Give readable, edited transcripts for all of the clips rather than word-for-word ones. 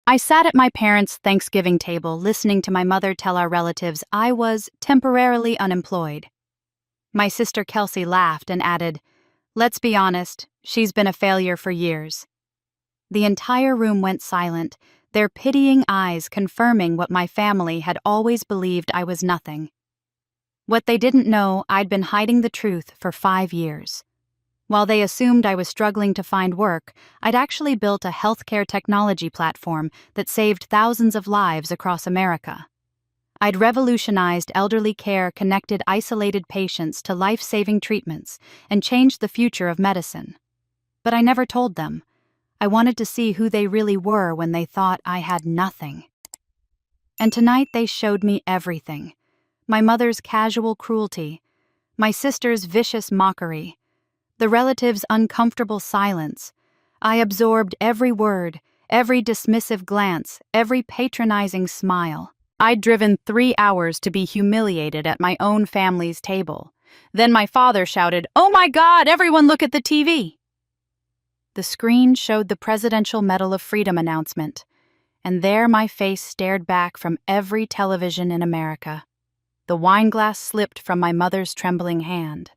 I sat at my parents' Thanksgiving table listening to my mother tell our relatives I was temporarily unemployed. My sister Kelsey laughed and added, "Let's be honest, she's been a failure for years." The entire room went silent, their pitying eyes confirming what my family had always believed I was nothing. What they didn't know, I'd been hiding the truth for 5 years. While they assumed I was struggling to find work, I'd actually built a healthcare technology platform that saved thousands of lives across America. I'd revolutionized elderly care, connected isolated patients to life-saving treatments, and changed the future of medicine. But I never told them. I wanted to see who they really were when they thought I had nothing. And tonight they showed me everything. My mother's casual cruelty, my sister's vicious mockery, the relatives' uncomfortable silence. I absorbed every word, every dismissive glance, every patronizing smile. I'd driven 3 hours to be humiliated at my own family's table. Then my father shouted, "Oh my God, everyone look at the TV!" The screen showed the Presidential Medal of Freedom announcement, and there my face stared back from every television in America. The wineglass slipped from my mother's trembling hand.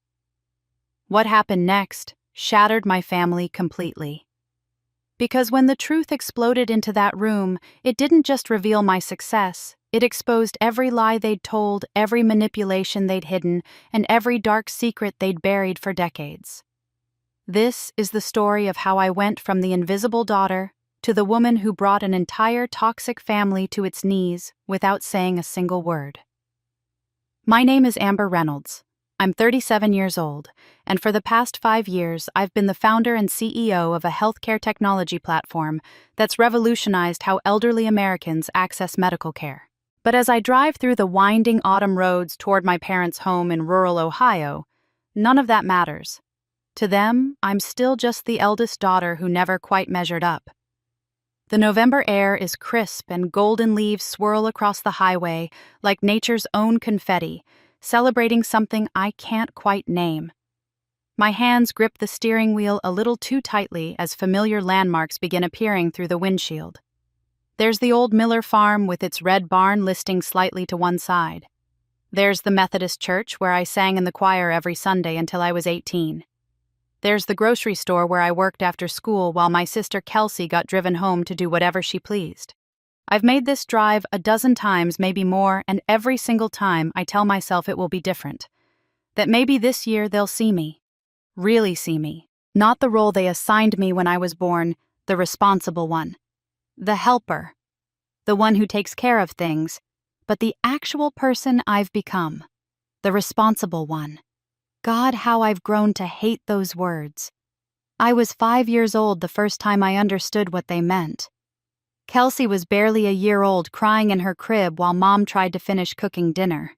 What happened next shattered my family completely. Because when the truth exploded into that room, it didn't just reveal my success, it exposed every lie they'd told, every manipulation they'd hidden, and every dark secret they'd buried for decades. This is the story of how I went from the invisible daughter to the woman who brought an entire toxic family to its knees without saying a single word. My name is Amber Reynolds. I'm 37 years old, and for the past 5 years, I've been the founder and CEO of a healthcare technology platform that's revolutionized how elderly Americans access medical care. But as I drive through the winding autumn roads toward my parents' home in rural Ohio, none of that matters. To them, I'm still just the eldest daughter who never quite measured up. The November air is crisp and golden leaves swirl across the highway like nature's own confetti, celebrating something I can't quite name. My hands grip the steering wheel a little too tightly as familiar landmarks begin appearing through the windshield. There's the old Miller farm with its red barn listing slightly to one side. There's the Methodist church where I sang in the choir every Sunday until I was 18. There's the grocery store where I worked after school while my sister Kelsey got driven home to do whatever she pleased. I've made this drive a dozen times, maybe more, and every single time I tell myself it will be different. That maybe this year they'll see me. Really see me. Not the role they assigned me when I was born, the responsible one. The helper. The one who takes care of things, but the actual person I've become. The responsible one. God, how I've grown to hate those words. I was 5 years old the first time I understood what they meant. Kelsey was barely a year old, crying in her crib while Mom tried to finish cooking dinner.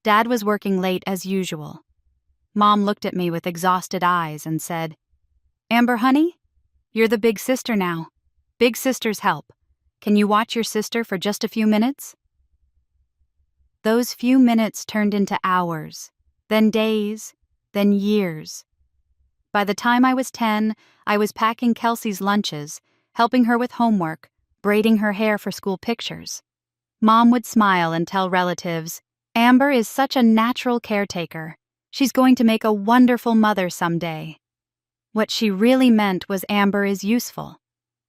Dad was working late as usual. Mom looked at me with exhausted eyes and said, "Amber, honey, you're the big sister now. Big sisters help. Can you watch your sister for just a few minutes?" Those few minutes turned into hours, then days, then years. By the time I was 10, I was packing Kelsey's lunches, helping her with homework, braiding her hair for school pictures. Mom would smile and tell relatives, "Amber is such a natural caretaker. She's going to make a wonderful mother someday." What she really meant was Amber is useful.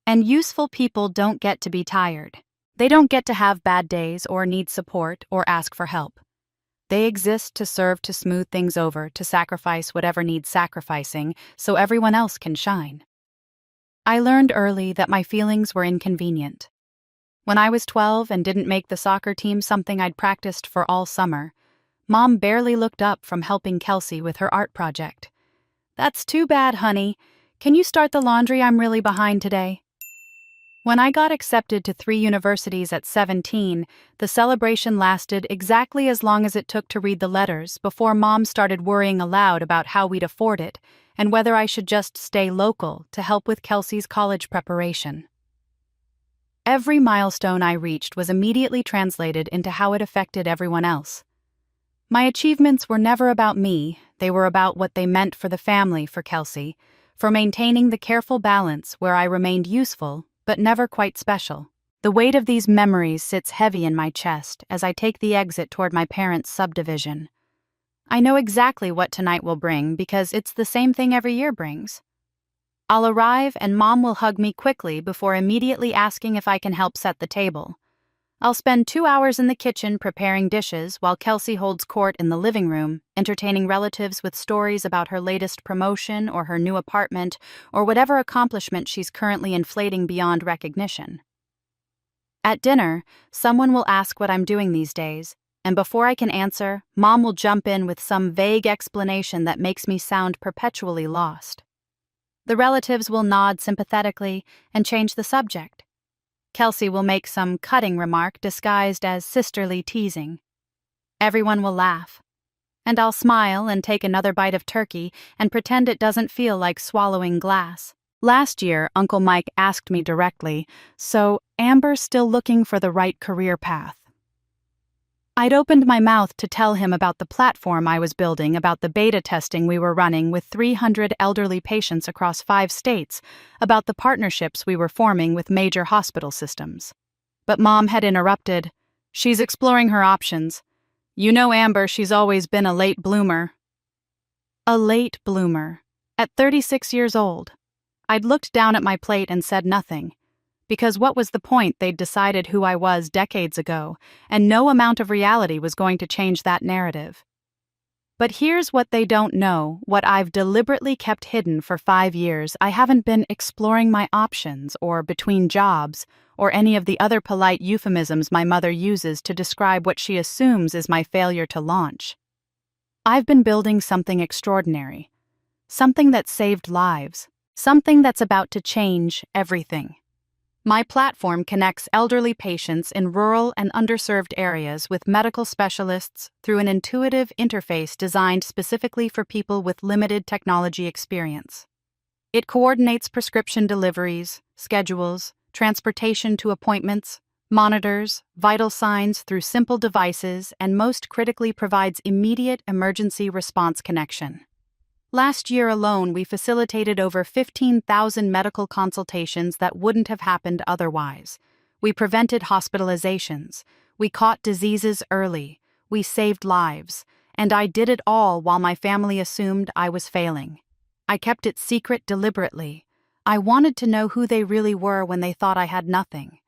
And useful people don't get to be tired. They don't get to have bad days or need support or ask for help. They exist to serve to smooth things over, to sacrifice whatever needs sacrificing so everyone else can shine. I learned early that my feelings were inconvenient. When I was 12 and didn't make the soccer team, something I'd practiced for all summer, Mom barely looked up from helping Kelsey with her art project. "That's too bad, honey. Can you start the laundry? I'm really behind today." When I got accepted to 3 universities at 17, the celebration lasted exactly as long as it took to read the letters before Mom started worrying aloud about how we'd afford it and whether I should just stay local to help with Kelsey's college preparation. Every milestone I reached was immediately translated into how it affected everyone else. My achievements were never about me, they were about what they meant for the family, for Kelsey, for maintaining the careful balance where I remained useful but never quite special. The weight of these memories sits heavy in my chest as I take the exit toward my parents' subdivision. I know exactly what tonight will bring because it's the same thing every year brings. I'll arrive and Mom will hug me quickly before immediately asking if I can help set the table. I'll spend 2 hours in the kitchen preparing dishes while Kelsey holds court in the living room, entertaining relatives with stories about her latest promotion or her new apartment or whatever accomplishment she's currently inflating beyond recognition. At dinner, someone will ask what I'm doing these days, and before I can answer, Mom will jump in with some vague explanation that makes me sound perpetually lost. The relatives will nod sympathetically and change the subject. Kelsey will make some cutting remark disguised as sisterly teasing. Everyone will laugh, and I'll smile and take another bite of turkey and pretend it doesn't feel like swallowing glass. Last year, Uncle Mike asked me directly, "So, Amber's still looking for the right career path?" I'd opened my mouth to tell him about the platform I was building, about the beta testing we were running with 300 elderly patients across 5 states, about the partnerships we were forming with major hospital systems. But Mom had interrupted. "She's exploring her options. You know Amber, she's always been a late bloomer." A late bloomer. At 36 years old. I'd looked down at my plate and said nothing. Because what was the point? They'd decided who I was decades ago, and no amount of reality was going to change that narrative. But here's what they don't know, what I've deliberately kept hidden for 5 years. I haven't been exploring my options, or between jobs, or any of the other polite euphemisms my mother uses to describe what she assumes is my failure to launch. I've been building something extraordinary. Something that saved lives. Something that's about to change everything. My platform connects elderly patients in rural and underserved areas with medical specialists through an intuitive interface designed specifically for people with limited technology experience. It coordinates prescription deliveries, schedules, transportation to appointments, monitors vital signs through simple devices, and most critically provides immediate emergency response connection. Last year alone, we facilitated over 15,000 medical consultations that wouldn't have happened otherwise. We prevented hospitalizations. We caught diseases early. We saved lives. And I did it all while my family assumed I was failing. I kept it secret deliberately. I wanted to know who they really were when they thought I had nothing.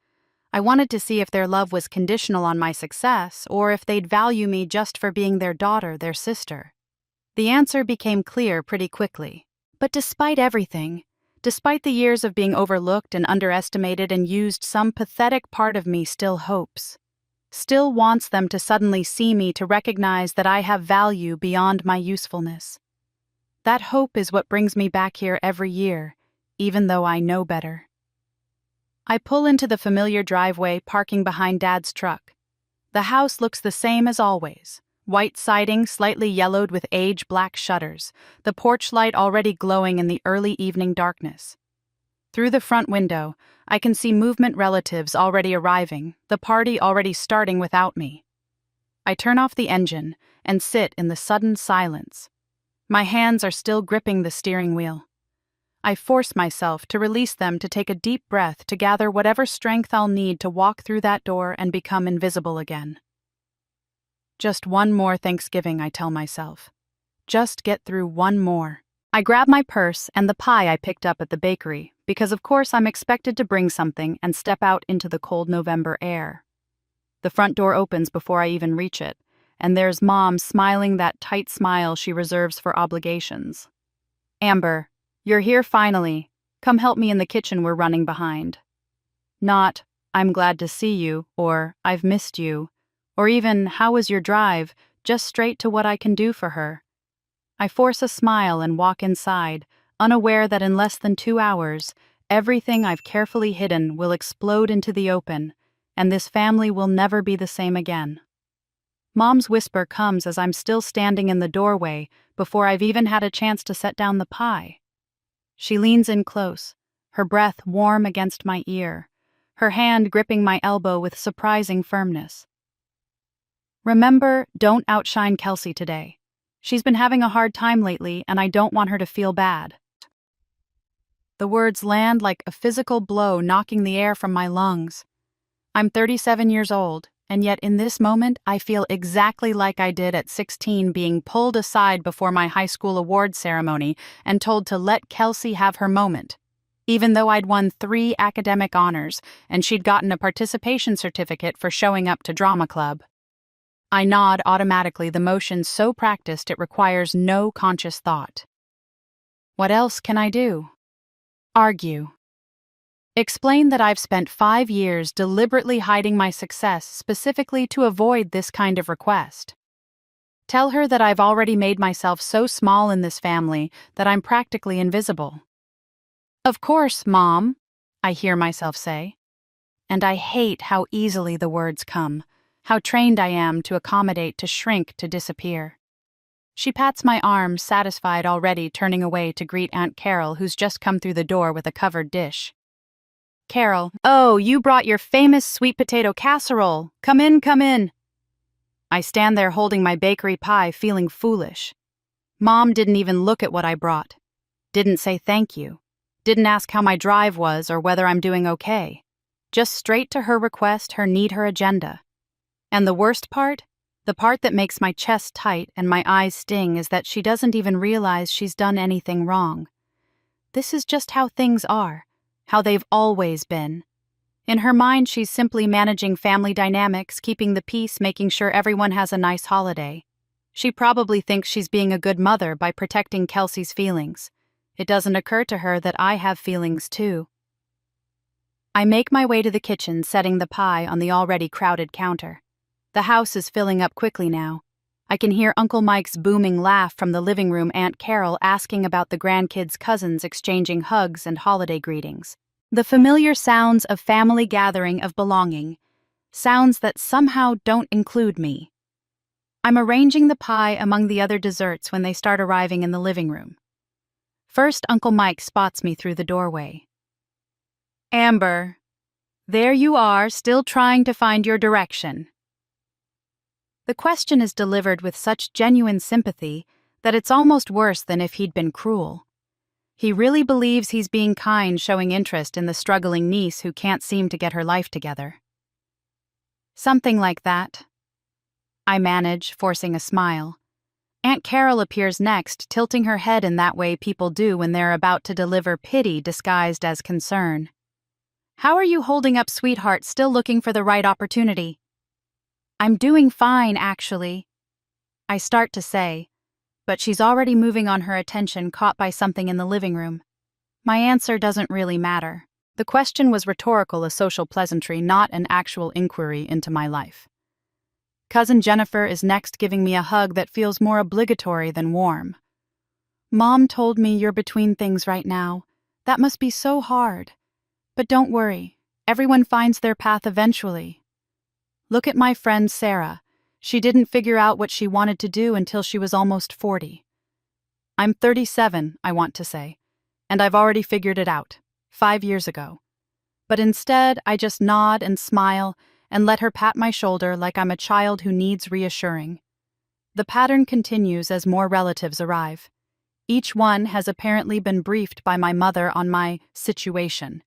I wanted to see if their love was conditional on my success, or if they'd value me just for being their daughter, their sister. The answer became clear pretty quickly. But despite everything, despite the years of being overlooked and underestimated and used, some pathetic part of me still hopes. Still wants them to suddenly see me, to recognize that I have value beyond my usefulness. That hope is what brings me back here every year, even though I know better. I pull into the familiar driveway, parking behind Dad's truck. The house looks the same as always. White siding slightly yellowed with age, black shutters, the porch light already glowing in the early evening darkness. Through the front window, I can see movement relatives already arriving, the party already starting without me. I turn off the engine and sit in the sudden silence. My hands are still gripping the steering wheel. I force myself to release them, to take a deep breath, to gather whatever strength I'll need to walk through that door and become invisible again. Just one more Thanksgiving, I tell myself. Just get through one more. I grab my purse and the pie I picked up at the bakery, because of course I'm expected to bring something, and step out into the cold November air. The front door opens before I even reach it, and there's Mom smiling that tight smile she reserves for obligations. "Amber, you're here finally. Come help me in the kitchen, we're running behind." Not, "I'm glad to see you," or "I've missed you," or even "How was your drive?" Just straight to what I can do for her. I force a smile and walk inside, unaware that in less than 2 hours, everything I've carefully hidden will explode into the open, and this family will never be the same again. Mom's whisper comes as I'm still standing in the doorway, before I've even had a chance to set down the pie. She leans in close, her breath warm against my ear, her hand gripping my elbow with surprising firmness. "Remember, don't outshine Kelsey today. She's been having a hard time lately, and I don't want her to feel bad." The words land like a physical blow, knocking the air from my lungs. I'm 37 years old, and yet in this moment I feel exactly like I did at 16, being pulled aside before my high school award ceremony and told to let Kelsey have her moment, even though I'd won 3 academic honors and she'd gotten a participation certificate for showing up to drama club. I nod automatically, the motion so practiced it requires no conscious thought. What else can I do? Argue. Explain that I've spent 5 years deliberately hiding my success specifically to avoid this kind of request. Tell her that I've already made myself so small in this family that I'm practically invisible. Of course, Mom, I hear myself say. And I hate how easily the words come, how trained I am to accommodate, to shrink, to disappear. She pats my arm, satisfied already, turning away to greet Aunt Carol, who's just come through the door with a covered dish. Carol, oh, you brought your famous sweet potato casserole. Come in, come in. I stand there holding my bakery pie, feeling foolish. Mom didn't even look at what I brought. Didn't say thank you. Didn't ask how my drive was or whether I'm doing okay. Just straight to her request, her need, her agenda. And the worst part? The part that makes my chest tight and my eyes sting is that she doesn't even realize she's done anything wrong. This is just how things are, how they've always been. In her mind, she's simply managing family dynamics, keeping the peace, making sure everyone has a nice holiday. She probably thinks she's being a good mother by protecting Kelsey's feelings. It doesn't occur to her that I have feelings too. I make my way to the kitchen, setting the pie on the already crowded counter. The house is filling up quickly now. I can hear Uncle Mike's booming laugh from the living room, Aunt Carol asking about the grandkids' cousins, exchanging hugs and holiday greetings. The familiar sounds of family gathering, of belonging. Sounds that somehow don't include me. I'm arranging the pie among the other desserts when they start arriving in the living room. First, Uncle Mike spots me through the doorway. Amber, there you are, still trying to find your direction. The question is delivered with such genuine sympathy that it's almost worse than if he'd been cruel. He really believes he's being kind, showing interest in the struggling niece who can't seem to get her life together. Something like that. I manage, forcing a smile. Aunt Carol appears next, tilting her head in that way people do when they're about to deliver pity disguised as concern. How are you holding up, sweetheart, still looking for the right opportunity? I'm doing fine, actually. I start to say, but she's already moving on, her attention caught by something in the living room. My answer doesn't really matter. The question was rhetorical, a social pleasantry, not an actual inquiry into my life. Cousin Jennifer is next, giving me a hug that feels more obligatory than warm. Mom told me you're between things right now. That must be so hard. But don't worry, everyone finds their path eventually. Look at my friend Sarah. She didn't figure out what she wanted to do until she was almost 40. I'm 37, I want to say, and I've already figured it out, 5 years ago. But instead, I just nod and smile and let her pat my shoulder like I'm a child who needs reassuring. The pattern continues as more relatives arrive. Each one has apparently been briefed by my mother on my situation.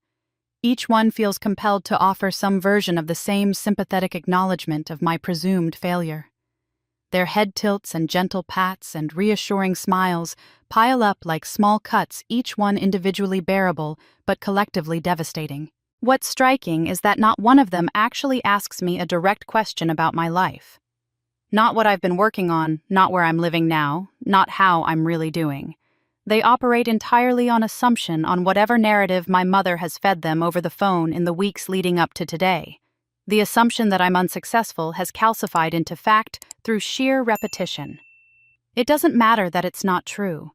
Each one feels compelled to offer some version of the same sympathetic acknowledgement of my presumed failure. Their head tilts and gentle pats and reassuring smiles pile up like small cuts, each one individually bearable but collectively devastating. What's striking is that not one of them actually asks me a direct question about my life. Not what I've been working on, not where I'm living now, not how I'm really doing. They operate entirely on assumption, on whatever narrative my mother has fed them over the phone in the weeks leading up to today. The assumption that I'm unsuccessful has calcified into fact through sheer repetition. It doesn't matter that it's not true.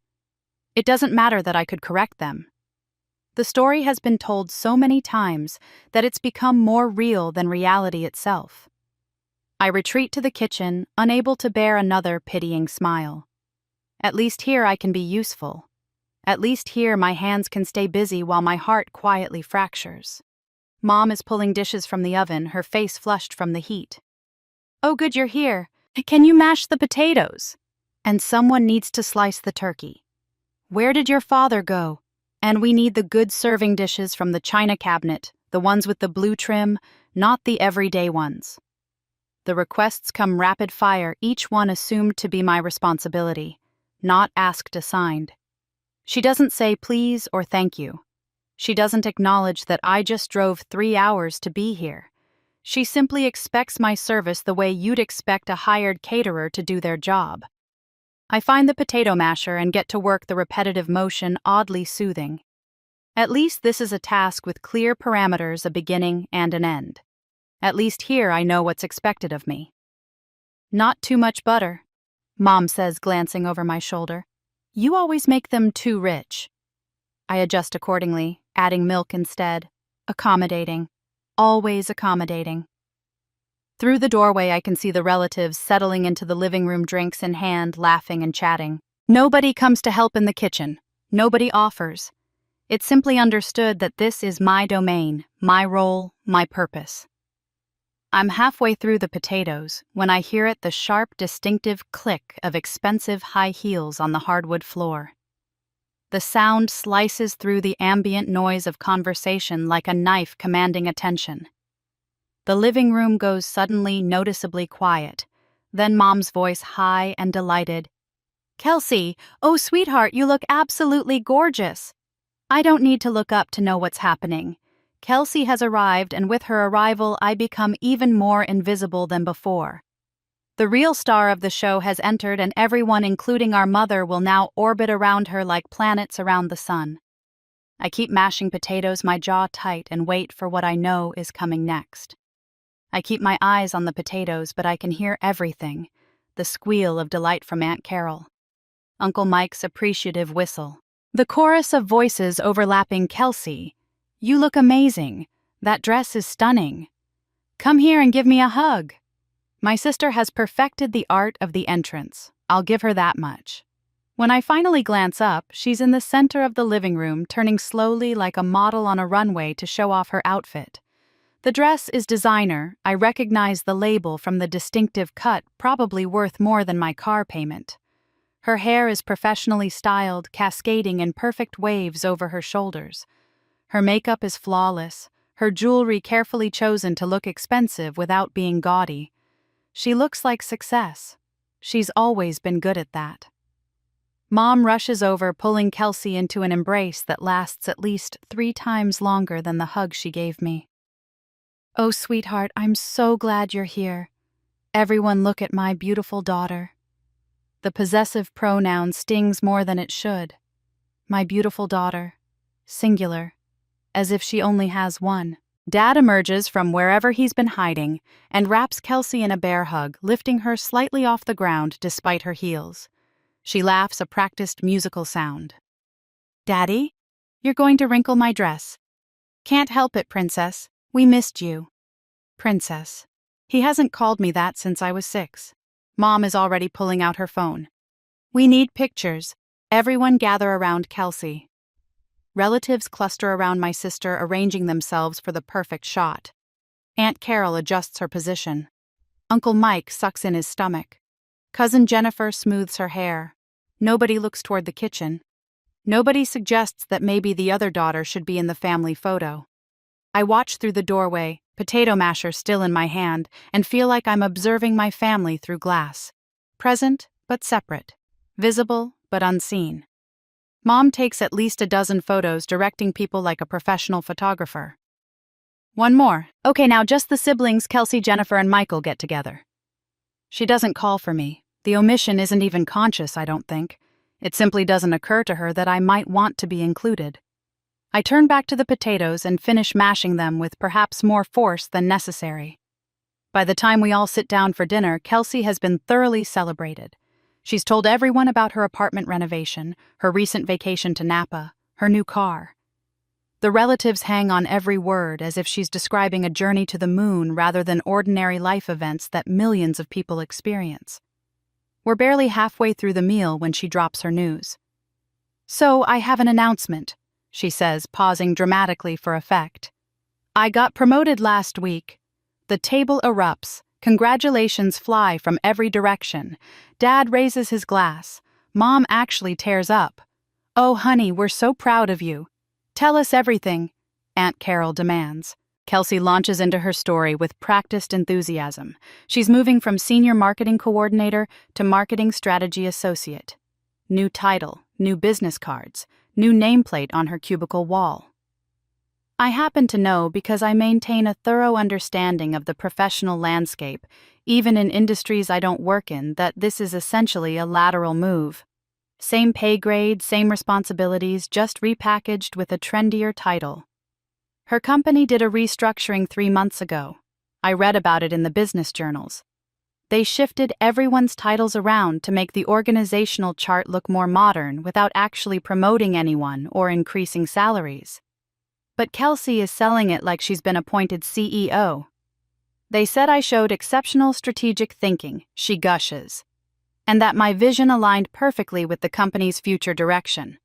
It doesn't matter that I could correct them. The story has been told so many times that it's become more real than reality itself. I retreat to the kitchen, unable to bear another pitying smile. At least here I can be useful. At least here my hands can stay busy while my heart quietly fractures. Mom is pulling dishes from the oven, her face flushed from the heat. Oh, good, you're here. Can you mash the potatoes? And someone needs to slice the turkey. Where did your father go? And we need the good serving dishes from the china cabinet, the ones with the blue trim, not the everyday ones. The requests come rapid fire, each one assumed to be my responsibility, not asked assigned. She doesn't say please or thank you. She doesn't acknowledge that I just drove 3 hours to be here. She simply expects my service the way you'd expect a hired caterer to do their job. I find the potato masher and get to work the repetitive motion oddly soothing. At least this is a task with clear parameters, a beginning and an end. At least here I know what's expected of me. Not too much butter, Mom says, glancing over my shoulder. You always make them too rich. I adjust accordingly, adding milk instead. Accommodating. Always accommodating. Through the doorway I can see the relatives settling into the living room, drinks in hand, laughing and chatting. Nobody comes to help in the kitchen. Nobody offers. It's simply understood that this is my domain, my role, my purpose. I'm halfway through the potatoes when I hear the sharp, distinctive click of expensive high heels on the hardwood floor. The sound slices through the ambient noise of conversation like a knife commanding attention. The living room goes suddenly noticeably quiet, then Mom's voice high and delighted. Kelsey, oh sweetheart, you look absolutely gorgeous. I don't need to look up to know what's happening. Kelsey has arrived, and with her arrival I become even more invisible than before. The real star of the show has entered, and everyone, including our mother, will now orbit around her like planets around the sun. I keep mashing potatoes, my jaw tight, and wait for what I know is coming next. I keep my eyes on the potatoes, but I can hear everything. The squeal of delight from Aunt Carol. Uncle Mike's appreciative whistle. The chorus of voices overlapping. Kelsey, you look amazing. That dress is stunning. Come here and give me a hug. My sister has perfected the art of the entrance. I'll give her that much. When I finally glance up, she's in the center of the living room, turning slowly like a model on a runway to show off her outfit. The dress is designer. I recognize the label from the distinctive cut, probably worth more than my car payment. Her hair is professionally styled, cascading in perfect waves over her shoulders. Her makeup is flawless, her jewelry carefully chosen to look expensive without being gaudy. She looks like success. She's always been good at that. Mom rushes over, pulling Kelsey into an embrace that lasts at least 3 times longer than the hug she gave me. Oh, sweetheart, I'm so glad you're here. Everyone look at my beautiful daughter. The possessive pronoun stings more than it should. My beautiful daughter. Singular. As if she only has one. Dad emerges from wherever he's been hiding and wraps Kelsey in a bear hug, lifting her slightly off the ground despite her heels. She laughs, a practiced musical sound. Daddy, you're going to wrinkle my dress. Can't help it, Princess. We missed you. Princess. He hasn't called me that since I was 6. Mom is already pulling out her phone. We need pictures. Everyone gather around Kelsey. Relatives cluster around my sister, arranging themselves for the perfect shot. Aunt Carol adjusts her position. Uncle Mike sucks in his stomach. Cousin Jennifer smooths her hair. Nobody looks toward the kitchen. Nobody suggests that maybe the other daughter should be in the family photo. I watch through the doorway, potato masher still in my hand, and feel like I'm observing my family through glass. Present, but separate. Visible, but unseen. Mom takes at least a dozen photos, directing people like a professional photographer. One more. Okay, now just the siblings, Kelsey, Jennifer, and Michael get together. She doesn't call for me. The omission isn't even conscious, I don't think. It simply doesn't occur to her that I might want to be included. I turn back to the potatoes and finish mashing them with perhaps more force than necessary. By the time we all sit down for dinner, Kelsey has been thoroughly celebrated. She's told everyone about her apartment renovation, her recent vacation to Napa, her new car. The relatives hang on every word as if she's describing a journey to the moon rather than ordinary life events that millions of people experience. We're barely halfway through the meal when she drops her news. So I have an announcement, she says, pausing dramatically for effect. I got promoted last week. The table erupts. Congratulations fly from every direction. Dad raises his glass. Mom actually tears up. "Oh, honey, we're so proud of you. Tell us everything," Aunt Carol demands. Kelsey launches into her story with practiced enthusiasm. She's moving from senior marketing coordinator to marketing strategy associate. New title, new business cards, new nameplate on her cubicle wall. I happen to know because I maintain a thorough understanding of the professional landscape, even in industries I don't work in, that this is essentially a lateral move. Same pay grade, same responsibilities, just repackaged with a trendier title. Her company did a restructuring 3 months ago. I read about it in the business journals. They shifted everyone's titles around to make the organizational chart look more modern without actually promoting anyone or increasing salaries. But Kelsey is selling it like she's been appointed CEO. They said I showed exceptional strategic thinking, she gushes, and that my vision aligned perfectly with the company's future direction.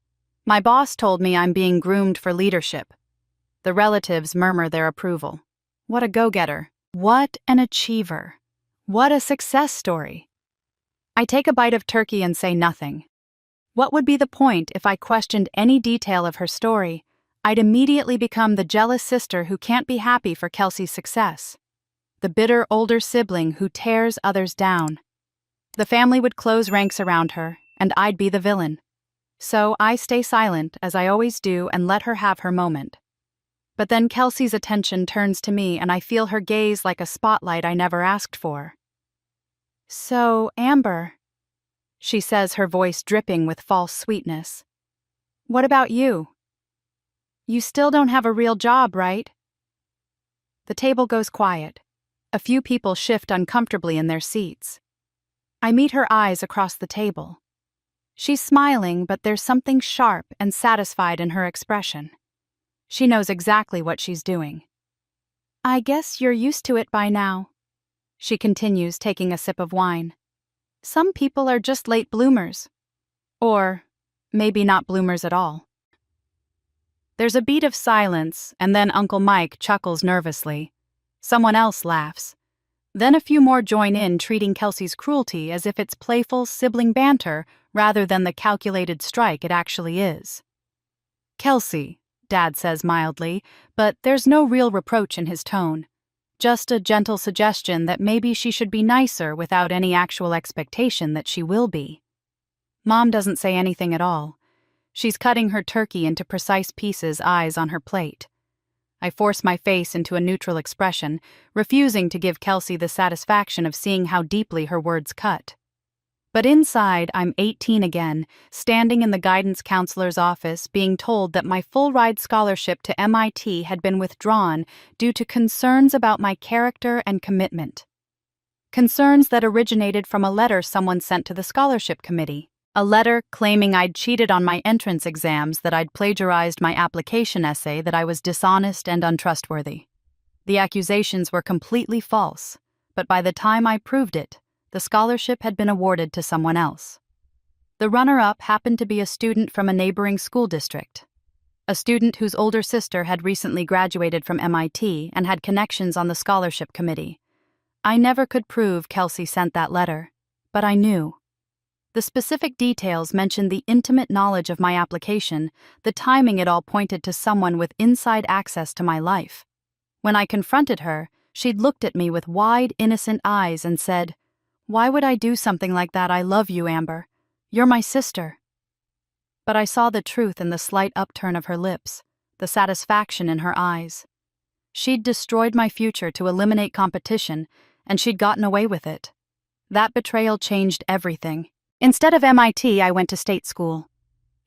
My boss told me I'm being groomed for leadership. The relatives murmur their approval. What a go-getter. What an achiever. What a success story. I take a bite of turkey and say nothing. What would be the point if I questioned any detail of her story? I'd immediately become the jealous sister who can't be happy for Kelsey's success. The bitter older sibling who tears others down. The family would close ranks around her, and I'd be the villain. So I stay silent, as I always do, and let her have her moment. But then Kelsey's attention turns to me, and I feel her gaze like a spotlight I never asked for. "So, Amber," she says, her voice dripping with false sweetness. "What about you? You still don't have a real job, right?" The table goes quiet. A few people shift uncomfortably in their seats. I meet her eyes across the table. She's smiling, but there's something sharp and satisfied in her expression. She knows exactly what she's doing. "I guess you're used to it by now," she continues, taking a sip of wine. "Some people are just late bloomers. Or maybe not bloomers at all." There's a beat of silence, and then Uncle Mike chuckles nervously. Someone else laughs. Then a few more join in, treating Kelsey's cruelty as if it's playful sibling banter rather than the calculated strike it actually is. "Kelsey," Dad says mildly, but there's no real reproach in his tone. Just a gentle suggestion that maybe she should be nicer without any actual expectation that she will be. Mom doesn't say anything at all. She's cutting her turkey into precise pieces, eyes on her plate. I force my face into a neutral expression, refusing to give Kelsey the satisfaction of seeing how deeply her words cut. But inside, I'm 18 again, standing in the guidance counselor's office, being told that my full-ride scholarship to MIT had been withdrawn due to concerns about my character and commitment. Concerns that originated from a letter someone sent to the scholarship committee. A letter claiming I'd cheated on my entrance exams, that I'd plagiarized my application essay, that I was dishonest and untrustworthy. The accusations were completely false, but by the time I proved it, the scholarship had been awarded to someone else. The runner-up happened to be a student from a neighboring school district. A student whose older sister had recently graduated from MIT and had connections on the scholarship committee. I never could prove Kelsey sent that letter, but I knew. The specific details mentioned the intimate knowledge of my application, the timing it all pointed to someone with inside access to my life. When I confronted her, she'd looked at me with wide, innocent eyes and said, "Why would I do something like that? I love you, Amber. You're my sister." But I saw the truth in the slight upturn of her lips, the satisfaction in her eyes. She'd destroyed my future to eliminate competition, and she'd gotten away with it. That betrayal changed everything. Instead of MIT, I went to state school.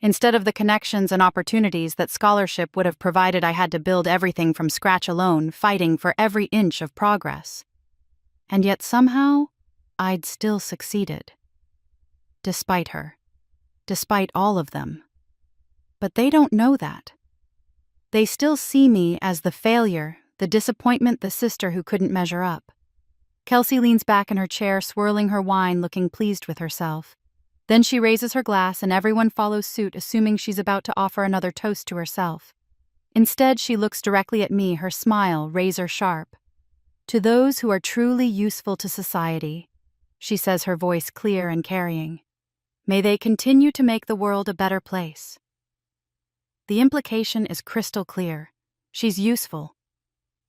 Instead of the connections and opportunities that scholarship would have provided, I had to build everything from scratch alone, fighting for every inch of progress. And yet somehow, I'd still succeeded. Despite her. Despite all of them. But they don't know that. They still see me as the failure, the disappointment, the sister who couldn't measure up. Kelsey leans back in her chair, swirling her wine, looking pleased with herself. Then she raises her glass and everyone follows suit, assuming she's about to offer another toast to herself. Instead, she looks directly at me, her smile razor sharp. "To those who are truly useful to society," she says, her voice clear and carrying. "May they continue to make the world a better place." The implication is crystal clear. She's useful.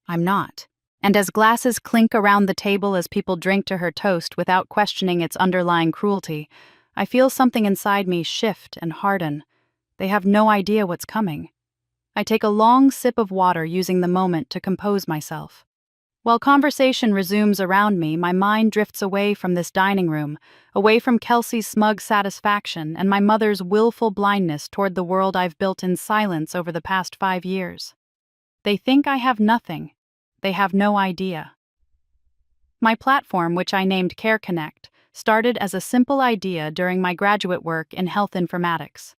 I'm not. And as glasses clink around the table as people drink to her toast without questioning its underlying cruelty, I feel something inside me shift and harden. They have no idea what's coming. I take a long sip of water, using the moment to compose myself. While conversation resumes around me, my mind drifts away from this dining room, away from Kelsey's smug satisfaction and my mother's willful blindness toward the world I've built in silence over the past 5 years. They think I have nothing. They have no idea. My platform, which I named Care Connect, started as a simple idea during my graduate work in health informatics.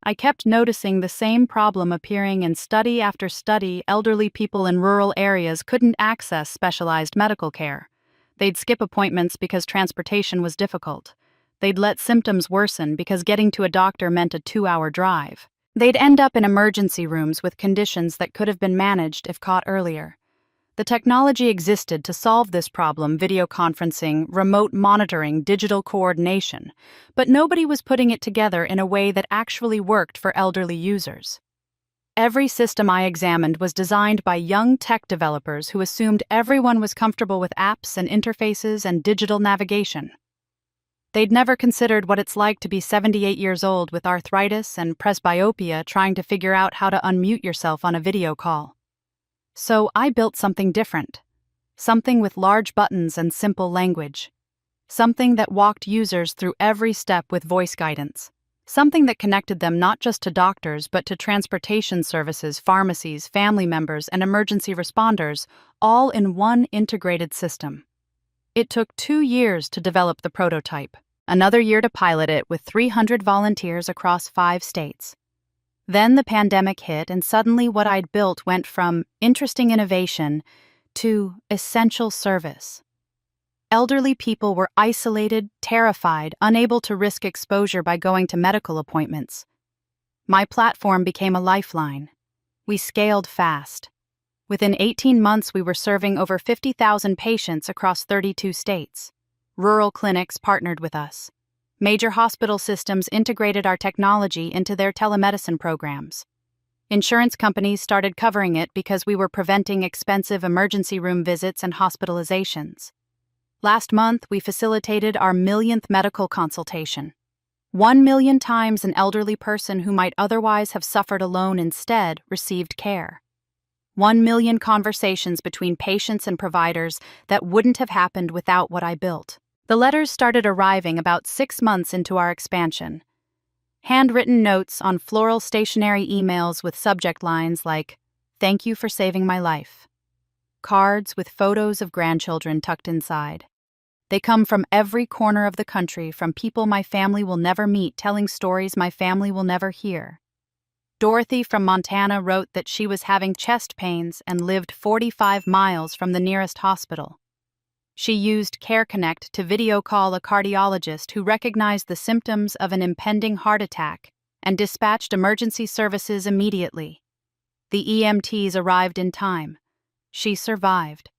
I kept noticing the same problem appearing in study after study. Elderly people in rural areas couldn't access specialized medical care. They'd skip appointments because transportation was difficult. They'd let symptoms worsen because getting to a doctor meant a 2-hour drive. They'd end up in emergency rooms with conditions that could have been managed if caught earlier. The technology existed to solve this problem: video conferencing, remote monitoring, digital coordination, but nobody was putting it together in a way that actually worked for elderly users. Every system I examined was designed by young tech developers who assumed everyone was comfortable with apps and interfaces and digital navigation. They'd never considered what it's like to be 78 years old with arthritis and presbyopia, trying to figure out how to unmute yourself on a video call. So I built something different. Something with large buttons and simple language. Something that walked users through every step with voice guidance. Something that connected them not just to doctors but to transportation services, pharmacies, family members, and emergency responders, all in one integrated system. It took 2 years to develop the prototype, another year to pilot it with 300 volunteers across 5 states. Then the pandemic hit, and suddenly what I'd built went from interesting innovation to essential service. Elderly people were isolated, terrified, unable to risk exposure by going to medical appointments. My platform became a lifeline. We scaled fast. Within 18 months, we were serving over 50,000 patients across 32 states. Rural clinics partnered with us. Major hospital systems integrated our technology into their telemedicine programs. Insurance companies started covering it because we were preventing expensive emergency room visits and hospitalizations. Last month, we facilitated our 1,000,000th medical consultation. 1 million times an elderly person who might otherwise have suffered alone instead received care. 1 million conversations between patients and providers that wouldn't have happened without what I built. The letters started arriving about 6 months into our expansion. Handwritten notes on floral stationery emails with subject lines like, "Thank you for saving my life." Cards with photos of grandchildren tucked inside. They come from every corner of the country, from people my family will never meet telling stories my family will never hear. Dorothy from Montana wrote that she was having chest pains and lived 45 miles from the nearest hospital. She used Care Connect to video call a cardiologist who recognized the symptoms of an impending heart attack and dispatched emergency services immediately. The EMTs arrived in time. She survived.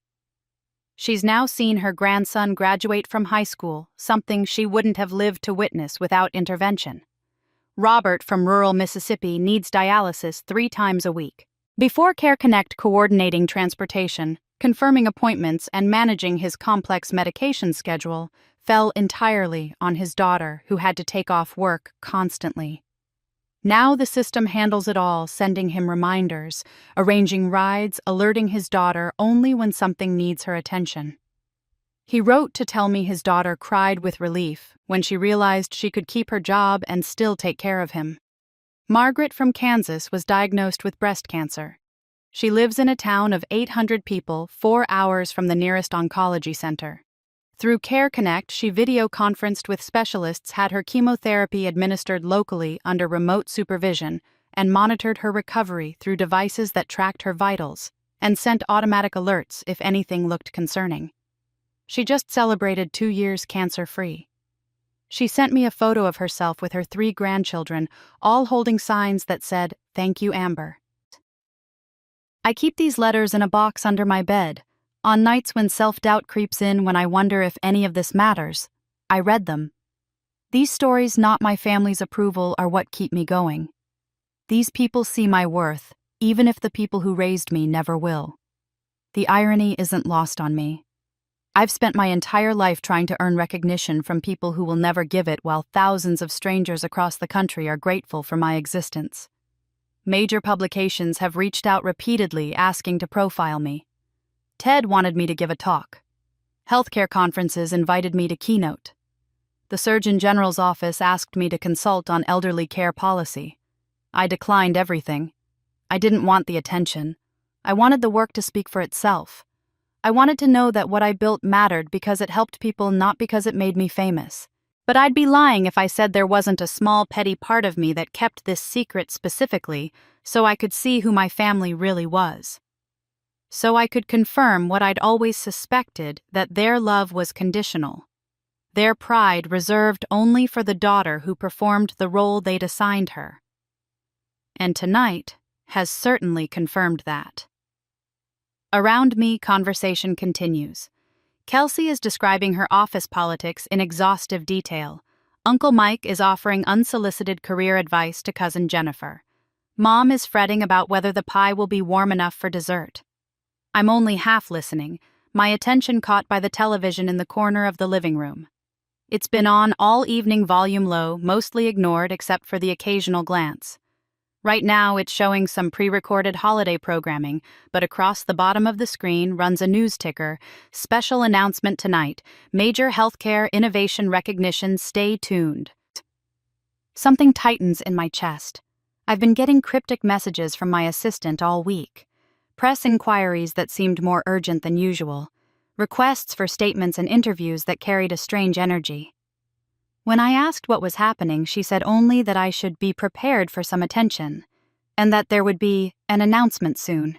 She's now seen her grandson graduate from high school, something she wouldn't have lived to witness without intervention. Robert from rural Mississippi needs dialysis 3 times a week. Before Care Connect, coordinating transportation, confirming appointments, and managing his complex medication schedule fell entirely on his daughter, who had to take off work constantly. Now the system handles it all, sending him reminders, arranging rides, alerting his daughter only when something needs her attention. He wrote to tell me his daughter cried with relief when she realized she could keep her job and still take care of him. Margaret from Kansas was diagnosed with breast cancer. She lives in a town of 800 people, 4 hours from the nearest oncology center. Through Care Connect, she video conferenced with specialists, had her chemotherapy administered locally under remote supervision, and monitored her recovery through devices that tracked her vitals and sent automatic alerts if anything looked concerning. She just celebrated 2 years cancer-free. She sent me a photo of herself with her 3 grandchildren, all holding signs that said, "Thank you, Amber." I keep these letters in a box under my bed. On nights when self-doubt creeps in, when I wonder if any of this matters, I read them. These stories, not my family's approval, are what keep me going. These people see my worth, even if the people who raised me never will. The irony isn't lost on me. I've spent my entire life trying to earn recognition from people who will never give it, while thousands of strangers across the country are grateful for my existence. Major publications have reached out repeatedly asking to profile me. TED wanted me to give a talk. Healthcare conferences invited me to keynote. The Surgeon General's office asked me to consult on elderly care policy. I declined everything. I didn't want the attention. I wanted the work to speak for itself. I wanted to know that what I built mattered because it helped people, not because it made me famous. But I'd be lying if I said there wasn't a small, petty part of me that kept this secret specifically so I could see who my family really was. So I could confirm what I'd always suspected, that their love was conditional. Their pride reserved only for the daughter who performed the role they'd assigned her. And tonight has certainly confirmed that. Around me, conversation continues. Kelsey is describing her office politics in exhaustive detail. Uncle Mike is offering unsolicited career advice to cousin Jennifer. Mom is fretting about whether the pie will be warm enough for dessert. I'm only half listening, my attention caught by the television in the corner of the living room. It's been on all evening, volume low, mostly ignored except for the occasional glance. Right now, it's showing some pre-recorded holiday programming, but across the bottom of the screen runs a news ticker: special announcement tonight, major healthcare innovation recognition, stay tuned. Something tightens in my chest. I've been getting cryptic messages from my assistant all week. Press inquiries that seemed more urgent than usual. Requests for statements and interviews that carried a strange energy. When I asked what was happening, she said only that I should be prepared for some attention, and that there would be an announcement soon.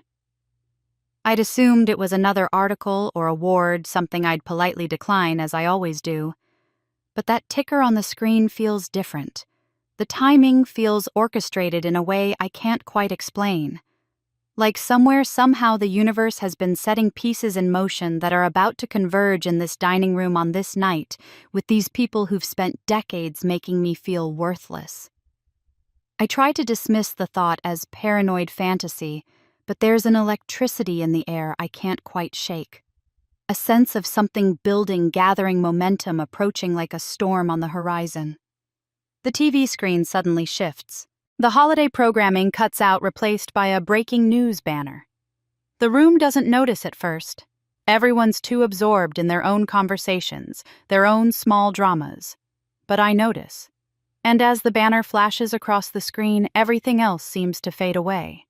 I'd assumed it was another article or award, something I'd politely decline, as I always do. But that ticker on the screen feels different. The timing feels orchestrated in a way I can't quite explain. Like somewhere, somehow, the universe has been setting pieces in motion that are about to converge in this dining room on this night with these people who've spent decades making me feel worthless. I try to dismiss the thought as paranoid fantasy, but there's an electricity in the air I can't quite shake. A sense of something building, gathering momentum, approaching like a storm on the horizon. The TV screen suddenly shifts. The holiday programming cuts out, replaced by a breaking news banner. The room doesn't notice at first. Everyone's too absorbed in their own conversations, their own small dramas. But I notice. And as the banner flashes across the screen, everything else seems to fade away.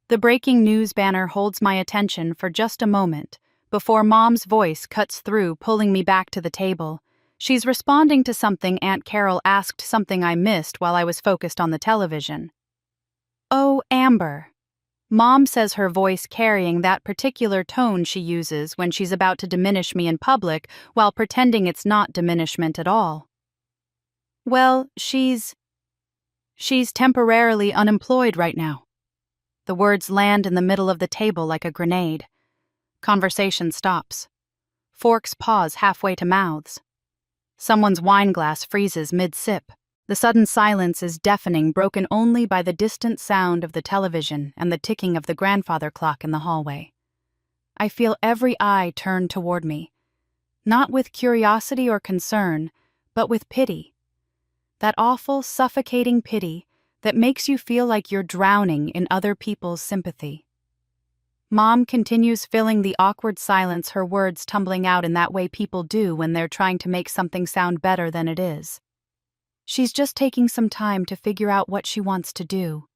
The breaking news banner holds my attention for just a moment before Mom's voice cuts through, pulling me back to the table. She's responding to something Aunt Carol asked, something I missed while I was focused on the television. "Oh, Amber." Mom says, her voice carrying that particular tone she uses when she's about to diminish me in public while pretending it's not diminishment at all. "Well, she's temporarily unemployed right now." The words land in the middle of the table like a grenade. Conversation stops. Forks pause halfway to mouths. Someone's wine glass freezes mid-sip. The sudden silence is deafening, broken only by the distant sound of the television and the ticking of the grandfather clock in the hallway. I feel every eye turned toward me, not with curiosity or concern, but with pity. That awful, suffocating pity that makes you feel like you're drowning in other people's sympathy. Mom continues filling the awkward silence, her words tumbling out in that way people do when they're trying to make something sound better than it is. She's just taking some time to figure out what she wants to do.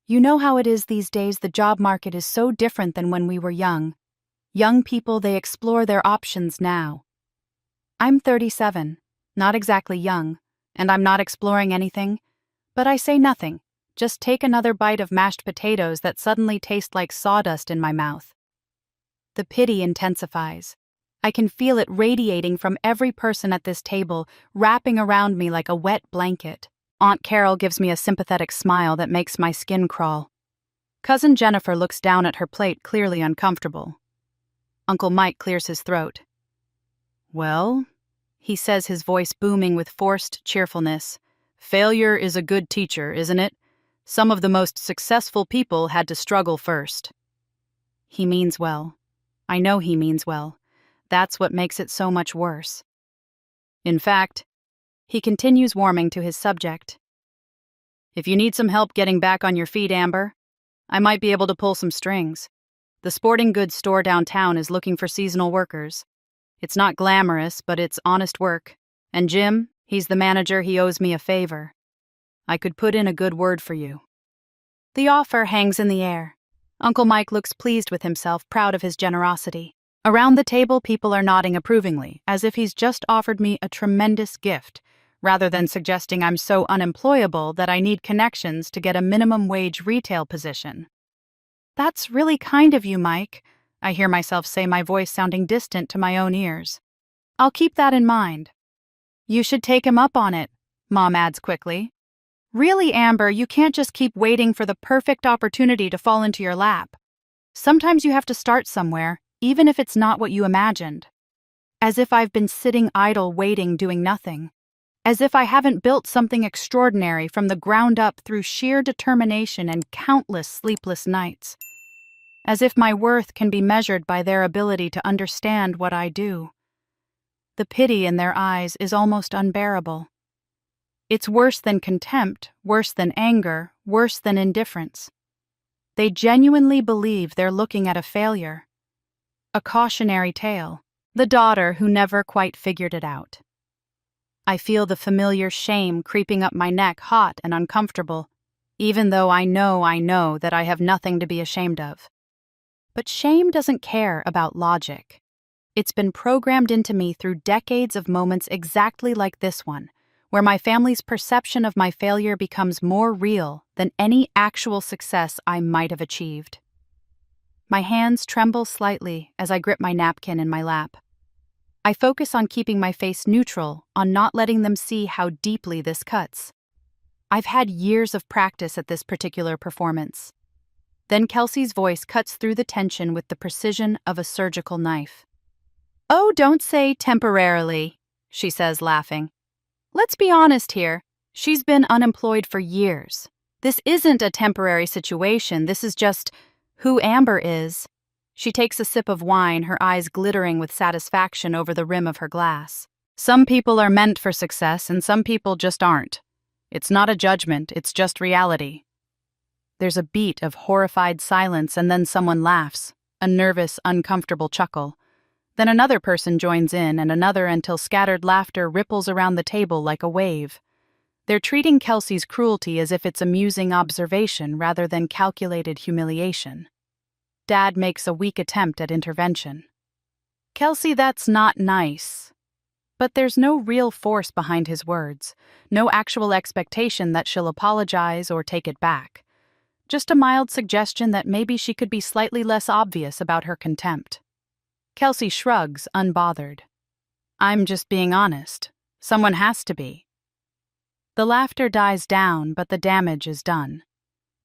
You know how it is these days, the job market is so different than when we were young. Young people, they explore their options now. I'm 37, not exactly young, and I'm not exploring anything, but I say nothing. Just take another bite of mashed potatoes that suddenly taste like sawdust in my mouth. The pity intensifies. I can feel it radiating from every person at this table, wrapping around me like a wet blanket. Aunt Carol gives me a sympathetic smile that makes my skin crawl. Cousin Jennifer looks down at her plate, clearly uncomfortable. Uncle Mike clears his throat. "Well," he says, his voice booming with forced cheerfulness, "failure is a good teacher, isn't it? Some of the most successful people had to struggle first. He means well. I know he means well. That's what makes it so much worse. In fact, he continues warming to his subject. If you need some help getting back on your feet, Amber, I might be able to pull some strings. The sporting goods store downtown is looking for seasonal workers. It's not glamorous, but it's honest work. And Jim, he's the manager, he owes me a favor. I could put in a good word for you. The offer hangs in the air. Uncle Mike looks pleased with himself, proud of his generosity. Around the table, people are nodding approvingly, as if he's just offered me a tremendous gift, rather than suggesting I'm so unemployable that I need connections to get a minimum wage retail position. That's really kind of you, Mike, I hear myself say, my voice sounding distant to my own ears. I'll keep that in mind. You should take him up on it, Mom adds quickly. Really, Amber, you can't just keep waiting for the perfect opportunity to fall into your lap. Sometimes you have to start somewhere, even if it's not what you imagined. As if I've been sitting idle waiting, doing nothing. As if I haven't built something extraordinary from the ground up through sheer determination and countless sleepless nights. As if my worth can be measured by their ability to understand what I do. The pity in their eyes is almost unbearable. It's worse than contempt, worse than anger, worse than indifference. They genuinely believe they're looking at a failure. A cautionary tale. The daughter who never quite figured it out. I feel the familiar shame creeping up my neck, hot and uncomfortable, even though I know that I have nothing to be ashamed of. But shame doesn't care about logic. It's been programmed into me through decades of moments exactly like this one, where my family's perception of my failure becomes more real than any actual success I might have achieved. My hands tremble slightly as I grip my napkin in my lap. I focus on keeping my face neutral, on not letting them see how deeply this cuts. I've had years of practice at this particular performance. Then Kelsey's voice cuts through the tension with the precision of a surgical knife. Oh, don't say temporarily, she says, laughing. Let's be honest here. She's been unemployed for years. This isn't a temporary situation. This is just who Amber is. She takes a sip of wine, her eyes glittering with satisfaction over the rim of her glass. Some people are meant for success and some people just aren't. It's not a judgment, it's just reality. There's a beat of horrified silence and then someone laughs, a nervous, uncomfortable chuckle. Then another person joins in and another until scattered laughter ripples around the table like a wave. They're treating Kelsey's cruelty as if it's amusing observation rather than calculated humiliation. Dad makes a weak attempt at intervention. Kelsey, that's not nice. But there's no real force behind his words, no actual expectation that she'll apologize or take it back. Just a mild suggestion that maybe she could be slightly less obvious about her contempt. Kelsey shrugs, unbothered. I'm just being honest. Someone has to be. The laughter dies down, but the damage is done.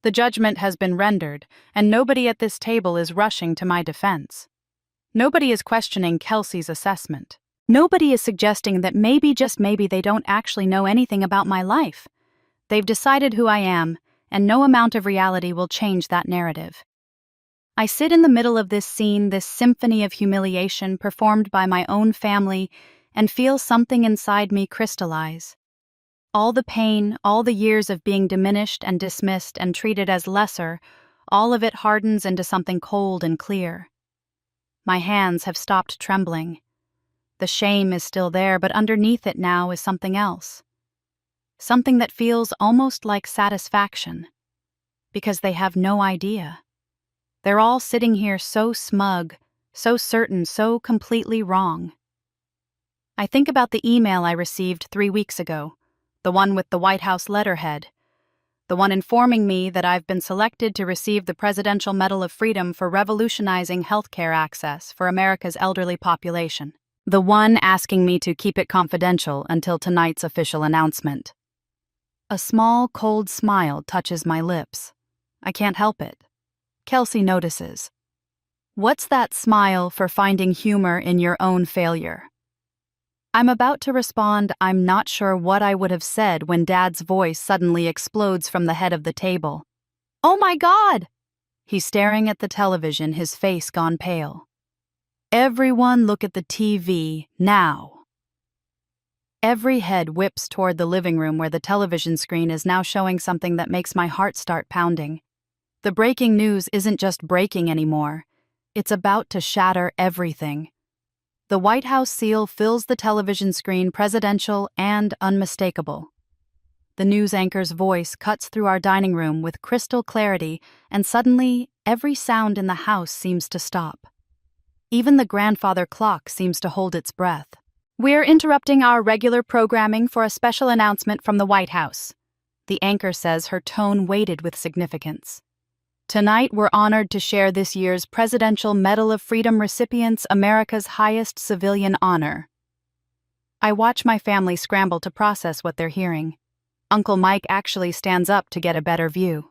The judgment has been rendered, and nobody at this table is rushing to my defense. Nobody is questioning Kelsey's assessment. Nobody is suggesting that maybe, just maybe, they don't actually know anything about my life. They've decided who I am, and no amount of reality will change that narrative. I sit in the middle of this scene, this symphony of humiliation performed by my own family, and feel something inside me crystallize. All the pain, all the years of being diminished and dismissed and treated as lesser, all of it hardens into something cold and clear. My hands have stopped trembling. The shame is still there, but underneath it now is something else. Something that feels almost like satisfaction. Because they have no idea. They're all sitting here so smug, so certain, so completely wrong. I think about the email I received 3 weeks ago, the one with the White House letterhead, the one informing me that I've been selected to receive the Presidential Medal of Freedom for revolutionizing healthcare access for America's elderly population, the one asking me to keep it confidential until tonight's official announcement. A small, cold smile touches my lips. I can't help it. Kelsey notices. What's that smile for finding humor in your own failure? I'm about to respond, I'm not sure what I would have said when Dad's voice suddenly explodes from the head of the table. "Oh my God!" He's staring at the television, his face gone pale. "Everyone look at the TV, now." Every head whips toward the living room where the television screen is now showing something that makes my heart start pounding. The breaking news isn't just breaking anymore. It's about to shatter everything. The White House seal fills the television screen, presidential and unmistakable. The news anchor's voice cuts through our dining room with crystal clarity, and suddenly, every sound in the house seems to stop. Even the grandfather clock seems to hold its breath. "We're interrupting our regular programming for a special announcement from the White House," the anchor says, her tone weighted with significance. "Tonight, we're honored to share this year's Presidential Medal of Freedom recipients, America's highest civilian honor." I watch my family scramble to process what they're hearing. Uncle Mike actually stands up to get a better view.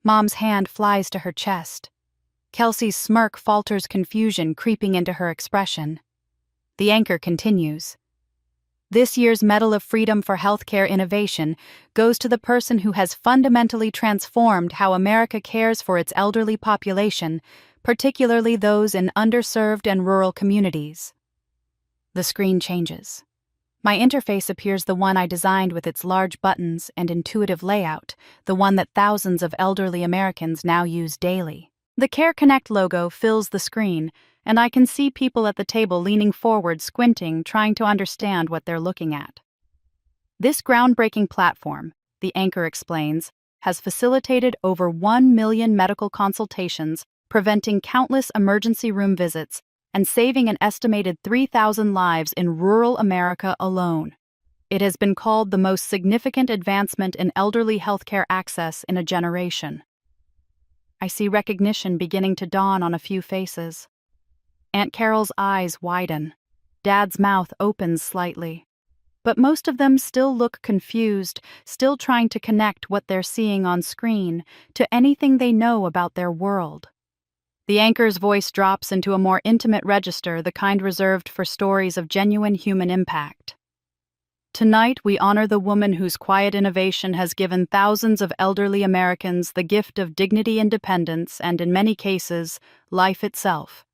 Mom's hand flies to her chest. Kelsey's smirk falters, confusion creeping into her expression. The anchor continues. "This year's Medal of Freedom for Healthcare Innovation goes to the person who has fundamentally transformed how America cares for its elderly population, particularly those in underserved and rural communities." The screen changes. My interface appears, the one I designed with its large buttons and intuitive layout, the one that thousands of elderly Americans now use daily. The Care Connect logo fills the screen, and I can see people at the table leaning forward, squinting, trying to understand what they're looking at. "This groundbreaking platform," the anchor explains, "has facilitated over 1 million medical consultations, preventing countless emergency room visits, and saving an estimated 3,000 lives in rural America alone. It has been called the most significant advancement in elderly healthcare access in a generation." I see recognition beginning to dawn on a few faces. Aunt Carol's eyes widen. Dad's mouth opens slightly. But most of them still look confused, still trying to connect what they're seeing on screen to anything they know about their world. The anchor's voice drops into a more intimate register, the kind reserved for stories of genuine human impact. "Tonight, we honor the woman whose quiet innovation has given thousands of elderly Americans the gift of dignity, independence, and, in many cases, life itself."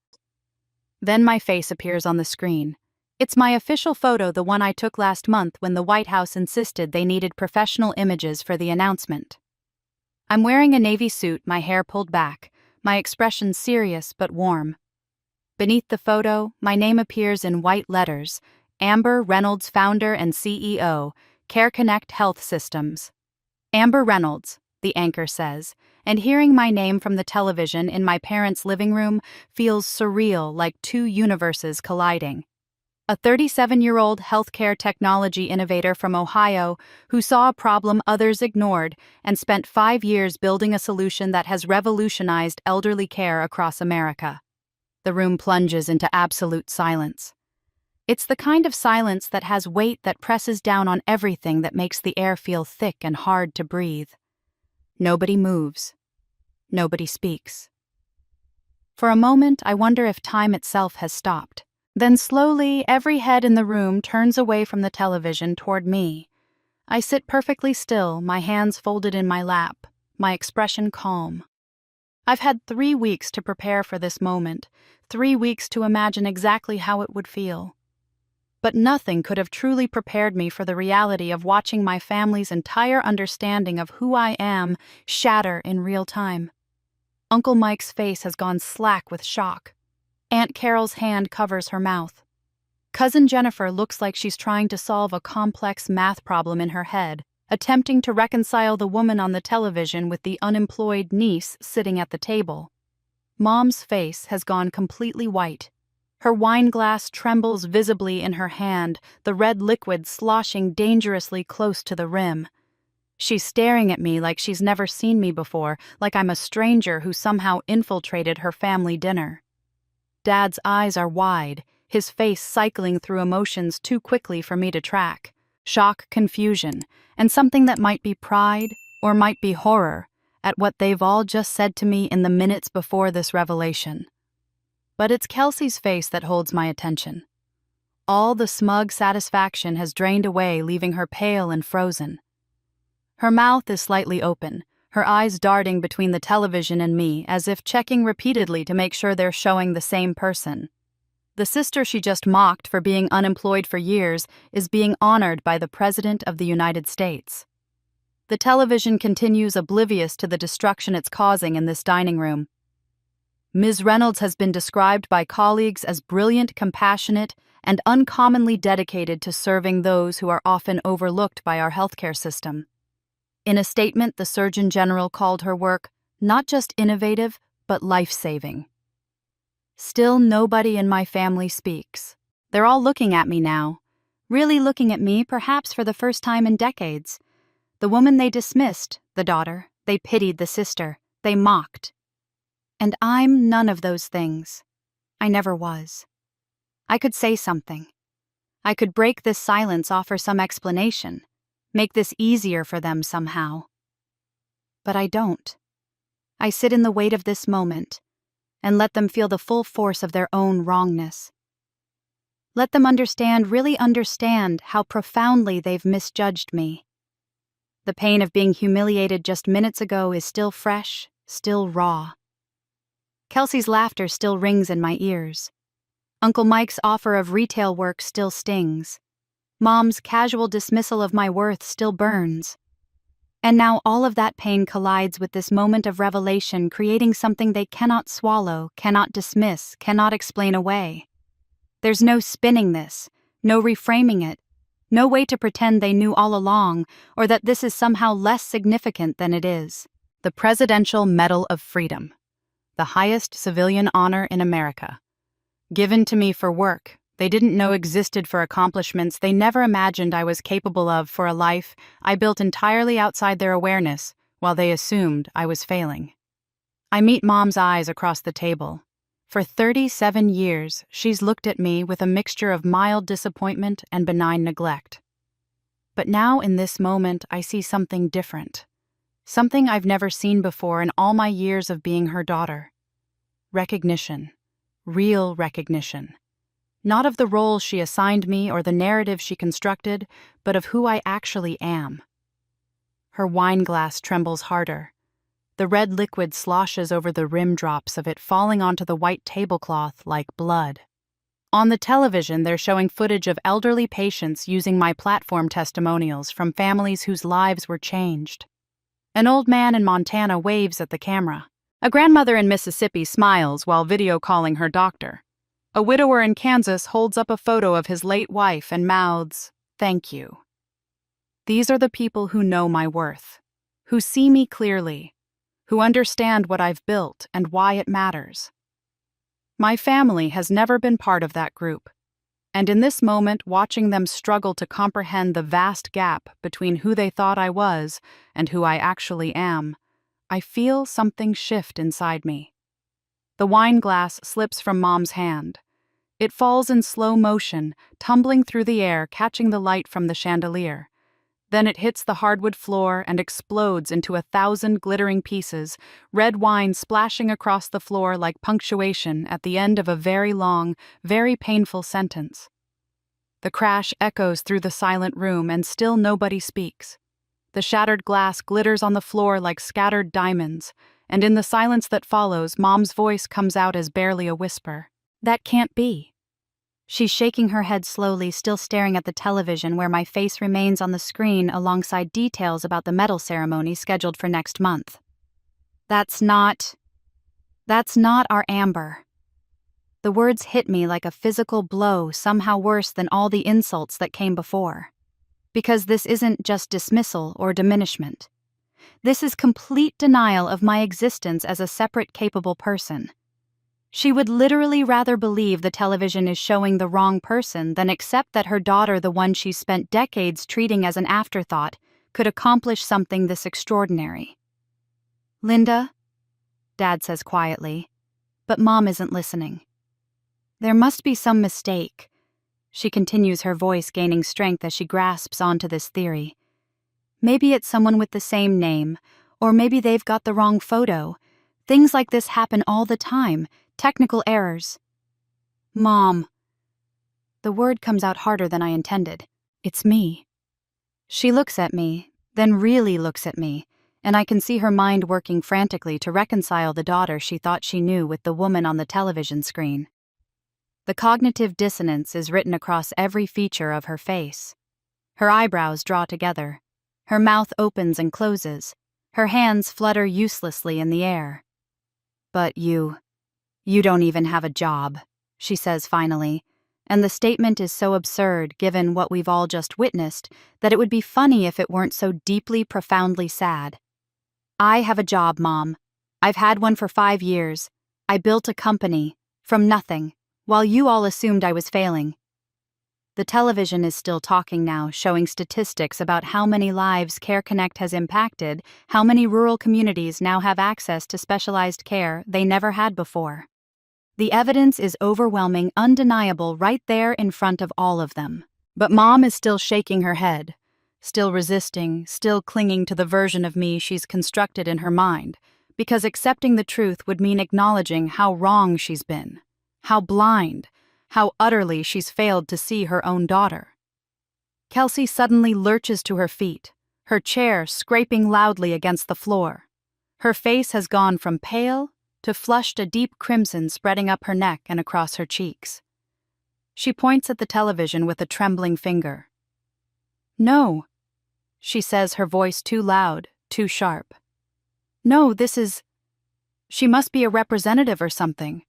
Then my face appears on the screen. It's my official photo, the one I took last month when the White House insisted they needed professional images for the announcement. I'm wearing a navy suit, my hair pulled back, my expression serious but warm. Beneath the photo, my name appears in white letters: Amber Reynolds, founder and CEO, Care Connect Health Systems. "Amber Reynolds," the anchor says, and hearing my name from the television in my parents' living room feels surreal, like two universes colliding. A 37-year-old healthcare technology innovator from Ohio who saw a problem others ignored and spent 5 years building a solution that has revolutionized elderly care across America. The room plunges into absolute silence. It's the kind of silence that has weight, that presses down on everything, that makes the air feel thick and hard to breathe. Nobody moves. Nobody speaks. For a moment, I wonder if time itself has stopped. Then slowly, every head in the room turns away from the television toward me. I sit perfectly still, my hands folded in my lap, my expression calm. I've had 3 weeks to prepare for this moment, 3 weeks to imagine exactly how it would feel. But nothing could have truly prepared me for the reality of watching my family's entire understanding of who I am shatter in real time. Uncle Mike's face has gone slack with shock. Aunt Carol's hand covers her mouth. Cousin Jennifer looks like she's trying to solve a complex math problem in her head, attempting to reconcile the woman on the television with the unemployed niece sitting at the table. Mom's face has gone completely white. Her wine glass trembles visibly in her hand, the red liquid sloshing dangerously close to the rim. She's staring at me like she's never seen me before, like I'm a stranger who somehow infiltrated her family dinner. Dad's eyes are wide, his face cycling through emotions too quickly for me to track. Shock, confusion, and something that might be pride or might be horror at what they've all just said to me in the minutes before this revelation. But it's Kelsey's face that holds my attention. all the smug satisfaction has drained away, leaving her pale and frozen. Her mouth is slightly open, her eyes darting between the television and me, as if checking repeatedly to make sure they're showing the same person. The sister she just mocked for being unemployed for years is being honored by the President of the United States. The television continues, oblivious to the destruction it's causing in this dining room. Ms. Reynolds has been described by colleagues as brilliant, compassionate, and uncommonly dedicated to serving those who are often overlooked by our healthcare system. In a statement, the Surgeon General called her work not just innovative, but life-saving. Still, nobody in my family speaks. They're all looking at me now, really looking at me, perhaps for the first time in decades. The woman they dismissed, the daughter, they pitied the sister, they mocked. And I'm none of those things. I never was. I could say something. I could break this silence, offer some explanation, make this easier for them somehow. But I don't. I sit in the weight of this moment and let them feel the full force of their own wrongness. Let them really understand how profoundly they've misjudged me. The pain of being humiliated just minutes ago is still fresh, still raw. Kelsey's laughter still rings in my ears. Uncle Mike's offer of retail work still stings. Mom's casual dismissal of my worth still burns. And now all of that pain collides with this moment of revelation, creating something they cannot swallow, cannot dismiss, cannot explain away. There's no spinning this, no reframing it, no way to pretend they knew all along, or that this is somehow less significant than it is. The Presidential Medal of Freedom, the highest civilian honor in America. Given to me for work they didn't know existed, for accomplishments they never imagined I was capable of, for a life I built entirely outside their awareness while they assumed I was failing. I meet Mom's eyes across the table. For 37 years, she's looked at me with a mixture of mild disappointment and benign neglect. But now in this moment, I see something different. Something I've never seen before in all my years of being her daughter. Recognition. Real recognition. Not of the role she assigned me or the narrative she constructed, but of who I actually am. Her wine glass trembles harder. The red liquid sloshes over the rim drops of it, falling onto the white tablecloth like blood. On the television, they're showing footage of elderly patients using my platform testimonials from families whose lives were changed. An old man in Montana waves at the camera. A grandmother in Mississippi smiles while video calling her doctor. A widower in Kansas holds up a photo of his late wife and mouths, "Thank you." These are the people who know my worth, who see me clearly, who understand what I've built and why it matters. My family has never been part of that group, and in this moment, watching them struggle to comprehend the vast gap between who they thought I was and who I actually am, I feel something shift inside me. The wine glass slips from Mom's hand. It falls in slow motion, tumbling through the air, catching the light from the chandelier. Then it hits the hardwood floor and explodes into 1,000 glittering pieces, red wine splashing across the floor like punctuation at the end of a very long, very painful sentence. The crash echoes through the silent room, and still nobody speaks. The shattered glass glitters on the floor like scattered diamonds, and in the silence that follows, Mom's voice comes out as barely a whisper. "That can't be." She's shaking her head slowly, still staring at the television where my face remains on the screen alongside details about the medal ceremony scheduled for next month. That's not our Amber." The words hit me like a physical blow, somehow worse than all the insults that came before. Because this isn't just dismissal or diminishment. This is complete denial of my existence as a separate, capable person. She would literally rather believe the television is showing the wrong person than accept that her daughter, the one she's spent decades treating as an afterthought, could accomplish something this extraordinary. "Linda," Dad says quietly, but Mom isn't listening. "There must be some mistake." She continues, her voice gaining strength as she grasps onto this theory. "Maybe it's someone with the same name, or maybe they've got the wrong photo. Things like this happen all the time, technical errors." "Mom." The word comes out harder than I intended. It's me. She looks at me, then really looks at me, and I can see her mind working frantically to reconcile the daughter she thought she knew with the woman on the television screen. The cognitive dissonance is written across every feature of her face. Her eyebrows draw together. Her mouth opens and closes. Her hands flutter uselessly in the air. "But you don't even have a job," she says finally, and the statement is so absurd given what we've all just witnessed that it would be funny if it weren't so deeply, profoundly sad. "I have a job, Mom. I've had one for 5 years. I built a company, from nothing, while you all assumed I was failing." The television is still talking now, showing statistics about how many lives CareConnect has impacted, how many rural communities now have access to specialized care they never had before. The evidence is overwhelming, undeniable, right there in front of all of them. But Mom is still shaking her head, still resisting, still clinging to the version of me she's constructed in her mind, because accepting the truth would mean acknowledging how wrong she's been, how blind, how utterly she's failed to see her own daughter. Kelsey suddenly lurches to her feet, her chair scraping loudly against the floor. Her face has gone from pale to flushed, a deep crimson spreading up her neck and across her cheeks. She points at the television with a trembling finger. "No," she says, her voice too loud, too sharp. "No, this is... She must be a representative or something.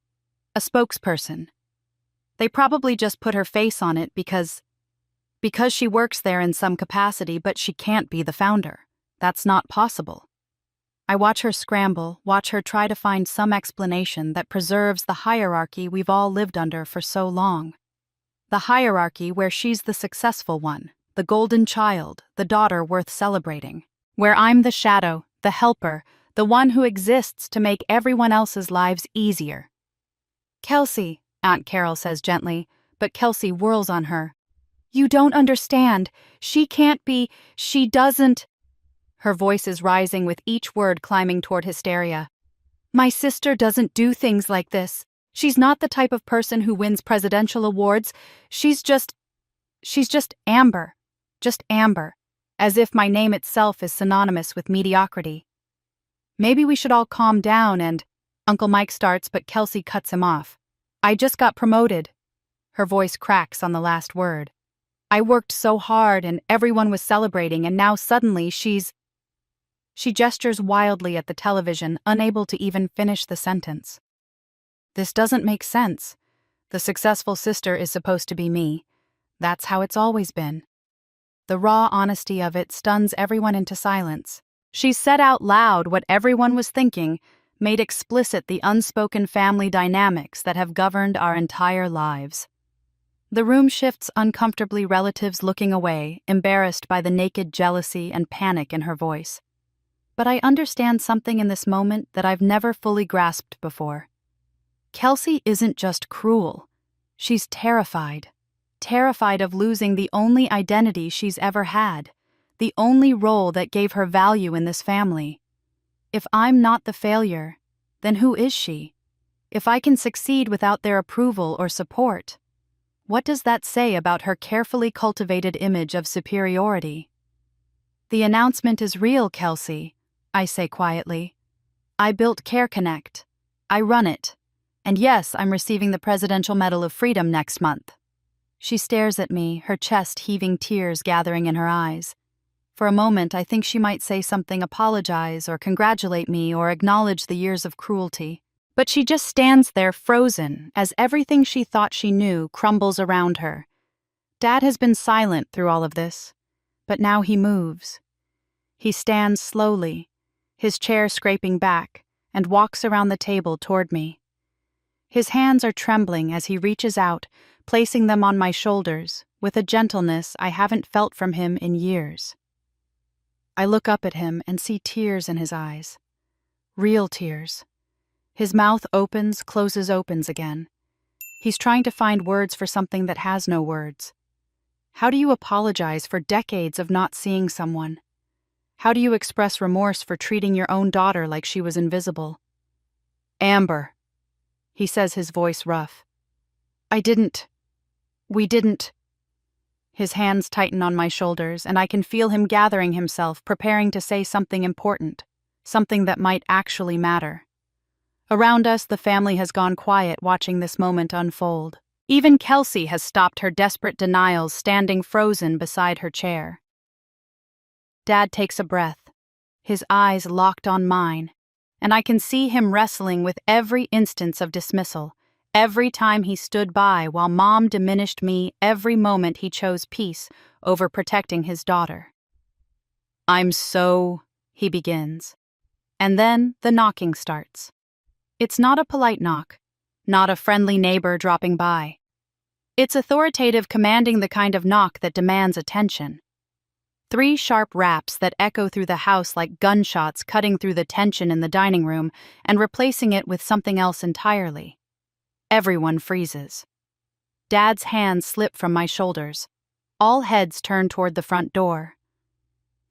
A spokesperson. They probably just put her face on it because she works there in some capacity, but she can't be the founder. That's not possible." I watch her scramble, watch her try to find some explanation that preserves the hierarchy we've all lived under for so long. The hierarchy where she's the successful one, the golden child, the daughter worth celebrating. Where I'm the shadow, the helper, the one who exists to make everyone else's lives easier. "Kelsey," Aunt Carol says gently, but Kelsey whirls on her. "You don't understand. She can't be. She doesn't." Her voice is rising with each word climbing toward hysteria. "My sister doesn't do things like this. She's not the type of person who wins presidential awards. She's just Amber. Just Amber. As if my name itself is synonymous with mediocrity. Maybe we should all calm down and..." Uncle Mike starts, but Kelsey cuts him off. "I just got promoted." Her voice cracks on the last word. "I worked so hard and everyone was celebrating, and now suddenly she's..." She gestures wildly at the television, unable to even finish the sentence. "This doesn't make sense. The successful sister is supposed to be me. That's how it's always been." The raw honesty of it stuns everyone into silence. She's said out loud what everyone was thinking, made explicit the unspoken family dynamics that have governed our entire lives. The room shifts uncomfortably, relatives looking away, embarrassed by the naked jealousy and panic in her voice. But I understand something in this moment that I've never fully grasped before. Kelsey isn't just cruel. She's terrified. Terrified of losing the only identity she's ever had, the only role that gave her value in this family. If I'm not the failure, then who is she? If I can succeed without their approval or support, what does that say about her carefully cultivated image of superiority? "The announcement is real, Kelsey," I say quietly. "I built CareConnect. I run it. And yes, I'm receiving the Presidential Medal of Freedom next month." She stares at me, her chest heaving, tears gathering in her eyes. For a moment, I think she might say something, apologize or congratulate me or acknowledge the years of cruelty. But she just stands there frozen as everything she thought she knew crumbles around her. Dad has been silent through all of this, but now he moves. He stands slowly, his chair scraping back, and walks around the table toward me. His hands are trembling as he reaches out, placing them on my shoulders with a gentleness I haven't felt from him in years. I look up at him and see tears in his eyes. Real tears. His mouth opens, closes, opens again. He's trying to find words for something that has no words. How do you apologize for decades of not seeing someone? How do you express remorse for treating your own daughter like she was invisible? "Amber," he says, his voice rough. I didn't. We didn't. His hands tighten on my shoulders, and I can feel him gathering himself, preparing to say something important, something that might actually matter. Around us, the family has gone quiet, watching this moment unfold. Even Kelsey has stopped her desperate denials, standing frozen beside her chair. Dad takes a breath, his eyes locked on mine, and I can see him wrestling with every instance of dismissal, every time he stood by while Mom diminished me, every moment he chose peace over protecting his daughter. He begins. And then the knocking starts. It's not a polite knock, not a friendly neighbor dropping by. It's authoritative, commanding, the kind of knock that demands attention. 3 sharp raps that echo through the house like gunshots, cutting through the tension in the dining room and replacing it with something else entirely. Everyone freezes. Dad's hands slip from my shoulders. All heads turn toward the front door.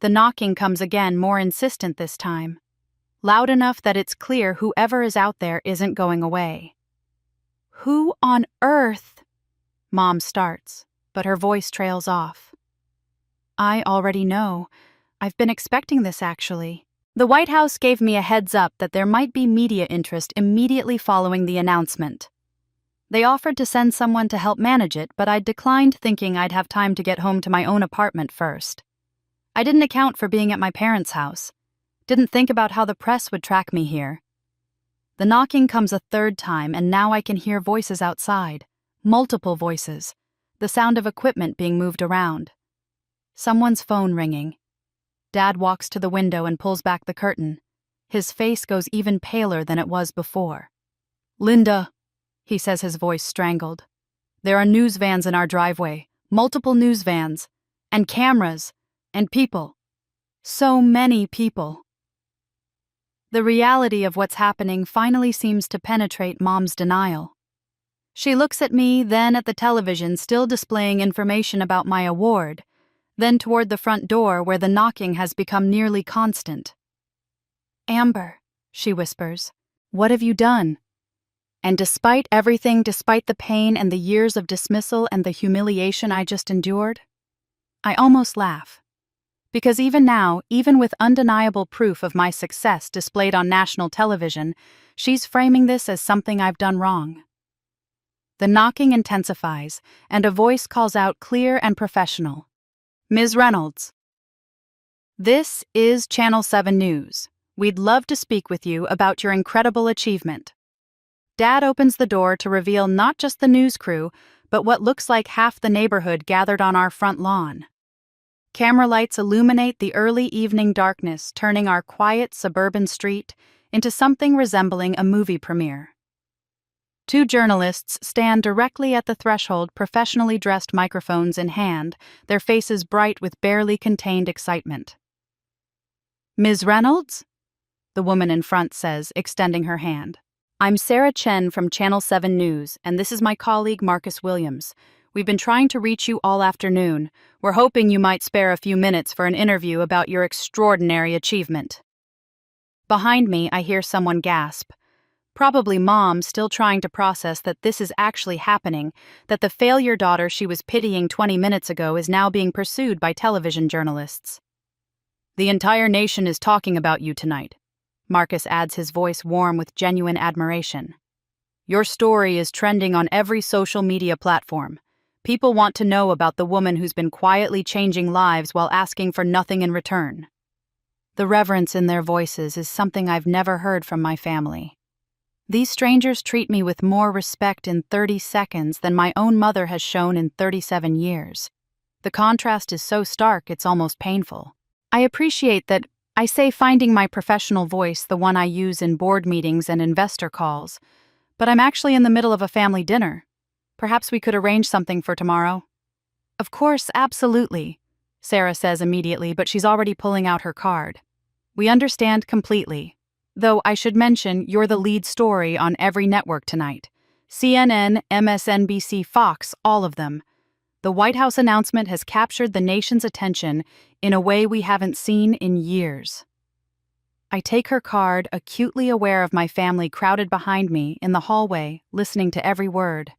The knocking comes again, more insistent this time. Loud enough that it's clear whoever is out there isn't going away. "Who on earth?" Mom starts, but her voice trails off. "I already know. I've been expecting this, actually. The White House gave me a heads up that there might be media interest immediately following the announcement. They offered to send someone to help manage it, but I declined, thinking I'd have time to get home to my own apartment first. I didn't account for being at my parents' house. Didn't think about how the press would track me here." The knocking comes a 3rd time, and now I can hear voices outside. Multiple voices. The sound of equipment being moved around. Someone's phone ringing. Dad walks to the window and pulls back the curtain. His face goes even paler than it was before. "Linda," he says, his voice strangled. "There are news vans in our driveway. Multiple news vans. And cameras. And people. So many people." The reality of what's happening finally seems to penetrate Mom's denial. She looks at me, then at the television still displaying information about my award, then toward the front door where the knocking has become nearly constant. "Amber," she whispers, "what have you done?" And despite everything, despite the pain and the years of dismissal and the humiliation I just endured, I almost laugh. Because even now, even with undeniable proof of my success displayed on national television, she's framing this as something I've done wrong. The knocking intensifies, and a voice calls out, clear and professional. "Ms. Reynolds." "This is Channel 7 News. We'd love to speak with you about your incredible achievement." Dad opens the door to reveal not just the news crew, but what looks like half the neighborhood gathered on our front lawn. Camera lights illuminate the early evening darkness, turning our quiet suburban street into something resembling a movie premiere. 2 journalists stand directly at the threshold, professionally dressed, microphones in hand, their faces bright with barely contained excitement. "Ms. Reynolds?" the woman in front says, extending her hand. "I'm Sarah Chen from Channel 7 News, and this is my colleague Marcus Williams. We've been trying to reach you all afternoon. We're hoping you might spare a few minutes for an interview about your extraordinary achievement." Behind me, I hear someone gasp. Probably Mom, still trying to process that this is actually happening, that the failure daughter she was pitying 20 minutes ago is now being pursued by television journalists. "The entire nation is talking about you tonight," Marcus adds, his voice warm with genuine admiration. "Your story is trending on every social media platform. People want to know about the woman who's been quietly changing lives while asking for nothing in return." The reverence in their voices is something I've never heard from my family. These strangers treat me with more respect in 30 seconds than my own mother has shown in 37 years. The contrast is so stark it's almost painful. I appreciate that I say finding my professional voice, the one I use in board meetings and investor calls, but I'm actually in the middle of a family dinner. Perhaps we could arrange something for tomorrow. "Of course, absolutely," Sarah says immediately, but she's already pulling out her card. "We understand completely. Though I should mention you're the lead story on every network tonight. CNN, MSNBC, Fox, all of them. The White House announcement has captured the nation's attention in a way we haven't seen in years." I take her card, acutely aware of my family crowded behind me in the hallway, listening to every word.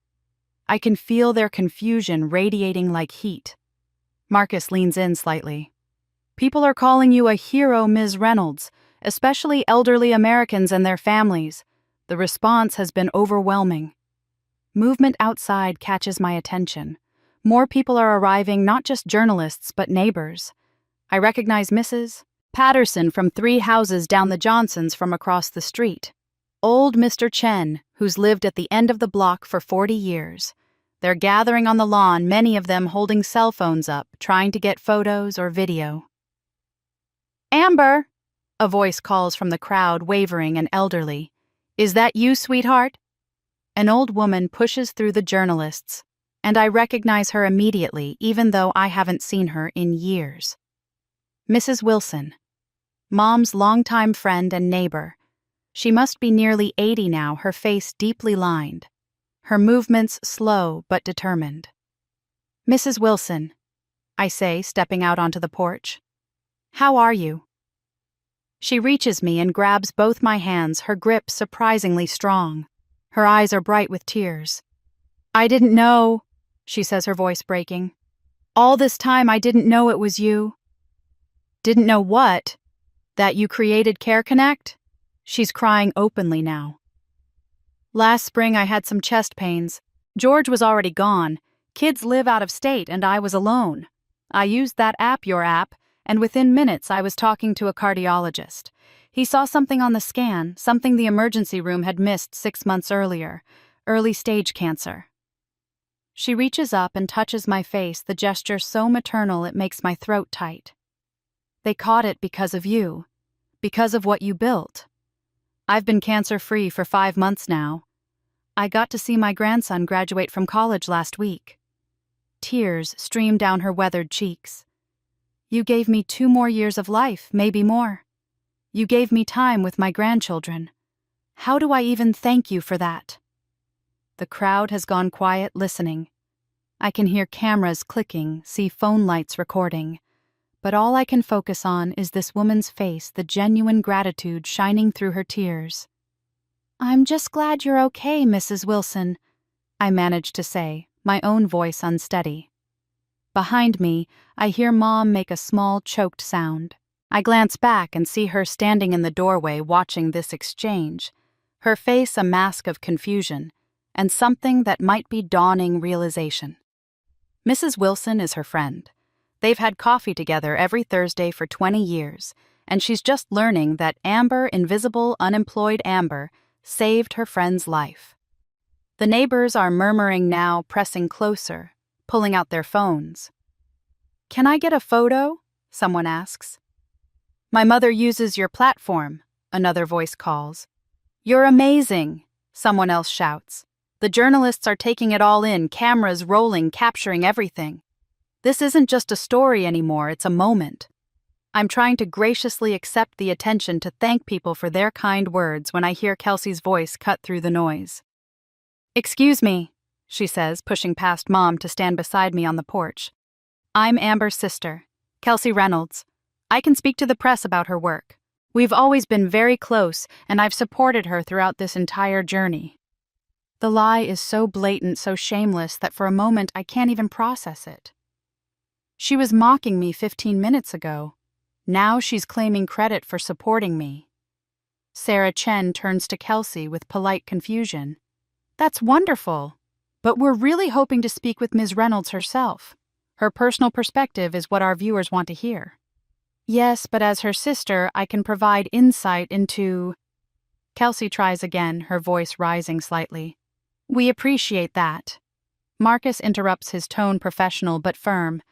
I can feel their confusion radiating like heat. Marcus leans in slightly. People are calling you a hero, Ms. Reynolds, especially elderly Americans and their families. The response has been overwhelming. Movement outside catches my attention. More people are arriving, not just journalists, but neighbors. I recognize Mrs. Patterson from 3 houses down the Johnsons from across the street. Old Mr. Chen, who's lived at the end of the block for 40 years. They're gathering on the lawn, many of them holding cell phones up, trying to get photos or video. "Amber!" a voice calls from the crowd, wavering and elderly. "Is that you, sweetheart?" An old woman pushes through the journalists, and I recognize her immediately, even though I haven't seen her in years. Mrs. Wilson, Mom's longtime friend and neighbor. She must be nearly 80 now, her face deeply lined. Her movements slow but determined. "Mrs. Wilson," I say, stepping out onto the porch. "How are you?" She reaches me and grabs both my hands, her grip surprisingly strong. Her eyes are bright with tears. "I didn't know," she says, her voice breaking. "All this time I didn't know it was you." "Didn't know what? That you created Care Connect?" She's crying openly now. "Last spring I had some chest pains. George was already gone. Kids live out of state and I was alone. I used that app, your app, and within minutes I was talking to a cardiologist. He saw something on the scan, something the emergency room had missed 6 months earlier, early-stage cancer." She reaches up and touches my face, the gesture so maternal it makes my throat tight. "They caught it because of you, because of what you built. I've been cancer-free for 5 months now. I got to see my grandson graduate from college last week." Tears stream down her weathered cheeks. "You gave me 2 more years of life, maybe more. You gave me time with my grandchildren. How do I even thank you for that?" The crowd has gone quiet, listening. I can hear cameras clicking, see phone lights recording. But all I can focus on is this woman's face, the genuine gratitude shining through her tears. "I'm just glad you're okay, Mrs. Wilson," I manage to say, my own voice unsteady. Behind me, I hear Mom make a small, choked sound. I glance back and see her standing in the doorway watching this exchange, her face a mask of confusion, and something that might be dawning realization. Mrs. Wilson is her friend. They've had coffee together every Thursday for 20 years, and she's just learning that Amber, invisible, unemployed Amber, saved her friend's life. The neighbors are murmuring now, pressing closer, pulling out their phones. "Can I get a photo?" someone asks. "My mother uses your platform," another voice calls. "You're amazing," someone else shouts. "The journalists are taking it all in, cameras rolling, capturing everything. This isn't just a story anymore, it's a moment." I'm trying to graciously accept the attention to thank people for their kind words when I hear Kelsey's voice cut through the noise. "Excuse me," she says, pushing past Mom to stand beside me on the porch. "I'm Amber's sister, Kelsey Reynolds. I can speak to the press about her work. We've always been very close, and I've supported her throughout this entire journey." The lie is so blatant, so shameless, that for a moment I can't even process it. She was mocking me 15 minutes ago. Now she's claiming credit for supporting me. Sarah Chen turns to Kelsey with polite confusion. "That's wonderful, but we're really hoping to speak with Ms. Reynolds herself. Her personal perspective is what our viewers want to hear." "Yes, but as her sister, I can provide insight into—" Kelsey tries again, her voice rising slightly. "We appreciate that." Marcus interrupts, his tone professional but firm.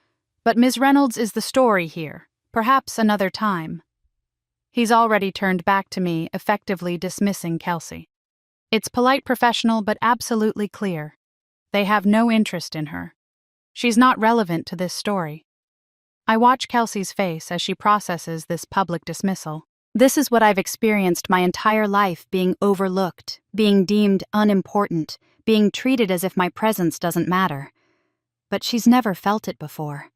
"But Ms. Reynolds is the story here. Perhaps another time." He's already turned back to me, effectively dismissing Kelsey. It's polite, professional, but absolutely clear. They have no interest in her. She's not relevant to this story. I watch Kelsey's face as she processes this public dismissal. This is what I've experienced my entire life, being overlooked, being deemed unimportant, being treated as if my presence doesn't matter. But she's never felt it before.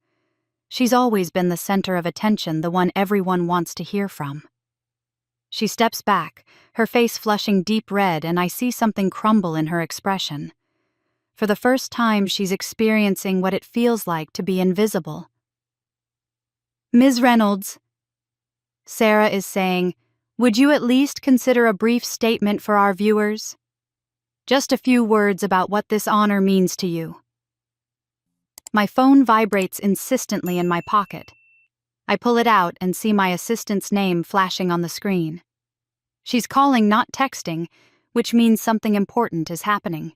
She's always been the center of attention, the one everyone wants to hear from. She steps back, her face flushing deep red, and I see something crumble in her expression. For the first time, she's experiencing what it feels like to be invisible. Ms. Reynolds, Sarah is saying, would you at least consider a brief statement for our viewers? Just a few words about what this honor means to you. My phone vibrates insistently in my pocket. I pull it out and see my assistant's name flashing on the screen. She's calling, not texting, which means something important is happening.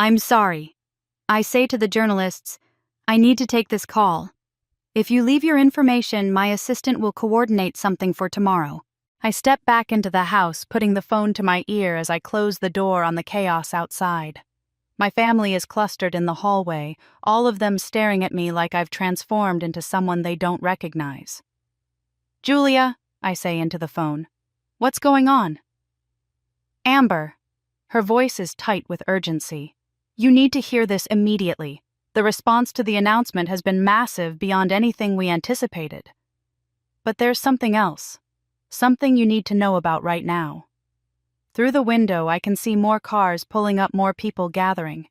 I'm sorry. I say to the journalists, I need to take this call. If you leave your information, my assistant will coordinate something for tomorrow. I step back into the house, putting the phone to my ear as I close the door on the chaos outside. My family is clustered in the hallway, all of them staring at me like I've transformed into someone they don't recognize. Julia, I say into the phone, what's going on? Amber. Her voice is tight with urgency. You need to hear this immediately. The response to the announcement has been massive beyond anything we anticipated. But there's something else. Something you need to know about right now. Through the window, I can see more cars pulling up, more people gathering.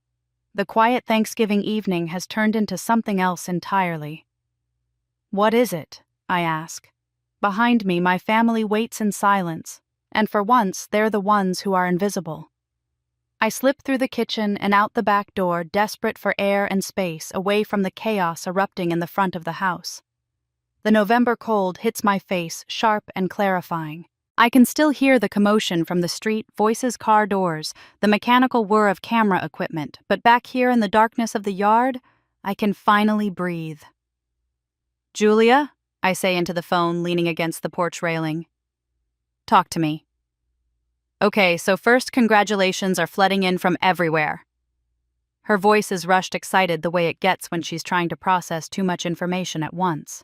The quiet Thanksgiving evening has turned into something else entirely. What is it? I ask. Behind me, my family waits in silence, and for once, they're the ones who are invisible. I slip through the kitchen and out the back door, desperate for air and space away from the chaos erupting in the front of the house. The November cold hits my face, sharp and clarifying. I can still hear the commotion from the street, voices, car doors, the mechanical whir of camera equipment, but back here in the darkness of the yard, I can finally breathe. Julia, I say into the phone, leaning against the porch railing. Talk to me. Okay, so first, congratulations are flooding in from everywhere. Her voice is rushed, excited the way it gets when she's trying to process too much information at once.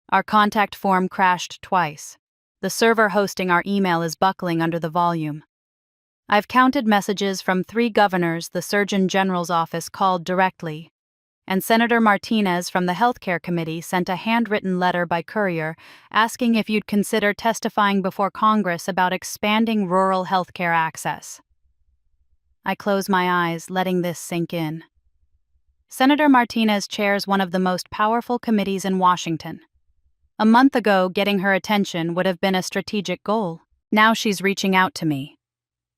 Our contact form crashed twice. The server hosting our email is buckling under the volume. I've counted messages from 3 governors the Surgeon General's office called directly, and Senator Martinez from the Healthcare Committee sent a handwritten letter by courier asking if you'd consider testifying before Congress about expanding rural healthcare access. I close my eyes, letting this sink in. Senator Martinez chairs one of the most powerful committees in Washington. A month ago, getting her attention would have been a strategic goal. Now she's reaching out to me.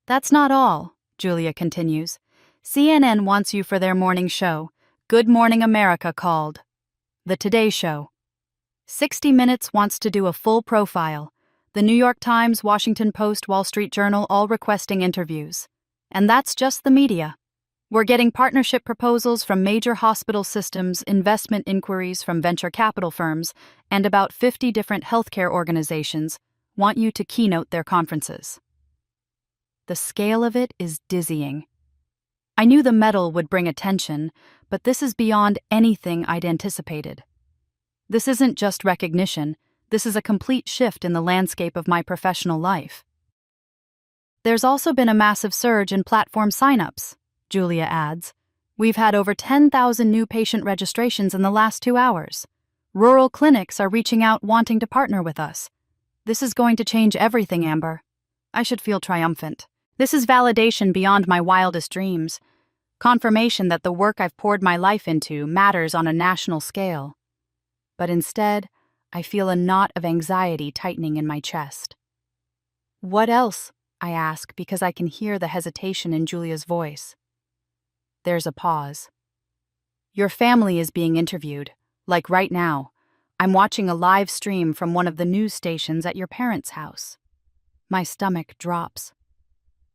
That's not all, Julia continues. CNN wants you for their morning show. Good Morning America called. The Today Show. 60 Minutes wants to do a full profile. The New York Times, Washington Post, Wall Street Journal all requesting interviews. And that's just the media. We're getting partnership proposals from major hospital systems, investment inquiries from venture capital firms, and about 50 different healthcare organizations want you to keynote their conferences. The scale of it is dizzying. I knew the medal would bring attention, but this is beyond anything I'd anticipated. This isn't just recognition, this is a complete shift in the landscape of my professional life. There's also been a massive surge in platform signups, Julia adds. We've had over 10,000 new patient registrations in the last 2 hours. Rural clinics are reaching out wanting to partner with us. This is going to change everything, Amber. I should feel triumphant. This is validation beyond my wildest dreams. Confirmation that the work I've poured my life into matters on a national scale. But instead, I feel a knot of anxiety tightening in my chest. What else? I ask because I can hear the hesitation in Julia's voice. There's a pause. Your family is being interviewed, like right now. I'm watching a live stream from one of the news stations at your parents' house. My stomach drops.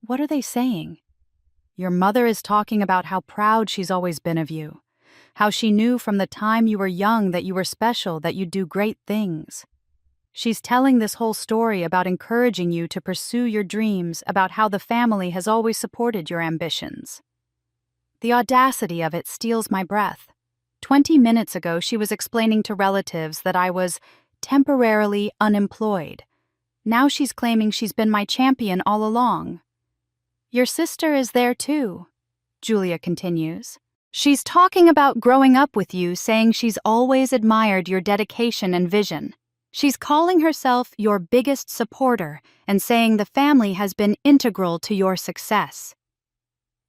What are they saying? Your mother is talking about how proud she's always been of you, how she knew from the time you were young that you were special, that you'd do great things. She's telling this whole story about encouraging you to pursue your dreams, about how the family has always supported your ambitions. The audacity of it steals my breath. 20 minutes ago, she was explaining to relatives that I was temporarily unemployed. Now she's claiming she's been my champion all along. Your sister is there too, Julia continues. She's talking about growing up with you, saying she's always admired your dedication and vision. She's calling herself your biggest supporter and saying the family has been integral to your success.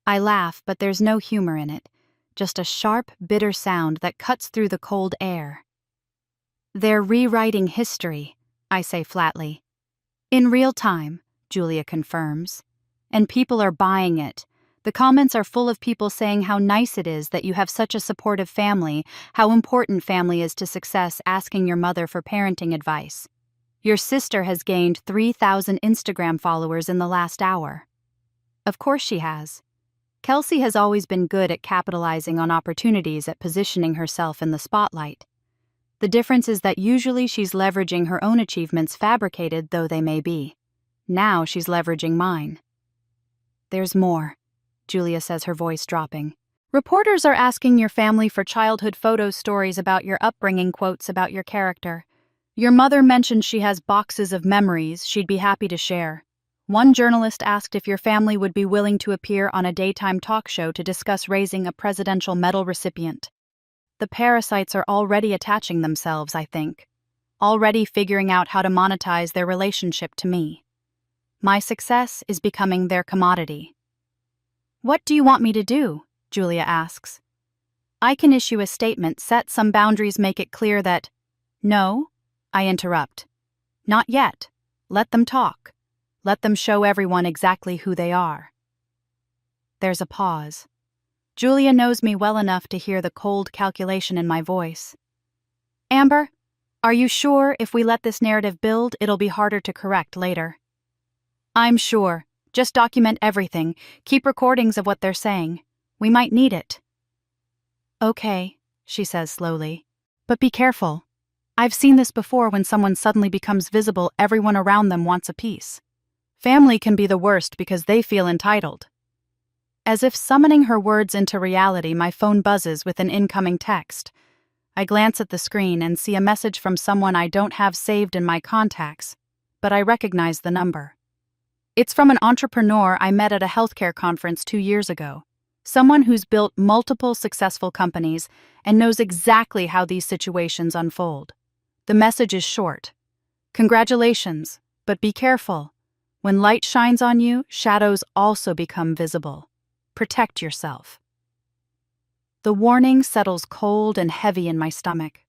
I laugh, but there's no humor in it, just a sharp, bitter sound that cuts through the cold air. They're rewriting history, I say flatly. In real time, Julia confirms. And people are buying it. The comments are full of people saying how nice it is that you have such a supportive family, how important family is to success, asking your mother for parenting advice. Your sister has gained 3,000 Instagram followers in the last hour. Of course she has. Kelsey has always been good at capitalizing on opportunities, at positioning herself in the spotlight. The difference is that usually she's leveraging her own achievements, fabricated though they may be. Now she's leveraging mine. There's more, Julia says, her voice dropping. Reporters are asking your family for childhood photos, stories about your upbringing, quotes about your character. Your mother mentioned she has boxes of memories she'd be happy to share. One journalist asked if your family would be willing to appear on a daytime talk show to discuss raising a presidential medal recipient. The parasites are already attaching themselves, I think. Already figuring out how to monetize their relationship to me. My success is becoming their commodity. What do you want me to do? Julia asks. I can issue a statement, set some boundaries, make it clear that... No, I interrupt. Not yet. Let them talk. Let them show everyone exactly who they are. There's a pause. Julia knows me well enough to hear the cold calculation in my voice. Amber, are you sure if we let this narrative build, it'll be harder to correct later? I'm sure. Just document everything. Keep recordings of what they're saying. We might need it. Okay, she says slowly. But be careful. I've seen this before. When someone suddenly becomes visible, everyone around them wants a piece. Family can be the worst because they feel entitled. As if summoning her words into reality, my phone buzzes with an incoming text. I glance at the screen and see a message from someone I don't have saved in my contacts, but I recognize the number. It's from an entrepreneur I met at a healthcare conference 2 years ago, someone who's built multiple successful companies and knows exactly how these situations unfold. The message is short. Congratulations, but be careful. When light shines on you, shadows also become visible. Protect yourself. The warning settles cold and heavy in my stomach.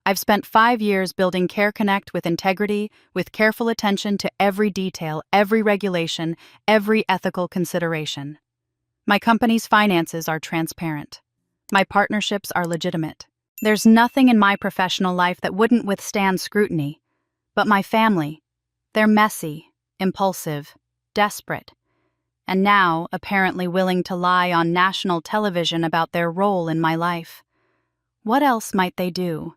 I've spent 5 years building Care Connect with integrity, with careful attention to every detail, every regulation, every ethical consideration. My company's finances are transparent. My partnerships are legitimate. There's nothing in my professional life that wouldn't withstand scrutiny. But my family, they're messy, impulsive, desperate, and now apparently willing to lie on national television about their role in my life. What else might they do?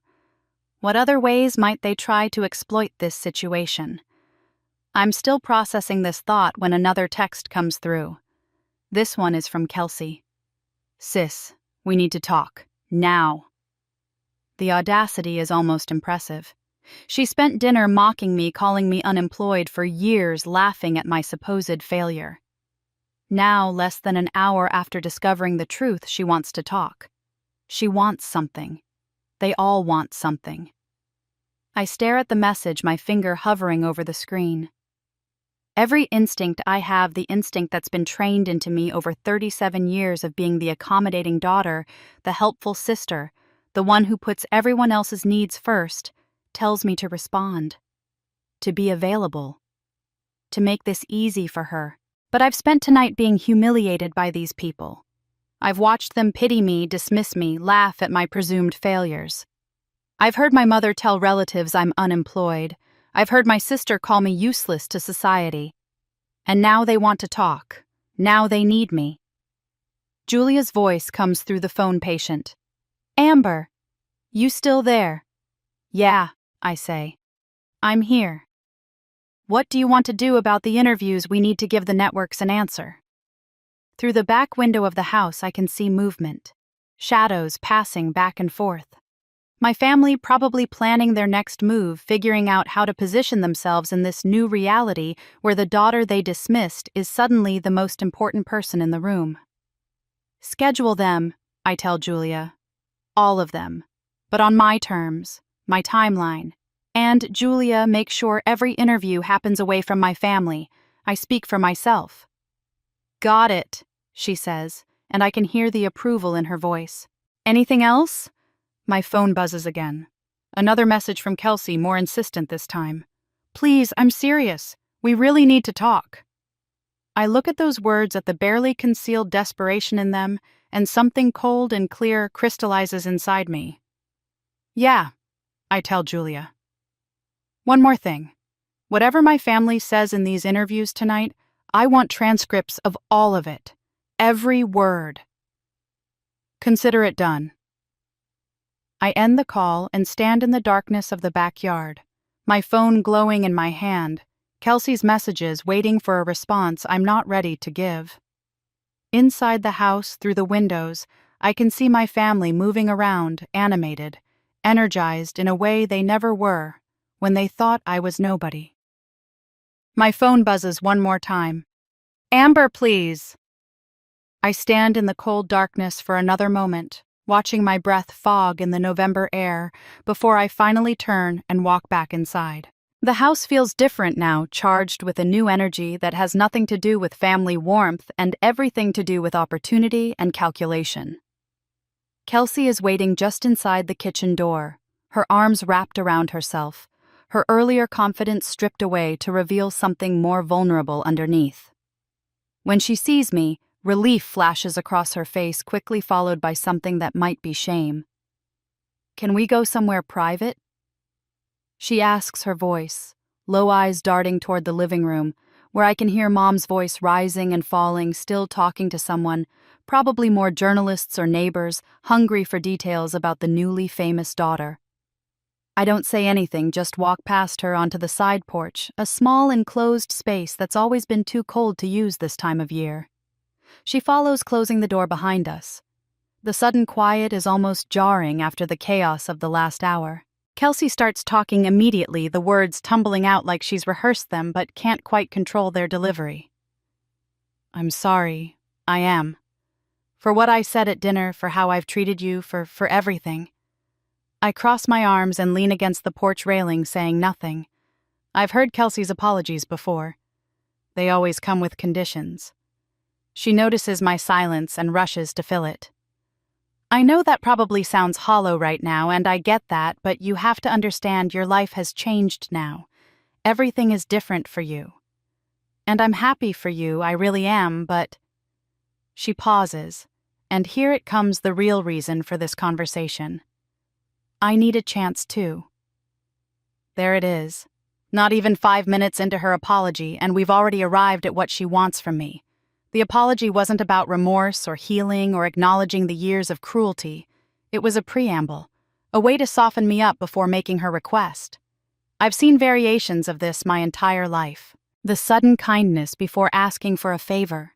What other ways might they try to exploit this situation? I'm still processing this thought when another text comes through. This one is from Kelsey. Sis, we need to talk. Now. The audacity is almost impressive. She spent dinner mocking me, calling me unemployed, for years laughing at my supposed failure. Now, less than an hour after discovering the truth, she wants to talk. She wants something. They all want something. I stare at the message, my finger hovering over the screen. Every instinct I have, the instinct that's been trained into me over 37 years of being the accommodating daughter, the helpful sister, the one who puts everyone else's needs first, tells me to respond, to be available, to make this easy for her. But I've spent tonight being humiliated by these people. I've watched them pity me, dismiss me, laugh at my presumed failures. I've heard my mother tell relatives I'm unemployed. I've heard my sister call me useless to society. And now they want to talk. Now they need me. Julia's voice comes through the phone patient. Amber, you still there? Yeah, I say. I'm here. What do you want to do about the interviews? We need to give the networks an answer. Through the back window of the house, I can see movement. Shadows passing back and forth. My family probably planning their next move, figuring out how to position themselves in this new reality where the daughter they dismissed is suddenly the most important person in the room. Schedule them, I tell Julia. All of them. But on my terms, my timeline. And, Julia, make sure every interview happens away from my family. I speak for myself. Got it, she says, and I can hear the approval in her voice. Anything else? My phone buzzes again. Another message from Kelsey, more insistent this time. Please, I'm serious. We really need to talk. I look at those words at the barely concealed desperation in them, and something cold and clear crystallizes inside me. Yeah, I tell Julia. One more thing. Whatever my family says in these interviews tonight, I want transcripts of all of it. Every word. Consider it done. I end the call and stand in the darkness of the backyard, my phone glowing in my hand, Kelsey's messages waiting for a response I'm not ready to give. Inside the house, through the windows, I can see my family moving around, animated, energized in a way they never were when they thought I was nobody. My phone buzzes one more time. Amber, please. I stand in the cold darkness for another moment, watching my breath fog in the November air before I finally turn and walk back inside. The house feels different now, charged with a new energy that has nothing to do with family warmth and everything to do with opportunity and calculation. Kelsey is waiting just inside the kitchen door, her arms wrapped around herself, her earlier confidence stripped away to reveal something more vulnerable underneath. When she sees me, relief flashes across her face, quickly followed by something that might be shame. Can we go somewhere private? She asks, her voice, low eyes darting toward the living room, where I can hear Mom's voice rising and falling, still talking to someone, probably more journalists or neighbors, hungry for details about the newly famous daughter. I don't say anything, just walk past her onto the side porch, a small enclosed space that's always been too cold to use this time of year. She follows, closing the door behind us. The sudden quiet is almost jarring after the chaos of the last hour. Kelsey starts talking immediately, the words tumbling out like she's rehearsed them but can't quite control their delivery. I'm sorry. I am. For what I said at dinner, for how I've treated you, for everything. I cross my arms and lean against the porch railing, saying nothing. I've heard Kelsey's apologies before. They always come with conditions. She notices my silence and rushes to fill it. I know that probably sounds hollow right now, and I get that, but you have to understand your life has changed now. Everything is different for you. And I'm happy for you, I really am, but... She pauses, and here it comes, the real reason for this conversation. I need a chance too. There it is. Not even 5 minutes into her apology, and we've already arrived at what she wants from me. The apology wasn't about remorse or healing or acknowledging the years of cruelty. It was a preamble, a way to soften me up before making her request. I've seen variations of this my entire life. The sudden kindness before asking for a favor.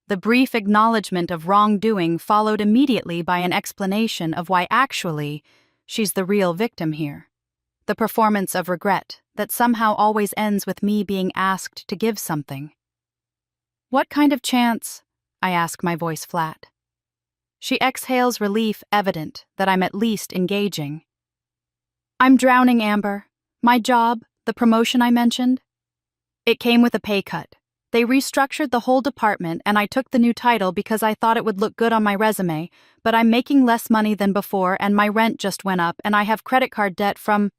The brief acknowledgement of wrongdoing followed immediately by an explanation of why actually she's the real victim here. The performance of regret that somehow always ends with me being asked to give something. What kind of chance? I ask, my voice flat. She exhales, relief evident that I'm at least engaging. I'm drowning, Amber. My job, the promotion I mentioned. It came with a pay cut. They restructured the whole department and I took the new title because I thought it would look good on my resume, but I'm making less money than before and my rent just went up and I have credit card debt from...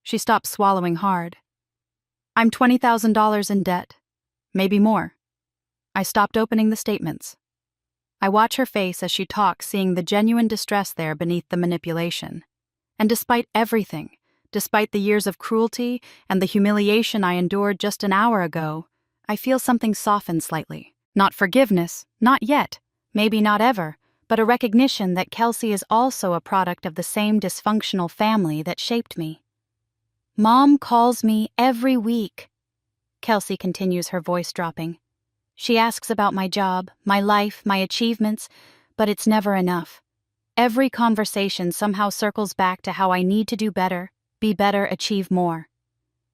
She stops, swallowing hard. I'm $20,000 in debt. Maybe more. I stopped opening the statements. I watch her face as she talks, seeing the genuine distress there beneath the manipulation. And despite everything, despite the years of cruelty and the humiliation I endured just an hour ago, I feel something soften slightly. Not forgiveness, not yet, maybe not ever, but a recognition that Kelsey is also a product of the same dysfunctional family that shaped me. Mom calls me every week. Kelsey continues, her voice dropping. She asks about my job, my life, my achievements, but it's never enough. Every conversation somehow circles back to how I need to do better, be better, achieve more.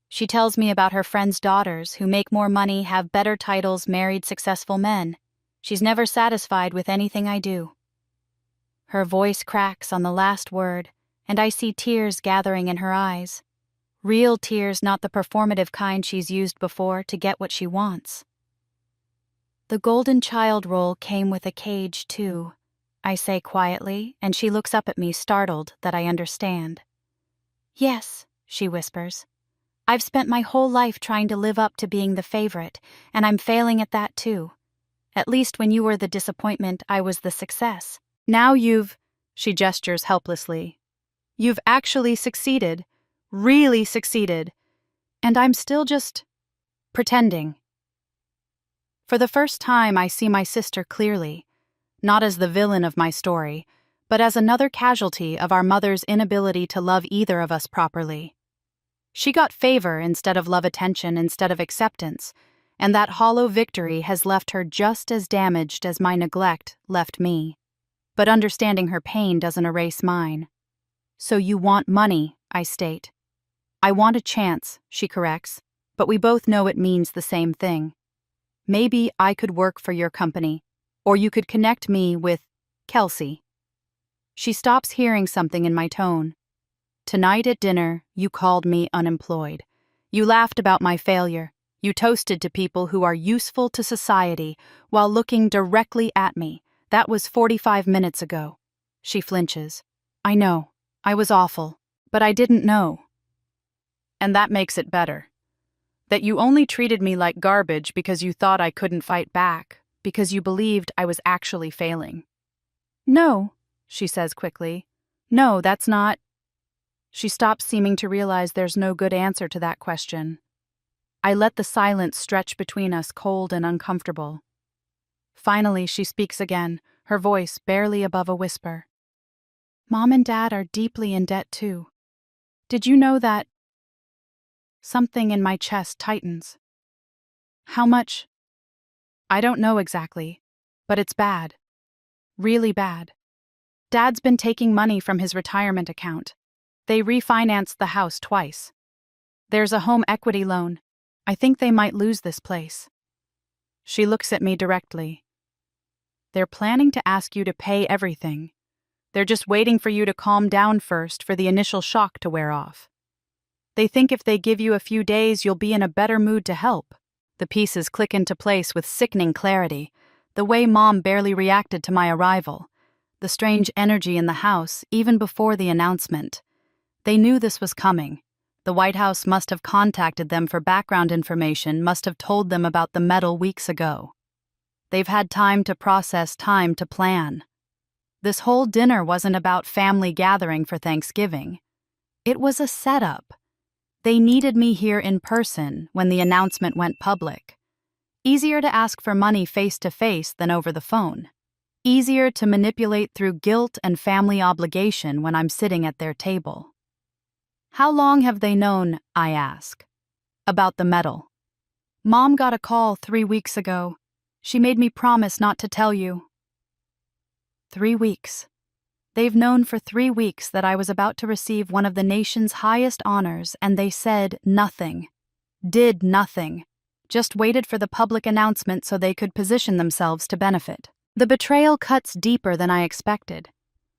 She tells me about her friends' daughters who make more money, have better titles, married successful men. She's never satisfied with anything I do. Her voice cracks on the last word, and I see tears gathering in her eyes. Real tears, not the performative kind she's used before to get what she wants. The golden child role came with a cage, too, I say quietly, and she looks up at me, startled that I understand. Yes, she whispers. I've spent my whole life trying to live up to being the favorite, and I'm failing at that too. At least when you were the disappointment, I was the success. Now she gestures helplessly. You've actually succeeded, really succeeded, and I'm still just pretending. For the first time, I see my sister clearly, not as the villain of my story, but as another casualty of our mother's inability to love either of us properly. She got favor instead of love, attention instead of acceptance, and that hollow victory has left her just as damaged as my neglect left me. But understanding her pain doesn't erase mine. So you want money, I state. I want a chance, she corrects, but we both know it means the same thing. Maybe I could work for your company, or you could connect me with Kelsey. She stops, hearing something in my tone. Tonight at dinner, you called me unemployed. You laughed about my failure. You toasted to people who are useful to society while looking directly at me. That was 45 minutes ago. She flinches. I know. I was awful. But I didn't know. And that makes it better. That you only treated me like garbage because you thought I couldn't fight back, because you believed I was actually failing. No, she says quickly. No, that's not. She stops, seeming to realize there's no good answer to that question. I let the silence stretch between us, cold and uncomfortable. Finally, she speaks again, her voice barely above a whisper. Mom and Dad are deeply in debt too. Did you know that? Something in my chest tightens. How much? I don't know exactly, but it's bad. Really bad. Dad's been taking money from his retirement account. They refinanced the house twice. There's a home equity loan. I think they might lose this place. She looks at me directly. They're planning to ask you to pay everything. They're just waiting for you to calm down first for the initial shock to wear off. They think if they give you a few days, you'll be in a better mood to help. The pieces click into place with sickening clarity. The way Mom barely reacted to my arrival. The strange energy in the house, even before the announcement. They knew this was coming. The White House must have contacted them for background information, must have told them about the medal weeks ago. They've had time to process, time to plan. This whole dinner wasn't about family gathering for Thanksgiving. It was a setup. They needed me here in person when the announcement went public. Easier to ask for money face-to-face than over the phone. Easier to manipulate through guilt and family obligation when I'm sitting at their table. How long have they known, I ask, about the medal? Mom got a call 3 weeks ago. She made me promise not to tell you. 3 weeks. They've known for 3 weeks that I was about to receive one of the nation's highest honors, and they said nothing. Did nothing. Just waited for the public announcement so they could position themselves to benefit. The betrayal cuts deeper than I expected.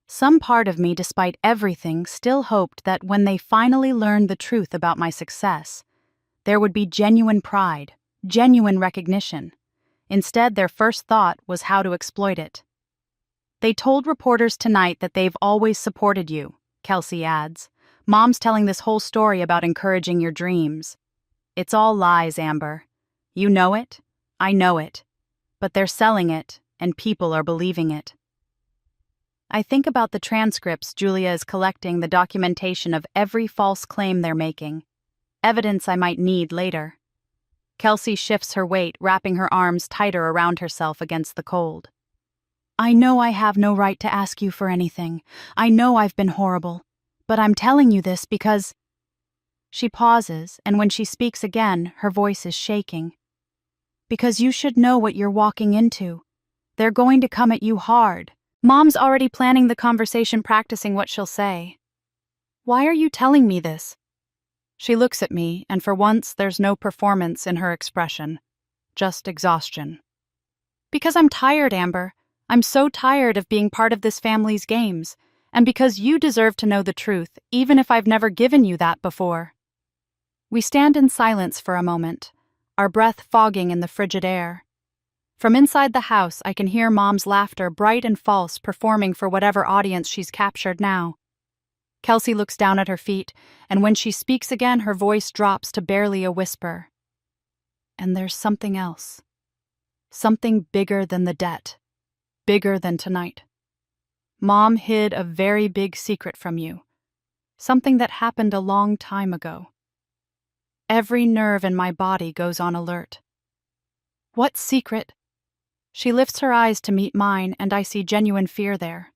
Some part of me, despite everything, still hoped that when they finally learned the truth about my success, there would be genuine pride, genuine recognition. Instead, their first thought was how to exploit it. They told reporters tonight that they've always supported you, Kelsey adds. Mom's telling this whole story about encouraging your dreams. It's all lies, Amber. You know it, I know it. But they're selling it, and people are believing it. I think about the transcripts Julia is collecting, the documentation of every false claim they're making. Evidence I might need later. Kelsey shifts her weight, wrapping her arms tighter around herself against the cold. I know I have no right to ask you for anything. I know I've been horrible. But I'm telling you this because... She pauses, and when she speaks again, her voice is shaking. Because you should know what you're walking into. They're going to come at you hard. Mom's already planning the conversation, practicing what she'll say. Why are you telling me this? She looks at me, and for once there's no performance in her expression. Just exhaustion. Because I'm tired, Amber. I'm so tired of being part of this family's games. And because you deserve to know the truth, even if I've never given you that before. We stand in silence for a moment, our breath fogging in the frigid air. From inside the house, I can hear Mom's laughter, bright and false, performing for whatever audience she's captured now. Kelsey looks down at her feet, and when she speaks again, her voice drops to barely a whisper. And there's something else. Something bigger than the debt. Bigger than tonight. Mom hid a very big secret from you. Something that happened a long time ago. Every nerve in my body goes on alert. What secret? She lifts her eyes to meet mine, and I see genuine fear there.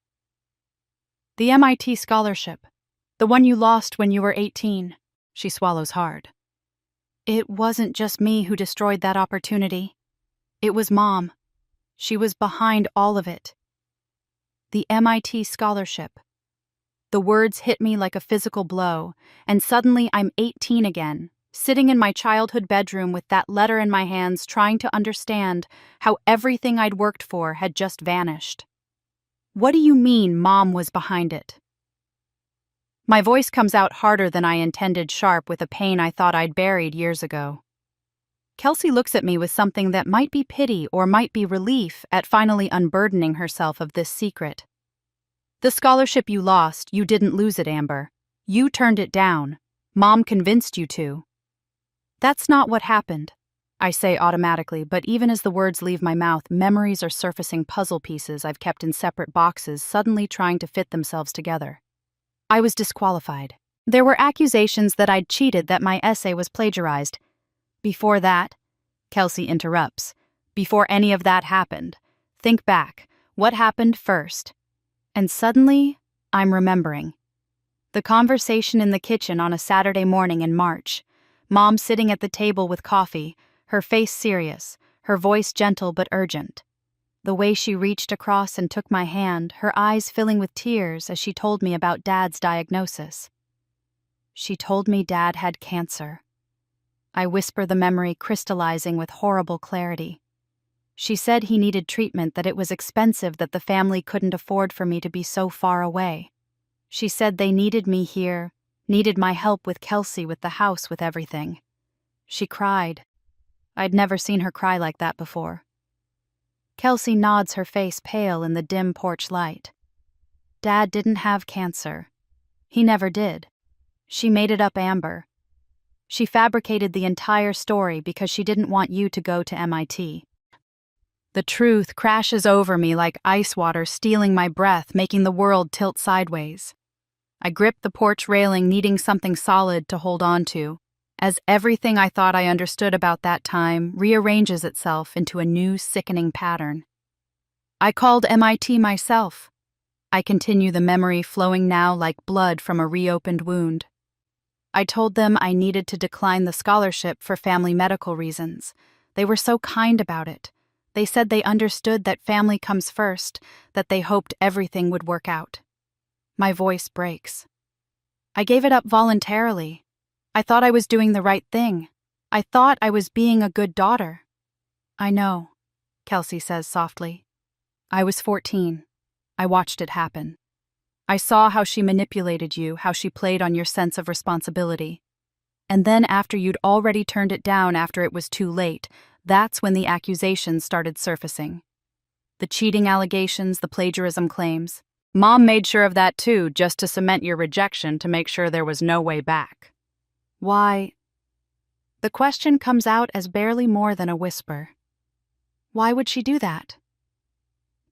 The MIT scholarship. The one you lost when you were 18. She swallows hard. It wasn't just me who destroyed that opportunity. It was Mom. She was behind all of it. The MIT scholarship. The words hit me like a physical blow, and suddenly I'm 18 again, sitting in my childhood bedroom with that letter in my hands, trying to understand how everything I'd worked for had just vanished. What do you mean Mom was behind it? My voice comes out harder than I intended, sharp with a pain I thought I'd buried years ago. Kelsey looks at me with something that might be pity or might be relief at finally unburdening herself of this secret. The scholarship you lost, you didn't lose it, Amber. You turned it down. Mom convinced you to. That's not what happened, I say automatically, but even as the words leave my mouth, memories are surfacing, puzzle pieces I've kept in separate boxes, suddenly trying to fit themselves together. I was disqualified. There were accusations that I'd cheated, that my essay was plagiarized. Before that, Kelsey interrupts. Before any of that happened. Think back. What happened first? And suddenly, I'm remembering. The conversation in the kitchen on a Saturday morning in March. Mom sitting at the table with coffee, her face serious, her voice gentle but urgent. The way she reached across and took my hand, her eyes filling with tears as she told me about Dad's diagnosis. She told me Dad had cancer. I whisper the memory crystallizing with horrible clarity. She said he needed treatment, that it was expensive, that the family couldn't afford for me to be so far away. She said they needed me here, needed my help with Kelsey, with the house, with everything. She cried. I'd never seen her cry like that before. Kelsey nods, her face pale in the dim porch light. Dad didn't have cancer. He never did. She made it up, Amber. She fabricated the entire story because she didn't want you to go to MIT. The truth crashes over me like ice water, stealing my breath, making the world tilt sideways. I grip the porch railing, needing something solid to hold on to, as everything I thought I understood about that time rearranges itself into a new sickening pattern. I called MIT myself. I continue, the memory flowing now like blood from a reopened wound. I told them I needed to decline the scholarship for family medical reasons. They were so kind about it. They said they understood that family comes first, that they hoped everything would work out. My voice breaks. I gave it up voluntarily. I thought I was doing the right thing. I thought I was being a good daughter. I know, Kelsey says softly. I was 14. I watched it happen. I saw how she manipulated you, how she played on your sense of responsibility. And then after you'd already turned it down, after it was too late, that's when the accusations started surfacing. The cheating allegations, the plagiarism claims. Mom made sure of that too, just to cement your rejection, to make sure there was no way back. Why? The question comes out as barely more than a whisper. Why would she do that?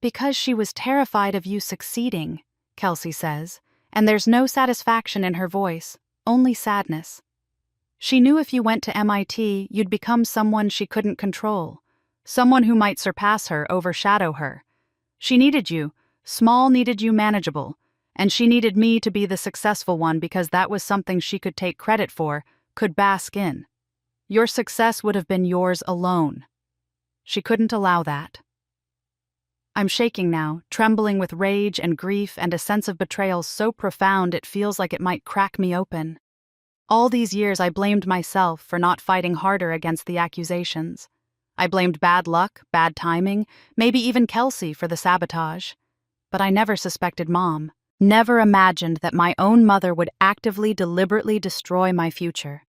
Because she was terrified of you succeeding, Kelsey says, and there's no satisfaction in her voice, only sadness. She knew if you went to MIT, you'd become someone she couldn't control, someone who might surpass her, overshadow her. She needed you, small needed you manageable, and she needed me to be the successful one because that was something she could take credit for, could bask in. Your success would have been yours alone. She couldn't allow that. I'm shaking now, trembling with rage and grief and a sense of betrayal so profound it feels like it might crack me open. All these years I blamed myself for not fighting harder against the accusations. I blamed bad luck, bad timing, maybe even Kelsey for the sabotage. But I never suspected Mom, never imagined that my own mother would actively, deliberately destroy my future.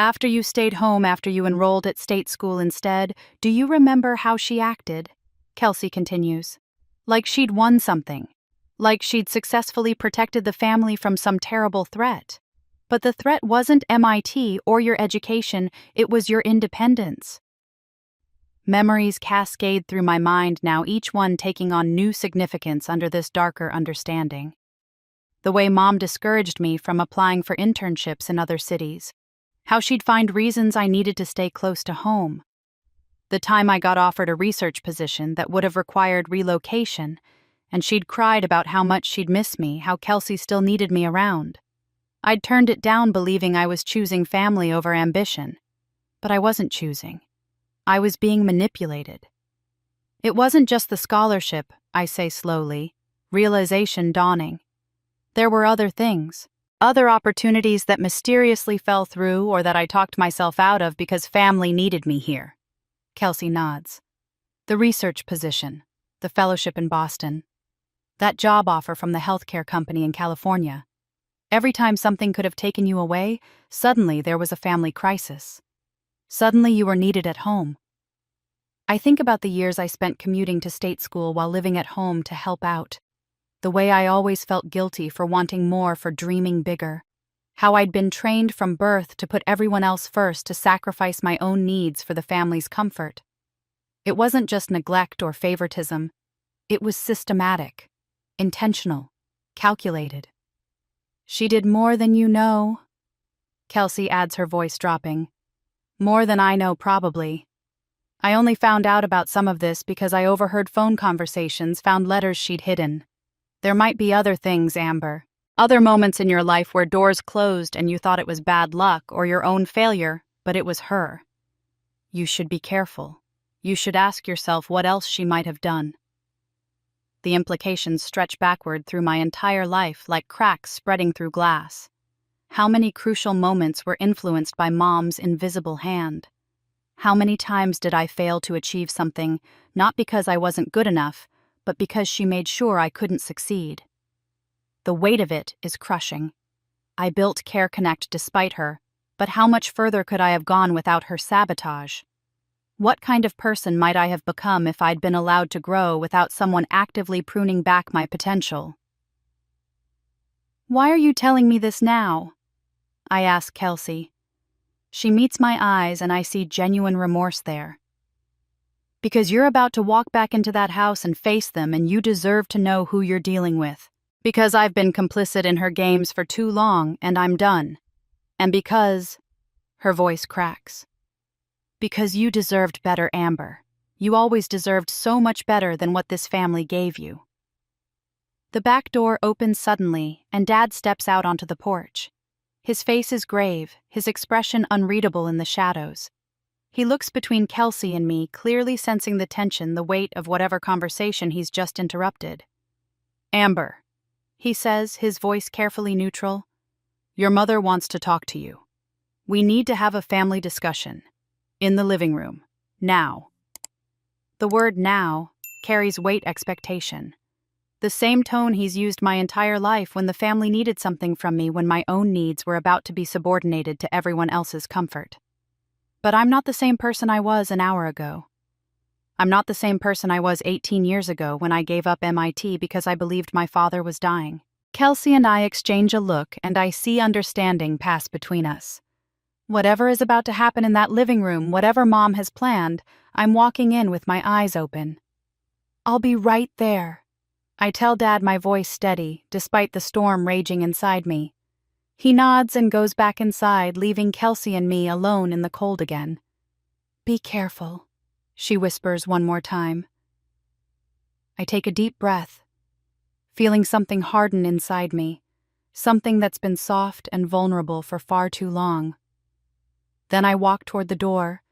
After you stayed home after you enrolled at state school instead, do you remember how she acted? Kelsey continues. Like she'd won something. Like she'd successfully protected the family from some terrible threat. But the threat wasn't MIT or your education, it was your independence. Memories cascade through my mind now, each one taking on new significance under this darker understanding. The way Mom discouraged me from applying for internships in other cities. How she'd find reasons I needed to stay close to home. The time I got offered a research position that would have required relocation, and she'd cried about how much she'd miss me, how Kelsey still needed me around. I'd turned it down believing I was choosing family over ambition. But I wasn't choosing. I was being manipulated. It wasn't just the scholarship, I say slowly, realization dawning. There were other things, other opportunities that mysteriously fell through or that I talked myself out of because family needed me here. Kelsey nods. The research position, the fellowship in Boston, that job offer from the healthcare company in California. Every time something could have taken you away, suddenly there was a family crisis. Suddenly you were needed at home. I think about the years I spent commuting to state school while living at home to help out. The way I always felt guilty for wanting more, for dreaming bigger. How I'd been trained from birth to put everyone else first, to sacrifice my own needs for the family's comfort. It wasn't just neglect or favoritism. It was systematic, intentional, calculated. She did more than you know. Kelsey adds, her voice dropping. More than I know, probably. I only found out about some of this because I overheard phone conversations, found letters she'd hidden. There might be other things, Amber. Other moments in your life where doors closed and you thought it was bad luck or your own failure, but it was her. You should be careful. You should ask yourself what else she might have done. The implications stretch backward through my entire life like cracks spreading through glass. How many crucial moments were influenced by Mom's invisible hand? How many times did I fail to achieve something, not because I wasn't good enough, but because she made sure I couldn't succeed? The weight of it is crushing. I built Care Connect despite her, but how much further could I have gone without her sabotage? What kind of person might I have become if I'd been allowed to grow without someone actively pruning back my potential? Why are you telling me this now? I ask Kelsey. She meets my eyes and I see genuine remorse there. Because you're about to walk back into that house and face them, and you deserve to know who you're dealing with. Because I've been complicit in her games for too long and I'm done. And because... Her voice cracks. Because you deserved better, Amber. You always deserved so much better than what this family gave you. The back door opens suddenly and Dad steps out onto the porch. His face is grave, his expression unreadable in the shadows. He looks between Kelsey and me, clearly sensing the tension, the weight of whatever conversation he's just interrupted. Amber, he says, his voice carefully neutral. Your mother wants to talk to you. We need to have a family discussion. In the living room. Now. The word now carries weight expectation. The same tone he's used my entire life when the family needed something from me, when my own needs were about to be subordinated to everyone else's comfort. But I'm not the same person I was an hour ago. I'm not the same person I was 18 years ago when I gave up MIT because I believed my father was dying. Kelsey and I exchange a look and I see understanding pass between us. Whatever is about to happen in that living room, whatever Mom has planned, I'm walking in with my eyes open. I'll be right there. I tell Dad, my voice steady, despite the storm raging inside me. He nods and goes back inside, leaving Kelsey and me alone in the cold again. Be careful, she whispers one more time. I take a deep breath, feeling something harden inside me, something that's been soft and vulnerable for far too long. Then I walk toward the door,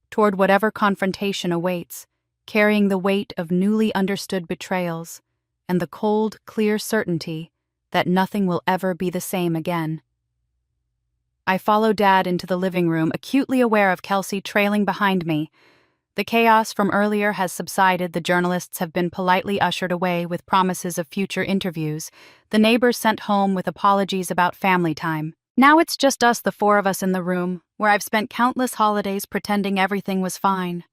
toward whatever confrontation awaits, carrying the weight of newly understood betrayals and the cold, clear certainty that nothing will ever be the same again. I follow Dad into the living room, acutely aware of Kelsey trailing behind me. The chaos from earlier has subsided, the journalists have been politely ushered away with promises of future interviews, the neighbors sent home with apologies about family time. Now it's just us, the four of us in the room, where I've spent countless holidays pretending everything was fine.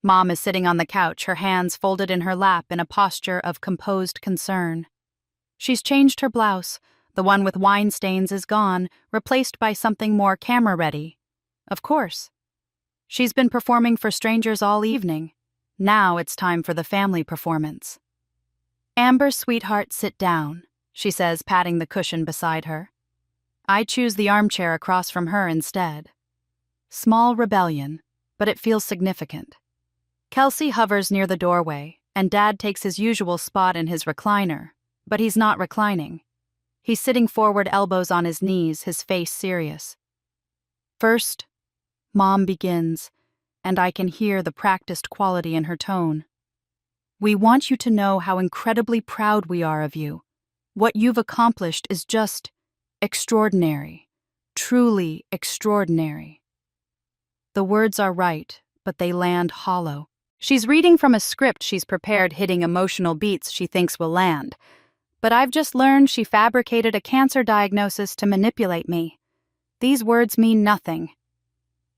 Mom is sitting on the couch, her hands folded in her lap in a posture of composed concern. She's changed her blouse. The one with wine stains is gone, replaced by something more camera-ready. Of course. She's been performing for strangers all evening. Now it's time for the family performance. "Amber, sweetheart, sit down," she says, patting the cushion beside her. I choose the armchair across from her instead. Small rebellion, but it feels significant. Kelsey hovers near the doorway, and Dad takes his usual spot in his recliner, but he's not reclining. He's sitting forward, elbows on his knees, his face serious. "First," Mom begins, and I can hear the practiced quality in her tone. "We want you to know how incredibly proud we are of you. What you've accomplished is just extraordinary, truly extraordinary." The words are right, but they land hollow. She's reading from a script she's prepared, hitting emotional beats she thinks will land. But I've just learned she fabricated a cancer diagnosis to manipulate me. These words mean nothing.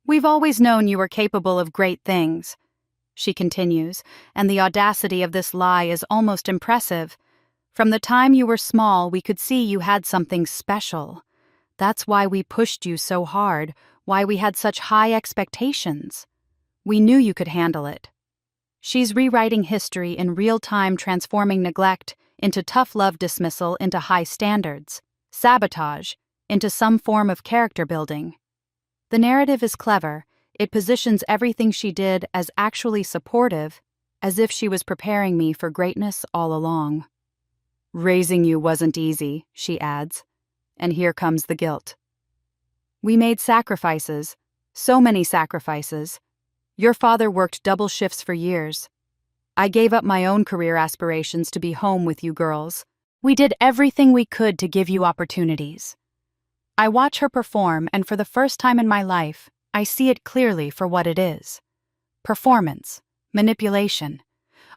"We've always known you were capable of great things," she continues, and the audacity of this lie is almost impressive. "From the time you were small, we could see you had something special. That's why we pushed you so hard, why we had such high expectations. We knew you could handle it." She's rewriting history in real time, transforming neglect into tough love, dismissal into high standards, sabotage into some form of character building. The narrative is clever. It positions everything she did as actually supportive, as if she was preparing me for greatness all along. "Raising you wasn't easy," she adds, and here comes the guilt. "We made sacrifices, so many sacrifices. Your father worked double shifts for years. I gave up my own career aspirations to be home with you girls. We did everything we could to give you opportunities." I watch her perform, and for the first time in my life, I see it clearly for what it is. Performance, manipulation,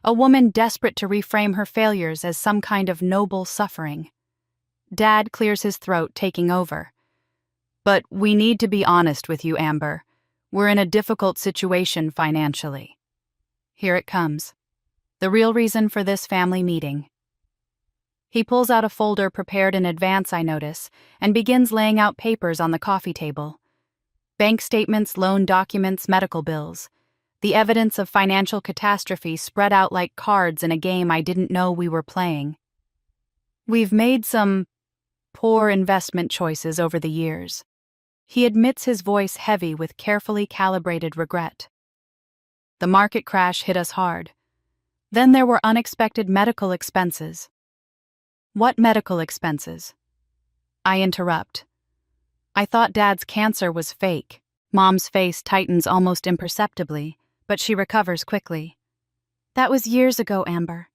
a woman desperate to reframe her failures as some kind of noble suffering. Dad clears his throat, taking over. "But we need to be honest with you, Amber. We're in a difficult situation financially." Here it comes. The real reason for this family meeting. He pulls out a folder prepared in advance, I notice, and begins laying out papers on the coffee table. Bank statements, loan documents, medical bills. The evidence of financial catastrophe spread out like cards in a game I didn't know we were playing. "We've made some poor investment choices over the years." He admits, his voice heavy with carefully calibrated regret. "The market crash hit us hard. Then there were unexpected medical expenses." "What medical expenses?" I interrupt. "I thought Dad's cancer was fake." Mom's face tightens almost imperceptibly, but she recovers quickly. "That was years ago, Amber.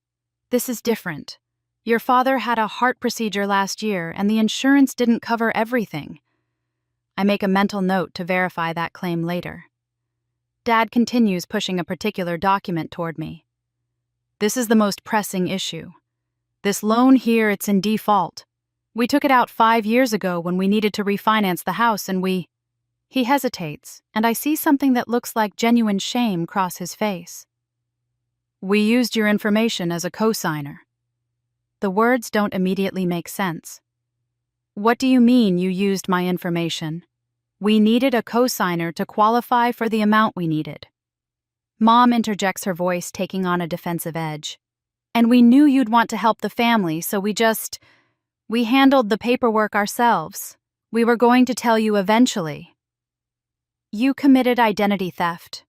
This is different. Your father had a heart procedure last year, and the insurance didn't cover everything." I make a mental note to verify that claim later. Dad continues, pushing a particular document toward me. "This is the most pressing issue. This loan here, it's in default. We took it out 5 years ago when we needed to refinance the house, and we..." He hesitates, and I see something that looks like genuine shame cross his face. "We used your information as a co-signer." The words don't immediately make sense. "What do you mean you used my information?" "We needed a co-signer to qualify for the amount we needed." Mom interjects, her voice taking on a defensive edge. "And we knew you'd want to help the family, so we handled the paperwork ourselves. We were going to tell you eventually." "You committed identity theft,"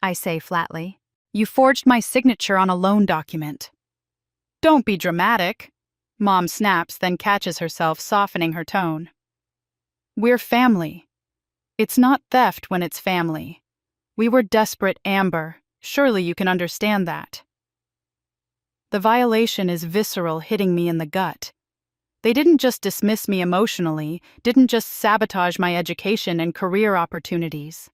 I say flatly. "You forged my signature on a loan document." "Don't be dramatic," Mom snaps, then catches herself, softening her tone. "We're family. It's not theft when it's family. We were desperate, Amber. Surely you can understand that." The violation is visceral, hitting me in the gut. They didn't just dismiss me emotionally, didn't just sabotage my education and career opportunities.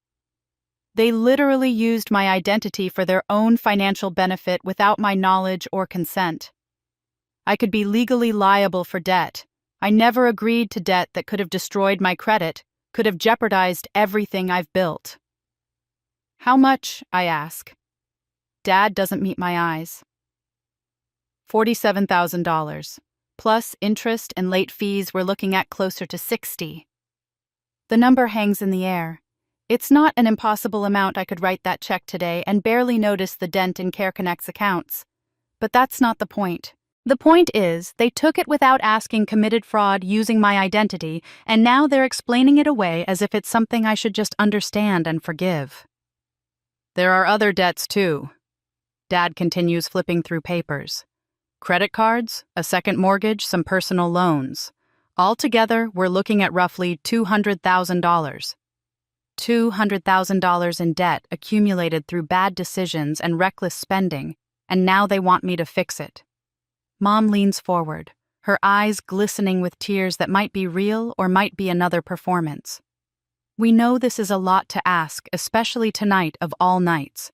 They literally used my identity for their own financial benefit without my knowledge or consent. I could be legally liable for debt. I never agreed to debt that could have destroyed my credit, could have jeopardized everything I've built. How much? I ask. Dad doesn't meet my eyes. $47,000. Plus interest and late fees, we're looking at closer to 60. The number hangs in the air. It's not an impossible amount. I could write that check today and barely notice the dent in CareConnect's accounts. But that's not the point. The point is, they took it without asking, committed fraud using my identity, and now they're explaining it away as if it's something I should just understand and forgive. There are other debts too. Dad continues flipping through papers. Credit cards, a second mortgage, some personal loans. Altogether, we're looking at roughly $200,000. $200,000 in debt accumulated through bad decisions and reckless spending, and now they want me to fix it. Mom leans forward, her eyes glistening with tears that might be real or might be another performance. We know this is a lot to ask, especially tonight of all nights.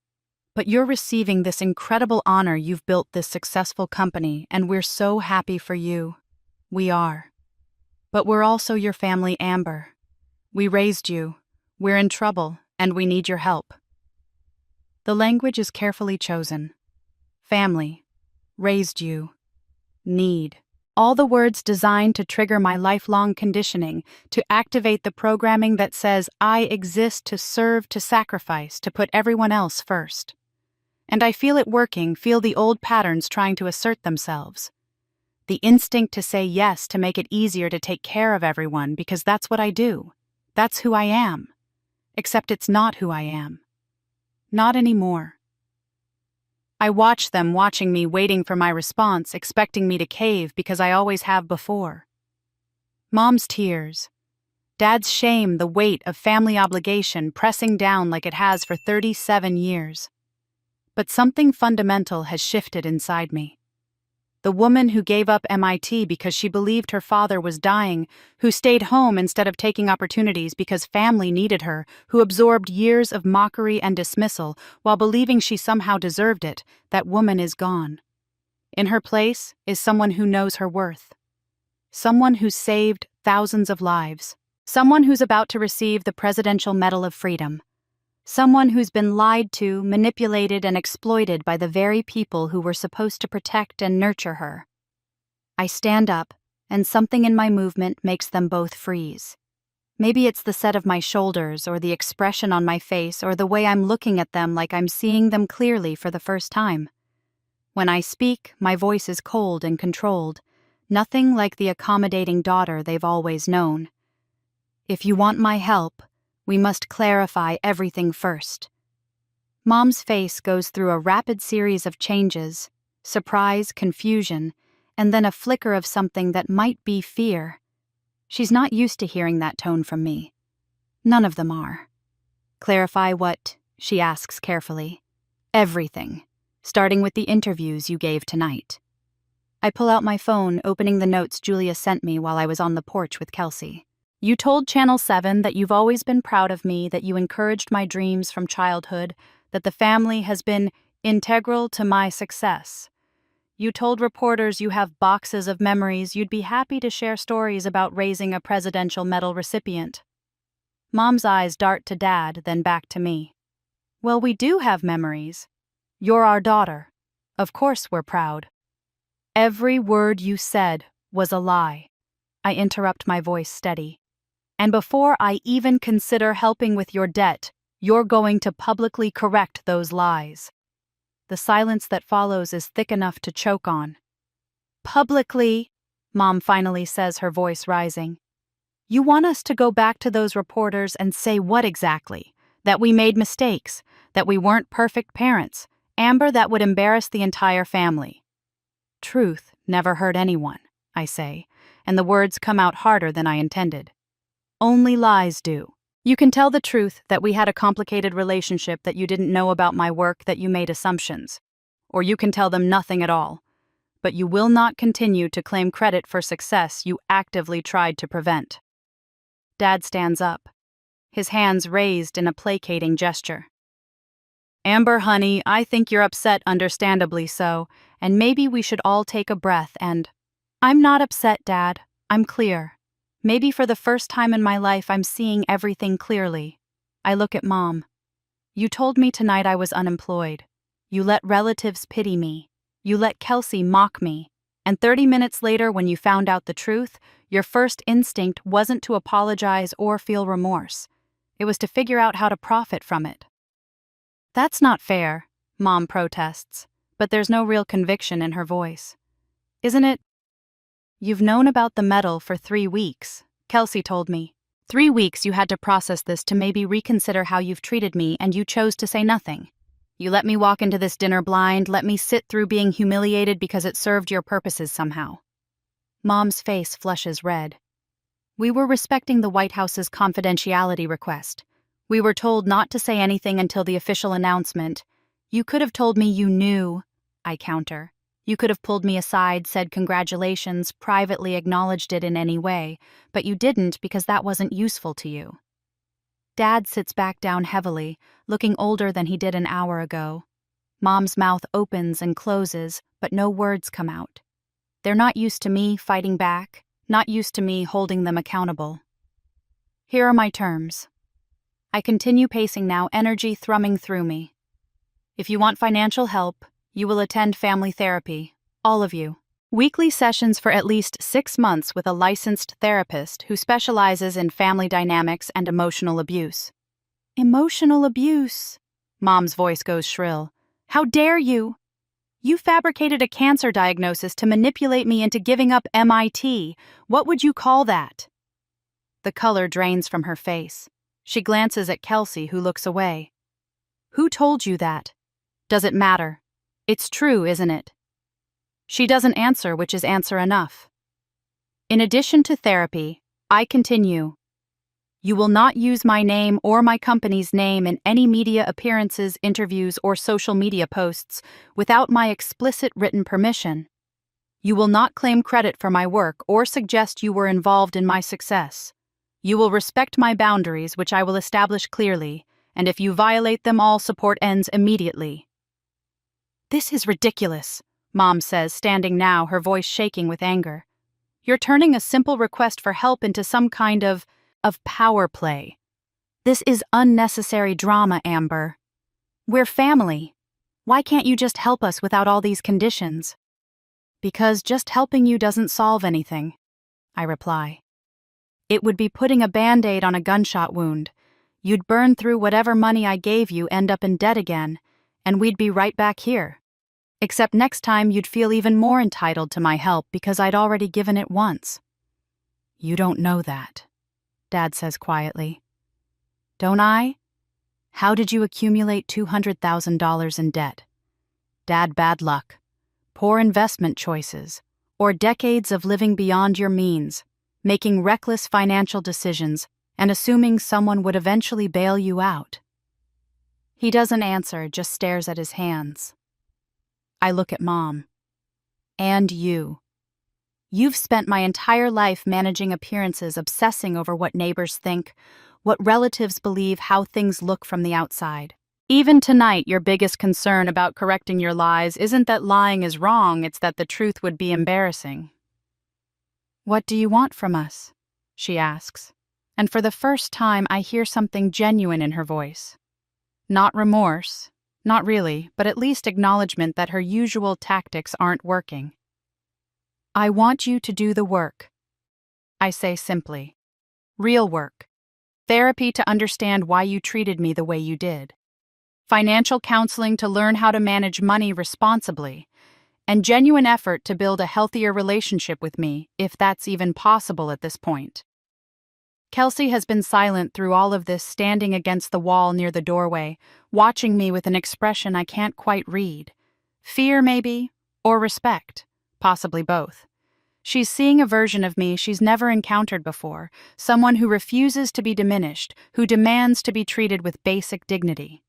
But you're receiving this incredible honor. You've built this successful company, and we're so happy for you. We are. But we're also your family, Amber. We raised you. We're in trouble, and we need your help. The language is carefully chosen. Family. Raised you. Need. All the words designed to trigger my lifelong conditioning, to activate the programming that says I exist to serve, to sacrifice, to put everyone else first. And I feel it working, feel the old patterns trying to assert themselves. The instinct to say yes, to make it easier to take care of everyone, because that's what I do. That's who I am. Except it's not who I am. Not anymore. I watch them watching me, waiting for my response, expecting me to cave because I always have before. Mom's tears. Dad's shame, the weight of family obligation pressing down like it has for 37 years. But something fundamental has shifted inside me. The woman who gave up MIT because she believed her father was dying, who stayed home instead of taking opportunities because family needed her, who absorbed years of mockery and dismissal while believing she somehow deserved it, that woman is gone. In her place is someone who knows her worth. Someone who's saved thousands of lives. Someone who's about to receive the Presidential Medal of Freedom. Someone who's been lied to, manipulated, and exploited by the very people who were supposed to protect and nurture her. I stand up, and something in my movement makes them both freeze. Maybe it's the set of my shoulders, or the expression on my face, or the way I'm looking at them like I'm seeing them clearly for the first time. When I speak, my voice is cold and controlled, nothing like the accommodating daughter they've always known. If you want my help, we must clarify everything first. Mom's face goes through a rapid series of changes, surprise, confusion, and then a flicker of something that might be fear. She's not used to hearing that tone from me. None of them are. Clarify what? She asks carefully. Everything, starting with the interviews you gave tonight. I pull out my phone, opening the notes Julia sent me while I was on the porch with Kelsey. You told Channel 7 that you've always been proud of me, that you encouraged my dreams from childhood, that the family has been integral to my success. You told reporters you have boxes of memories, you'd be happy to share stories about raising a presidential medal recipient. Mom's eyes dart to Dad, then back to me. Well, we do have memories. You're our daughter. Of course we're proud. Every word you said was a lie. I interrupt, my voice steady. And before I even consider helping with your debt, you're going to publicly correct those lies. The silence that follows is thick enough to choke on. Publicly, Mom finally says, her voice rising. You want us to go back to those reporters and say what exactly? That we made mistakes, that we weren't perfect parents. Amber, that would embarrass the entire family. Truth never hurt anyone, I say, and the words come out harder than I intended. Only lies do. You can tell the truth, that we had a complicated relationship, that you didn't know about my work, that you made assumptions. Or you can tell them nothing at all. But you will not continue to claim credit for success you actively tried to prevent. Dad stands up, his hands raised in a placating gesture. Amber, honey, I think you're upset, understandably so, and maybe we should all take a breath and... I'm not upset, Dad. I'm clear. Maybe for the first time in my life I'm seeing everything clearly. I look at Mom. You told me tonight I was unemployed. You let relatives pity me. You let Kelsey mock me. And 30 minutes later, when you found out the truth, your first instinct wasn't to apologize or feel remorse. It was to figure out how to profit from it. That's not fair, Mom protests, but there's no real conviction in her voice. Isn't it? You've known about the medal for 3 weeks, Kelsey told me. 3 weeks you had to process this to maybe reconsider how you've treated me, and you chose to say nothing. You let me walk into this dinner blind, let me sit through being humiliated because it served your purposes somehow. Mom's face flushes red. We were respecting the White House's confidentiality request. We were told not to say anything until the official announcement. You could have told me you knew, I counter. You could have pulled me aside, said congratulations, privately acknowledged it in any way, but you didn't because that wasn't useful to you. Dad sits back down heavily, looking older than he did an hour ago. Mom's mouth opens and closes, but no words come out. They're not used to me fighting back, not used to me holding them accountable. Here are my terms. I continue pacing now, energy thrumming through me. If you want financial help, you will attend family therapy, all of you. Weekly sessions for at least 6 months with a licensed therapist who specializes in family dynamics and emotional abuse. Emotional abuse? Mom's voice goes shrill. How dare you? You fabricated a cancer diagnosis to manipulate me into giving up MIT. What would you call that? The color drains from her face. She glances at Kelsey, who looks away. Who told you that? Does it matter? It's true, isn't it? She doesn't answer, which is answer enough. In addition to therapy, I continue. You will not use my name or my company's name in any media appearances, interviews, or social media posts without my explicit written permission. You will not claim credit for my work or suggest you were involved in my success. You will respect my boundaries, which I will establish clearly, and if you violate them, all support ends immediately. This is ridiculous, Mom says, standing now, her voice shaking with anger. You're turning a simple request for help into some kind of power play. This is unnecessary drama, Amber. We're family. Why can't you just help us without all these conditions? Because just helping you doesn't solve anything, I reply. It would be putting a Band-Aid on a gunshot wound. You'd burn through whatever money I gave you, end up in debt again, and we'd be right back here. Except next time you'd feel even more entitled to my help because I'd already given it once. You don't know that, Dad says quietly. Don't I? How did you accumulate $200,000 in debt? Dad, bad luck, poor investment choices, or decades of living beyond your means, making reckless financial decisions and assuming someone would eventually bail you out. He doesn't answer, just stares at his hands. I look at Mom. And you. You've spent my entire life managing appearances, obsessing over what neighbors think, what relatives believe, how things look from the outside. Even tonight, your biggest concern about correcting your lies isn't that lying is wrong, it's that the truth would be embarrassing. What do you want from us? She asks, and for the first time I hear something genuine in her voice. Not remorse. Not really, but at least acknowledgement that her usual tactics aren't working. I want you to do the work. I say simply. Real work. Therapy to understand why you treated me the way you did. Financial counseling to learn how to manage money responsibly. And genuine effort to build a healthier relationship with me, if that's even possible at this point. Kelsey has been silent through all of this, standing against the wall near the doorway, watching me with an expression I can't quite read. Fear, maybe, or respect, possibly both. She's seeing a version of me she's never encountered before, someone who refuses to be diminished, who demands to be treated with basic dignity.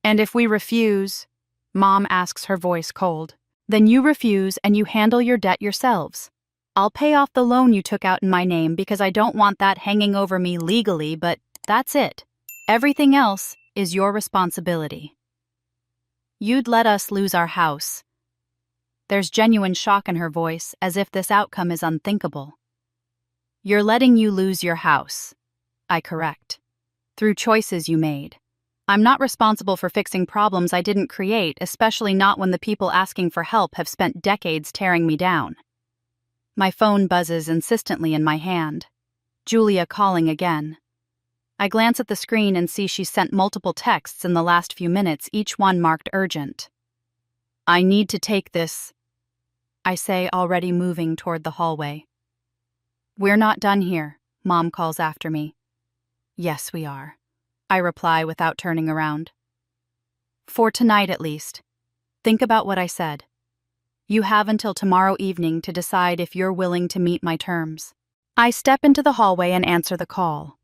And if we refuse, Mom asks, her voice cold, then you refuse and you handle your debt yourselves. I'll pay off the loan you took out in my name because I don't want that hanging over me legally, but that's it. Everything else is your responsibility. You'd let us lose our house. There's genuine shock in her voice, as if this outcome is unthinkable. You're letting you lose your house, I correct, through choices you made. I'm not responsible for fixing problems I didn't create, especially not when the people asking for help have spent decades tearing me down. My phone buzzes insistently in my hand. Julia calling again. I glance at the screen and see she's sent multiple texts in the last few minutes, each one marked urgent. I need to take this, I say, already moving toward the hallway. We're not done here, Mom calls after me. Yes, we are, I reply without turning around. For tonight at least. Think about what I said. You have until tomorrow evening to decide if you're willing to meet my terms. I step into the hallway and answer the call.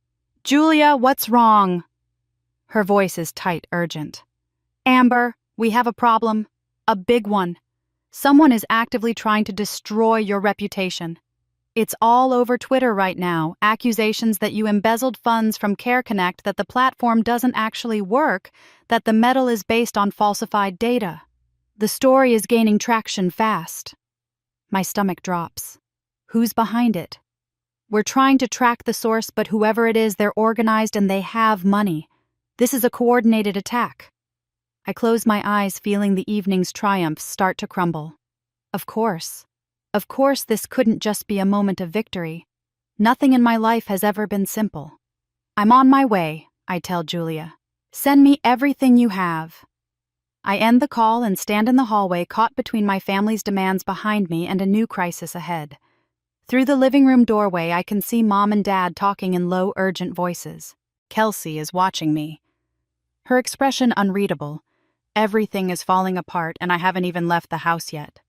Julia, what's wrong? Her voice is tight, urgent. Amber, we have a problem. A big one. Someone is actively trying to destroy your reputation. It's all over Twitter right now, accusations that you embezzled funds from CareConnect, that the platform doesn't actually work, that the medal is based on falsified data. The story is gaining traction fast. My stomach drops. Who's behind it? We're trying to track the source, but whoever it is, they're organized and they have money. This is a coordinated attack. I close my eyes, feeling the evening's triumphs start to crumble. Of course, this couldn't just be a moment of victory. Nothing in my life has ever been simple. I'm on my way, I tell Julia. Send me everything you have. I end the call and stand in the hallway, caught between my family's demands behind me and a new crisis ahead. Through the living room doorway, I can see Mom and Dad talking in low, urgent voices. Kelsey is watching me. Her expression unreadable. Everything is falling apart and I haven't even left the house yet.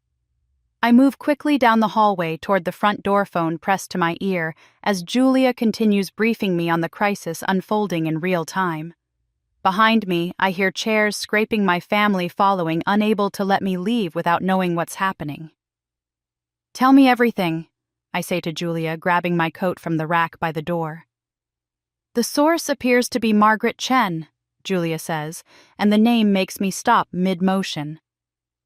I move quickly down the hallway toward the front door, phone pressed to my ear, as Julia continues briefing me on the crisis unfolding in real time. Behind me, I hear chairs scraping, my family following, unable to let me leave without knowing what's happening. Tell me everything, I say to Julia, grabbing my coat from the rack by the door. The source appears to be Margaret Chen, Julia says, and the name makes me stop mid-motion.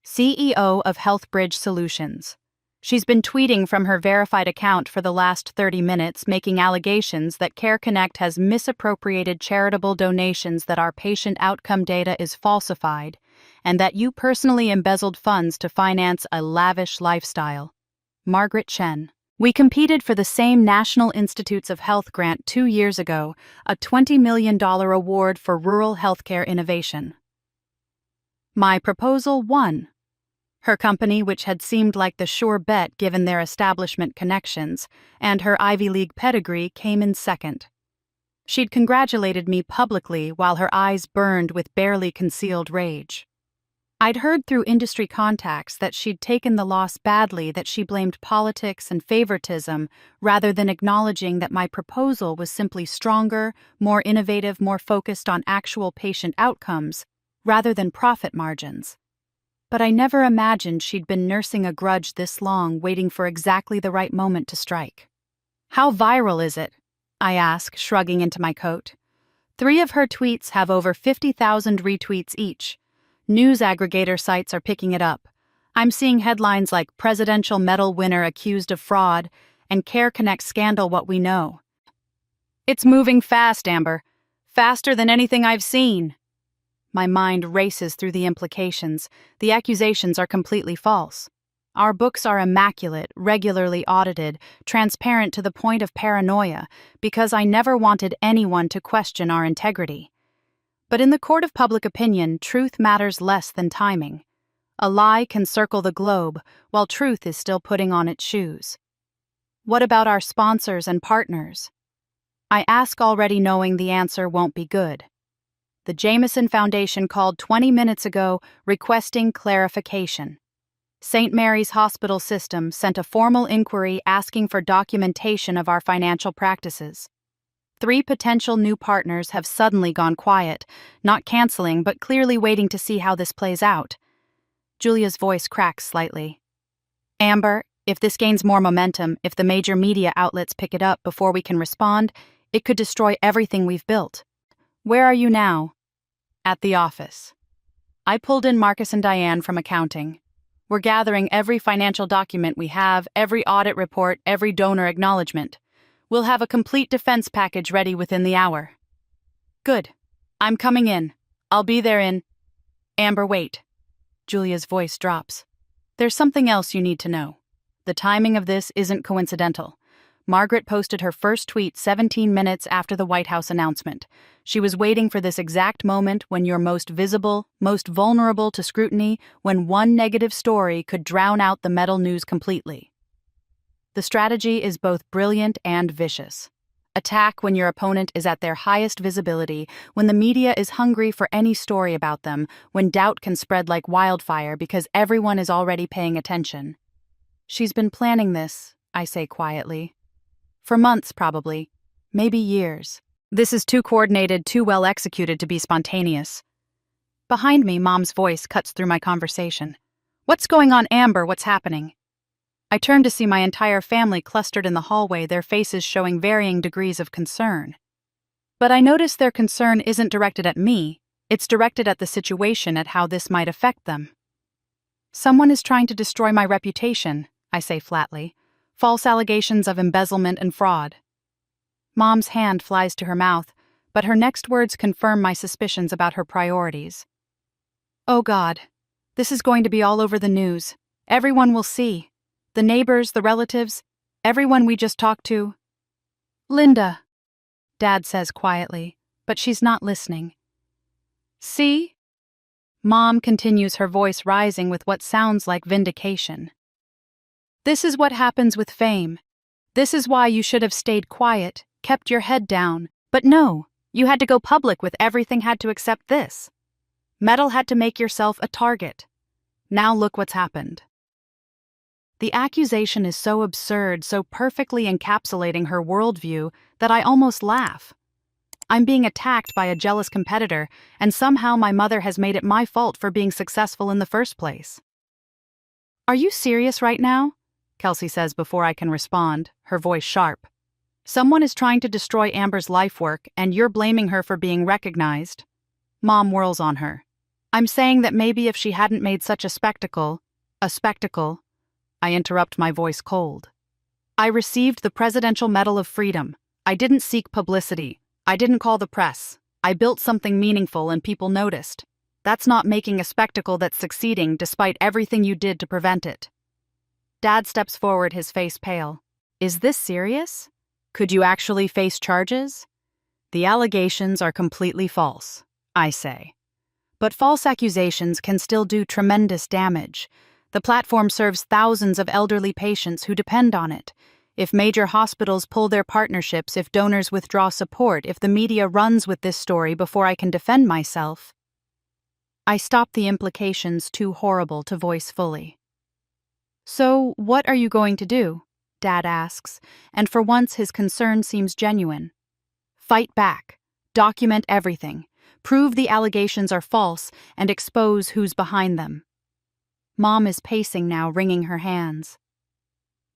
CEO of HealthBridge Solutions. She's been tweeting from her verified account for the last 30 minutes, making allegations that CareConnect has misappropriated charitable donations, that our patient outcome data is falsified, and that you personally embezzled funds to finance a lavish lifestyle. Margaret Chen. We competed for the same National Institutes of Health grant 2 years ago, a $20 million award for rural healthcare innovation. My proposal won. Her company, which had seemed like the sure bet given their establishment connections and her Ivy League pedigree, came in second. She'd congratulated me publicly while her eyes burned with barely concealed rage. I'd heard through industry contacts that she'd taken the loss badly, that she blamed politics and favoritism rather than acknowledging that my proposal was simply stronger, more innovative, more focused on actual patient outcomes rather than profit margins. But I never imagined she'd been nursing a grudge this long, waiting for exactly the right moment to strike. How viral is it? I ask, shrugging into my coat. 3 of her tweets have over 50,000 retweets each. News aggregator sites are picking it up. I'm seeing headlines like Presidential Medal Winner Accused of Fraud and CareConnect Scandal What We Know. It's moving fast, Amber. Faster than anything I've seen. My mind races through the implications. The accusations are completely false. Our books are immaculate, regularly audited, transparent to the point of paranoia, because I never wanted anyone to question our integrity. But in the court of public opinion, truth matters less than timing. A lie can circle the globe, while truth is still putting on its shoes. What about our sponsors and partners? I ask, already knowing the answer won't be good. The Jameson Foundation called 20 minutes ago requesting clarification. St. Mary's Hospital System sent a formal inquiry asking for documentation of our financial practices. 3 potential new partners have suddenly gone quiet, not canceling, but clearly waiting to see how this plays out. Julia's voice cracks slightly. Amber, if this gains more momentum, if the major media outlets pick it up before we can respond, it could destroy everything we've built. Where are you now? At the office. I pulled in Marcus and Diane from accounting. We're gathering every financial document we have, every audit report, every donor acknowledgement. We'll have a complete defense package ready within the hour. Good. I'm coming in. I'll be there in... Amber, wait. Julia's voice drops. There's something else you need to know. The timing of this isn't coincidental. Margaret posted her first tweet 17 minutes after the White House announcement. She was waiting for this exact moment when you're most visible, most vulnerable to scrutiny, when one negative story could drown out the metal news completely. The strategy is both brilliant and vicious. Attack when your opponent is at their highest visibility, when the media is hungry for any story about them, when doubt can spread like wildfire because everyone is already paying attention. She's been planning this, I say quietly. For months, probably. Maybe years. This is too coordinated, too well executed to be spontaneous. Behind me, Mom's voice cuts through my conversation. What's going on, Amber? What's happening? I turn to see my entire family clustered in the hallway, their faces showing varying degrees of concern. But I notice their concern isn't directed at me, it's directed at the situation, at how this might affect them. Someone is trying to destroy my reputation, I say flatly. False allegations of embezzlement and fraud. Mom's hand flies to her mouth, but her next words confirm my suspicions about her priorities. Oh God, this is going to be all over the news. Everyone will see. The neighbors, the relatives, everyone we just talked to. Linda, Dad says quietly, but she's not listening. See? Mom continues, her voice rising with what sounds like vindication. This is what happens with fame. This is why you should have stayed quiet, kept your head down. But no, you had to go public with everything, had to accept this. Metal had to make yourself a target. Now look what's happened. The accusation is so absurd, so perfectly encapsulating her worldview, that I almost laugh. I'm being attacked by a jealous competitor, and somehow my mother has made it my fault for being successful in the first place. Are you serious right now? Kelsey says before I can respond, her voice sharp. Someone is trying to destroy Amber's life work, and you're blaming her for being recognized. Mom whirls on her. I'm saying that maybe if she hadn't made such a spectacle... I interrupt, my voice cold. I received the Presidential Medal of Freedom. I didn't seek publicity. I didn't call the press. I built something meaningful and people noticed. That's not making a spectacle that's succeeding despite everything you did to prevent it. Dad steps forward, his face pale. Is this serious? Could you actually face charges? The allegations are completely false, I say. But false accusations can still do tremendous damage. The platform serves thousands of elderly patients who depend on it. If major hospitals pull their partnerships, if donors withdraw support, if the media runs with this story before I can defend myself, I stop, the implications too horrible to voice fully. So, what are you going to do? Dad asks, and for once his concern seems genuine. Fight back, document everything, prove the allegations are false, and expose who's behind them. Mom is pacing now, wringing her hands.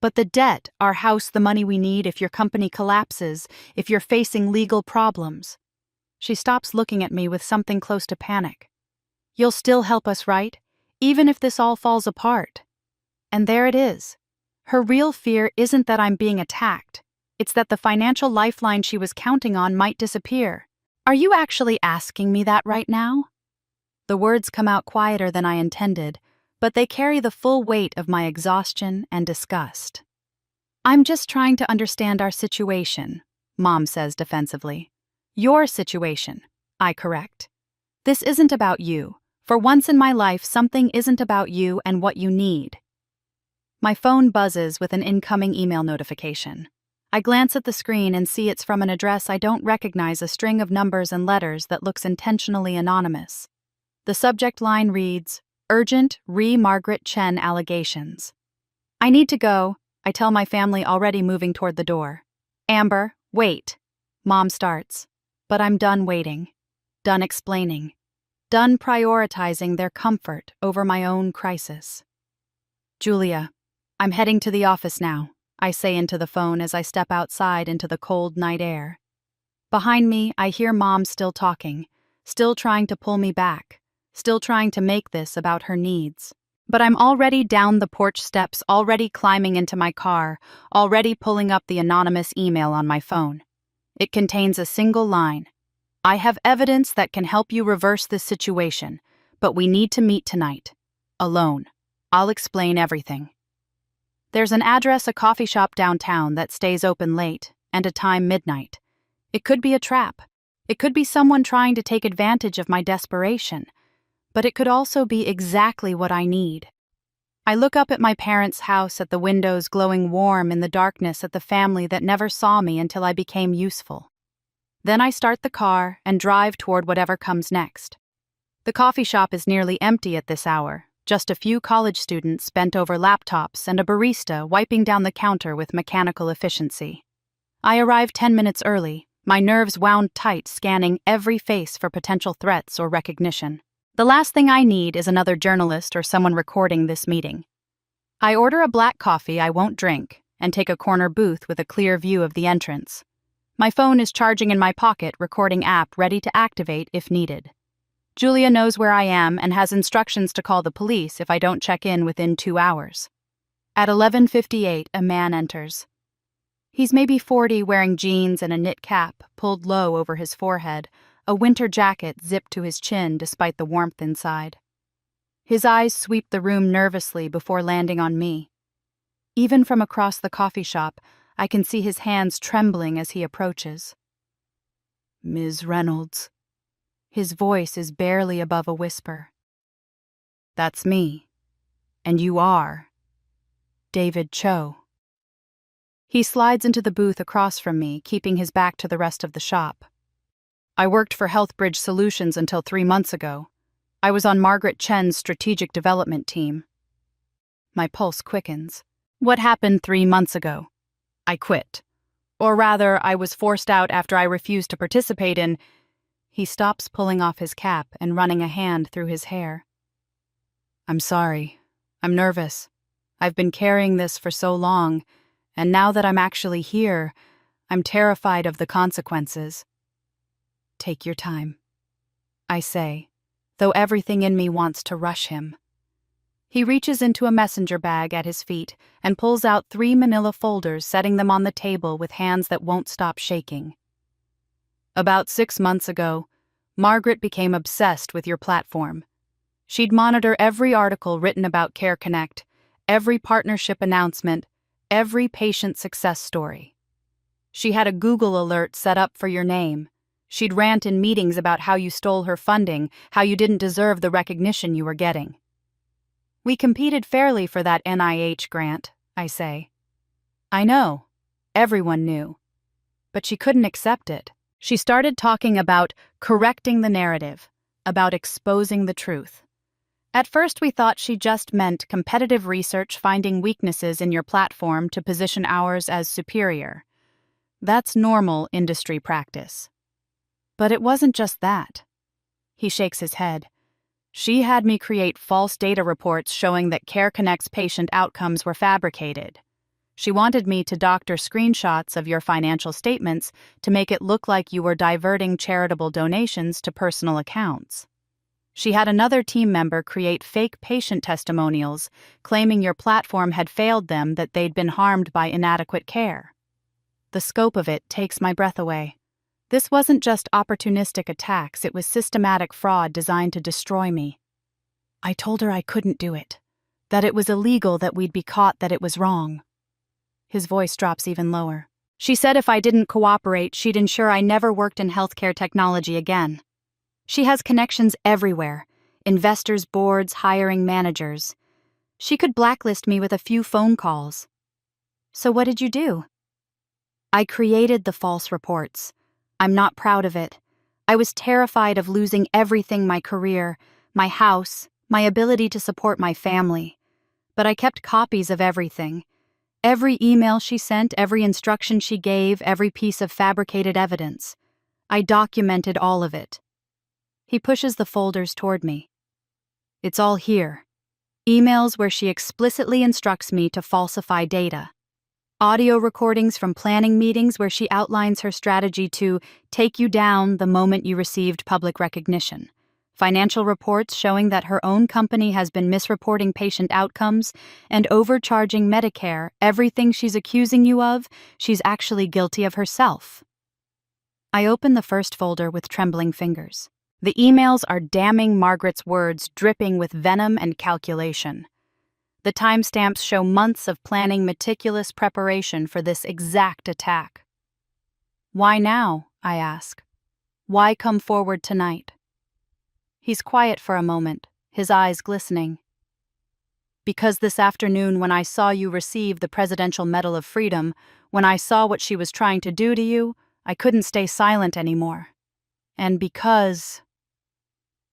But the debt, our house, the money we need if your company collapses, if you're facing legal problems. She stops, looking at me with something close to panic. You'll still help us, right? Even if this all falls apart. And there it is. Her real fear isn't that I'm being attacked. It's that the financial lifeline she was counting on might disappear. Are you actually asking me that right now? The words come out quieter than I intended, but they carry the full weight of my exhaustion and disgust. I'm just trying to understand our situation, Mom says defensively. Your situation, I correct. This isn't about you. For once in my life, something isn't about you and what you need. My phone buzzes with an incoming email notification. I glance at the screen and see it's from an address I don't recognize, a string of numbers and letters that looks intentionally anonymous. The subject line reads, Urgent Margaret Chen allegations. I need to go, I tell my family, already moving toward the door. Amber, wait. Mom starts. But I'm done waiting. Done explaining. Done prioritizing their comfort over my own crisis. Julia, I'm heading to the office now, I say into the phone as I step outside into the cold night air. Behind me, I hear Mom still talking, still trying to pull me back, still trying to make this about her needs. But I'm already down the porch steps, already climbing into my car, already pulling up the anonymous email on my phone. It contains a single line. I have evidence that can help you reverse this situation, but we need to meet tonight. Alone. I'll explain everything. There's an address, a coffee shop downtown that stays open late, and a time midnight. It could be a trap. It could be someone trying to take advantage of my desperation. But it could also be exactly what I need. I look up at my parents' house, at the windows glowing warm in the darkness, at the family that never saw me until I became useful. Then I start the car and drive toward whatever comes next. The coffee shop is nearly empty at this hour, just a few college students bent over laptops and a barista wiping down the counter with mechanical efficiency. I arrive 10 minutes early, my nerves wound tight, scanning every face for potential threats or recognition. The last thing I need is another journalist or someone recording this meeting. I order a black coffee I won't drink and take a corner booth with a clear view of the entrance. My phone is charging in my pocket, recording app ready to activate if needed. Julia knows where I am and has instructions to call the police if I don't check in within 2 hours. At 11:58, a man enters. He's maybe 40, wearing jeans and a knit cap pulled low over his forehead, a winter jacket zipped to his chin despite the warmth inside. His eyes sweep the room nervously before landing on me. Even from across the coffee shop, I can see his hands trembling as he approaches. "Ms. Reynolds." His voice is barely above a whisper. "That's me. And you are David Cho." He slides into the booth across from me, keeping his back to the rest of the shop. "I worked for HealthBridge Solutions until 3 months ago. I was on Margaret Chen's strategic development team." My pulse quickens. What happened 3 months ago? I quit. Or rather, I was forced out after I refused to participate in... He stops, pulling off his cap and running a hand through his hair. "I'm sorry. I'm nervous. I've been carrying this for so long, and now that I'm actually here, I'm terrified of the consequences." "Take your time," I say, though everything in me wants to rush him. He reaches into a messenger bag at his feet and pulls out 3 manila folders, setting them on the table with hands that won't stop shaking. "About 6 months ago, Margaret became obsessed with your platform. She'd monitor every article written about Care Connect, every partnership announcement, every patient success story. She had a Google alert set up for your name. She'd rant in meetings about how you stole her funding, how you didn't deserve the recognition you were getting." "We competed fairly for that NIH grant," I say. "I know. Everyone knew. But she couldn't accept it. She started talking about correcting the narrative, about exposing the truth. At first we thought she just meant competitive research finding weaknesses in your platform to position ours as superior. That's normal industry practice. But it wasn't just that." He shakes his head. "She had me create false data reports showing that Care Connect's patient outcomes were fabricated. She wanted me to doctor screenshots of your financial statements to make it look like you were diverting charitable donations to personal accounts. She had another team member create fake patient testimonials, claiming your platform had failed them, that they'd been harmed by inadequate care. The scope of it takes my breath away. This wasn't just opportunistic attacks, it was systematic fraud designed to destroy me. I told her I couldn't do it, that it was illegal, that we'd be caught, that it was wrong." His voice drops even lower. "She said if I didn't cooperate, she'd ensure I never worked in healthcare technology again. She has connections everywhere, investors, boards, hiring managers. She could blacklist me with a few phone calls." "So what did you do?" "I created the false reports. I'm not proud of it. I was terrified of losing everything: my career, my house, my ability to support my family. But I kept copies of everything. Every email she sent, every instruction she gave, every piece of fabricated evidence. I documented all of it." He pushes the folders toward me. "It's all here. Emails where she explicitly instructs me to falsify data. Audio recordings from planning meetings where she outlines her strategy to take you down the moment you received public recognition. Financial reports showing that her own company has been misreporting patient outcomes and overcharging Medicare. Everything she's accusing you of, she's actually guilty of herself. I open the first folder with trembling fingers. The emails are damning Margaret's words, dripping with venom and calculation. The timestamps show months of planning meticulous preparation for this exact attack. Why now? I ask. Why come forward tonight? He's quiet for a moment, his eyes glistening. Because this afternoon, when I saw you receive the Presidential Medal of Freedom, when I saw what she was trying to do to you, I couldn't stay silent anymore. And because...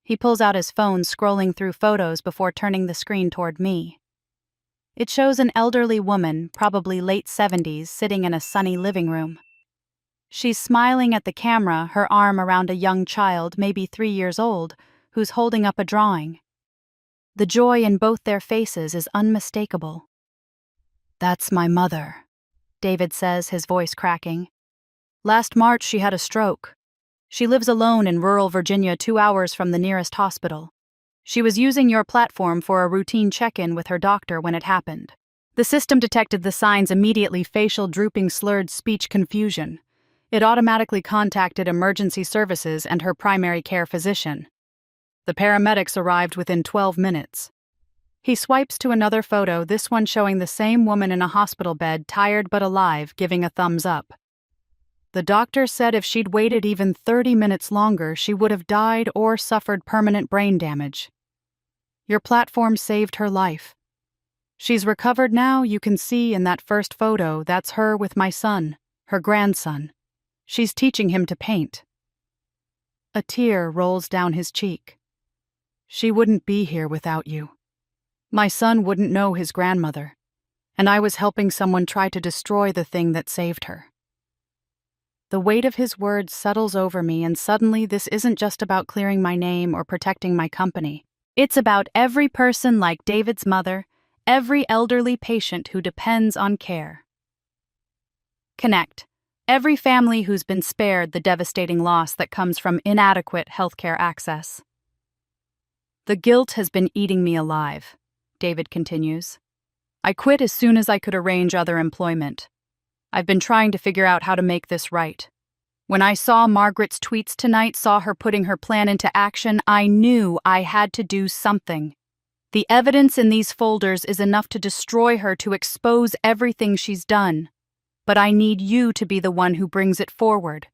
He pulls out his phone, scrolling through photos before turning the screen toward me. It shows an elderly woman, probably late 70s, sitting in a sunny living room. She's smiling at the camera, her arm around a young child, maybe 3 years old, who's holding up a drawing. The joy in both their faces is unmistakable. "That's my mother," David says, his voice cracking. "Last March she had a stroke. She lives alone in rural Virginia, 2 hours from the nearest hospital. She was using your platform for a routine check-in with her doctor when it happened. The system detected the signs immediately: facial drooping, slurred speech, confusion. It automatically contacted emergency services and her primary care physician. The paramedics arrived within 12 minutes. He swipes to another photo, this one showing the same woman in a hospital bed, tired but alive, giving a thumbs up. The doctor said if she'd waited even 30 minutes longer, she would have died or suffered permanent brain damage. Your platform saved her life. She's recovered now. You can see in that first photo, that's her with my son, her grandson. She's teaching him to paint." A tear rolls down his cheek. "She wouldn't be here without you. My son wouldn't know his grandmother, and I was helping someone try to destroy the thing that saved her." The weight of his words settles over me, and suddenly this isn't just about clearing my name or protecting my company. It's about every person like David's mother, every elderly patient who depends on care. Connect. Every family who's been spared the devastating loss that comes from inadequate healthcare access. "The guilt has been eating me alive," David continues. "I quit as soon as I could arrange other employment. I've been trying to figure out how to make this right. When I saw Margaret's tweets tonight, saw her putting her plan into action, I knew I had to do something. The evidence in these folders is enough to destroy her, to expose everything she's done. But I need you to be the one who brings it forward.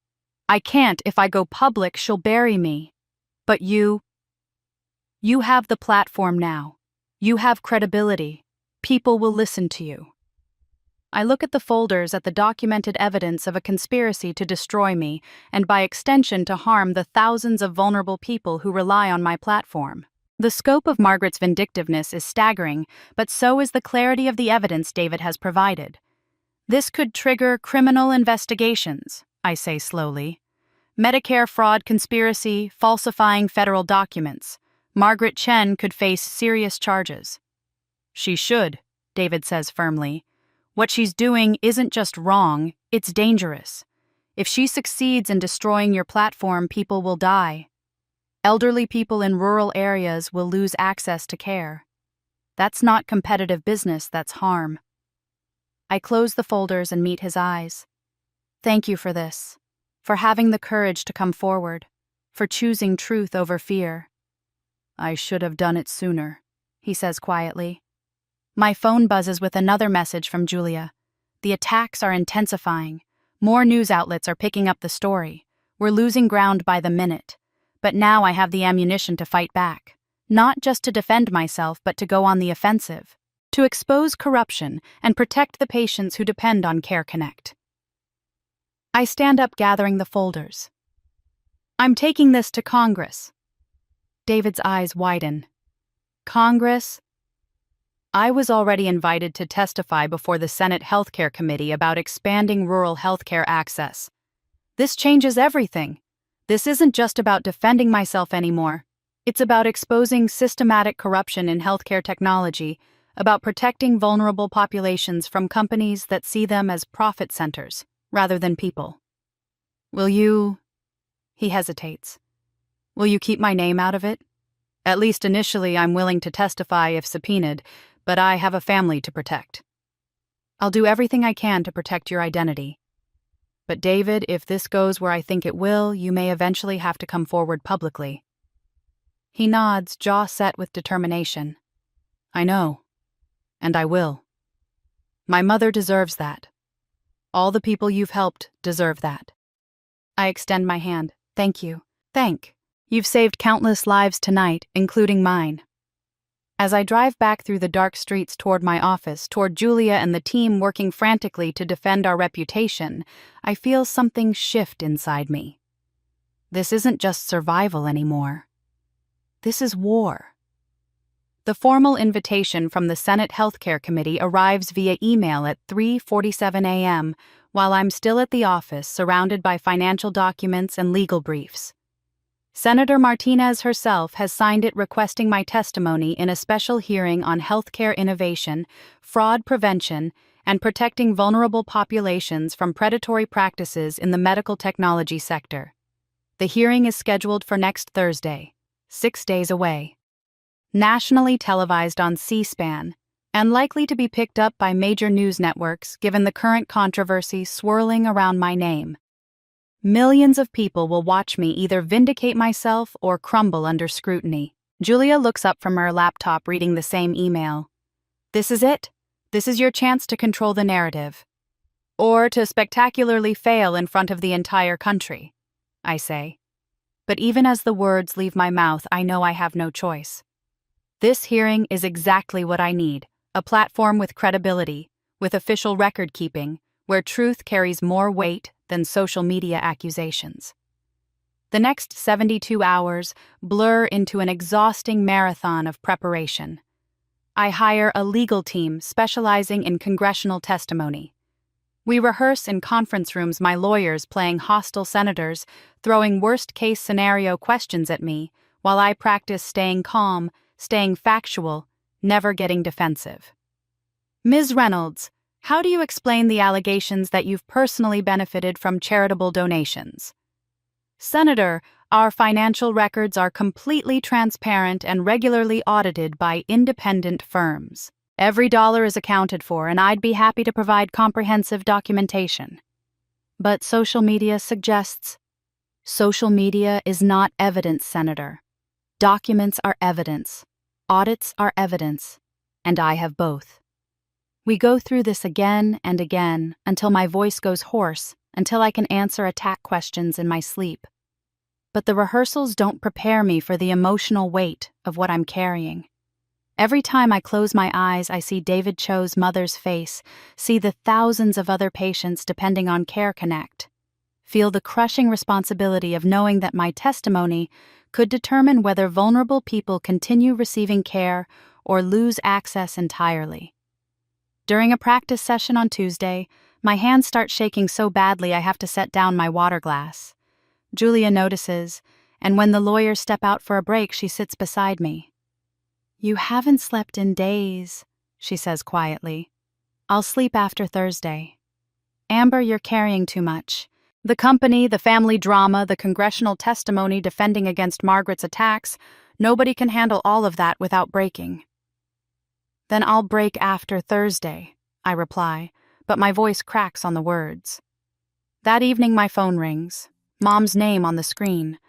I can't. If I go public, she'll bury me. But you have the platform now. You have credibility. People will listen to you." I look at the folders, at the documented evidence of a conspiracy to destroy me, and by extension to harm the thousands of vulnerable people who rely on my platform. The scope of Margaret's vindictiveness is staggering, but so is the clarity of the evidence David has provided. This could trigger criminal investigations, I say slowly. Medicare fraud conspiracy, falsifying federal documents. Margaret Chen could face serious charges. "She should," David says firmly. "What she's doing isn't just wrong, it's dangerous. If she succeeds in destroying your platform, people will die. Elderly people in rural areas will lose access to care. That's not competitive business, that's harm." I close the folders and meet his eyes. "Thank you for this, for having the courage to come forward, for choosing truth over fear." "I should have done it sooner," he says quietly. My phone buzzes with another message from Julia. The attacks are intensifying. More news outlets are picking up the story. We're losing ground by the minute. But now I have the ammunition to fight back. Not just to defend myself, but to go on the offensive. To expose corruption and protect the patients who depend on Care Connect. I stand up, gathering the folders. "I'm taking this to Congress." David's eyes widen. "Congress?" I was already invited to testify before the Senate Healthcare Committee about expanding rural healthcare access. This changes everything. This isn't just about defending myself anymore. It's about exposing systematic corruption in healthcare technology, about protecting vulnerable populations from companies that see them as profit centers rather than people. "Will you..." He hesitates. Will you keep my name out of it? At least initially, I'm willing to testify if subpoenaed, but I have a family to protect. I'll do everything I can to protect your identity. But David, if this goes where I think it will, you may eventually have to come forward publicly. He nods, jaw set with determination. I know. And I will. My mother deserves that. All the people you've helped deserve that. I extend my hand. Thank you. You've saved countless lives tonight, including mine. As I drive back through the dark streets toward my office, toward Julia and the team working frantically to defend our reputation, I feel something shift inside me. This isn't just survival anymore. This is war. The formal invitation from the Senate Healthcare Committee arrives via email at 3:47 a.m. while I'm still at the office, surrounded by financial documents and legal briefs. Senator Martinez herself has signed it, requesting my testimony in a special hearing on healthcare innovation, fraud prevention, and protecting vulnerable populations from predatory practices in the medical technology sector. The hearing is scheduled for next Thursday, 6 days away. Nationally televised on C-SPAN, and likely to be picked up by major news networks given the current controversy swirling around my name. Millions of people will watch me either vindicate myself or crumble under scrutiny. Julia looks up from her laptop, reading the same email. This is it. This is your chance to control the narrative. Or to spectacularly fail in front of the entire country, I say. But even as the words leave my mouth, I know I have no choice. This hearing is exactly what I need, a platform with credibility, with official record-keeping, where truth carries more weight than social media accusations. The next 72 hours blur into an exhausting marathon of preparation. I hire a legal team specializing in congressional testimony. We rehearse in conference rooms, my lawyers playing hostile senators, throwing worst-case scenario questions at me, while I practice staying calm, staying factual, never getting defensive. Ms. Reynolds, how do you explain the allegations that you've personally benefited from charitable donations? Senator, our financial records are completely transparent and regularly audited by independent firms. Every dollar is accounted for, and I'd be happy to provide comprehensive documentation. But social media suggests social media is not evidence, Senator. Documents are evidence. Audits are evidence. And I have both. We go through this again and again until my voice goes hoarse, until I can answer attack questions in my sleep. But the rehearsals don't prepare me for the emotional weight of what I'm carrying. Every time I close my eyes, I see David Cho's mother's face, see the thousands of other patients depending on Care Connect, feel the crushing responsibility of knowing that my testimony could determine whether vulnerable people continue receiving care or lose access entirely. During a practice session on Tuesday, my hands start shaking so badly I have to set down my water glass. Julia notices, and when the lawyers step out for a break, she sits beside me. You haven't slept in days, she says quietly. I'll sleep after Thursday. Amber, you're carrying too much. The company, the family drama, the congressional testimony defending against Margaret's attacks, nobody can handle all of that without breaking. Then I'll break after Thursday, I reply, but my voice cracks on the words. That evening my phone rings, Mom's name on the screen.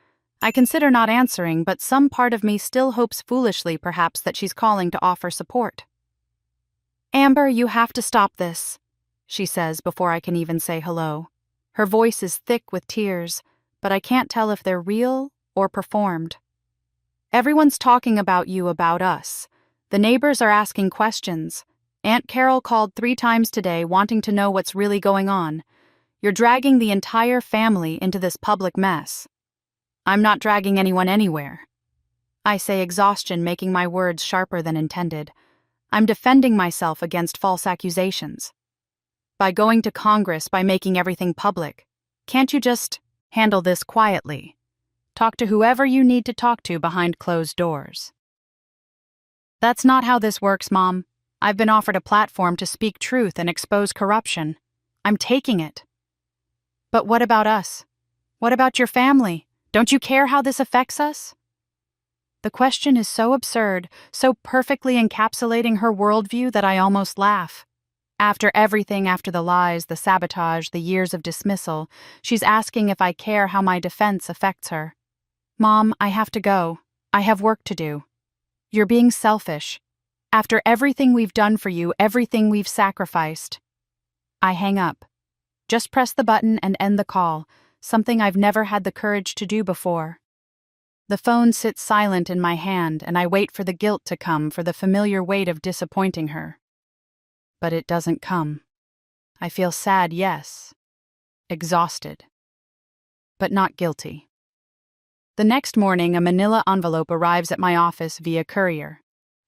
I consider not answering, but some part of me still hopes foolishly perhaps that she's calling to offer support. Amber, you have to stop this, she says before I can even say hello. Her voice is thick with tears, but I can't tell if they're real or performed. Everyone's talking about you, about us. The neighbors are asking questions. Aunt Carol called 3 times today wanting to know what's really going on. You're dragging the entire family into this public mess. I'm not dragging anyone anywhere. I say, exhaustion making my words sharper than intended. I'm defending myself against false accusations. By going to Congress, by making everything public. Can't you just handle this quietly? Talk to whoever you need to talk to behind closed doors. That's not how this works, Mom. I've been offered a platform to speak truth and expose corruption. I'm taking it. But what about us? What about your family? Don't you care how this affects us? The question is so absurd, so perfectly encapsulating her worldview that I almost laugh. After everything, after the lies, the sabotage, the years of dismissal, she's asking if I care how my defense affects her. Mom, I have to go. I have work to do. You're being selfish. After everything we've done for you, everything we've sacrificed. I hang up. Just press the button and end the call, something I've never had the courage to do before. The phone sits silent in my hand, and I wait for the guilt to come, for the familiar weight of disappointing her. But it doesn't come. I feel sad, yes. Exhausted. But not guilty. The next morning, a manila envelope arrives at my office via courier.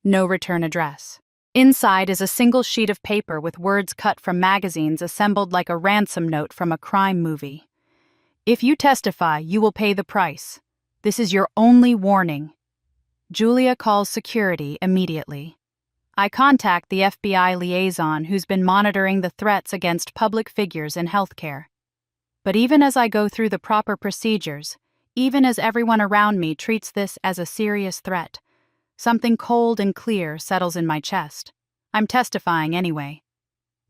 No return address. Inside is a single sheet of paper with words cut from magazines assembled like a ransom note from a crime movie. If you testify, you will pay the price. This is your only warning. Julia calls security immediately. I contact the FBI liaison who's been monitoring the threats against public figures in healthcare. But even as I go through the proper procedures, even as everyone around me treats this as a serious threat, something cold and clear settles in my chest. I'm testifying anyway.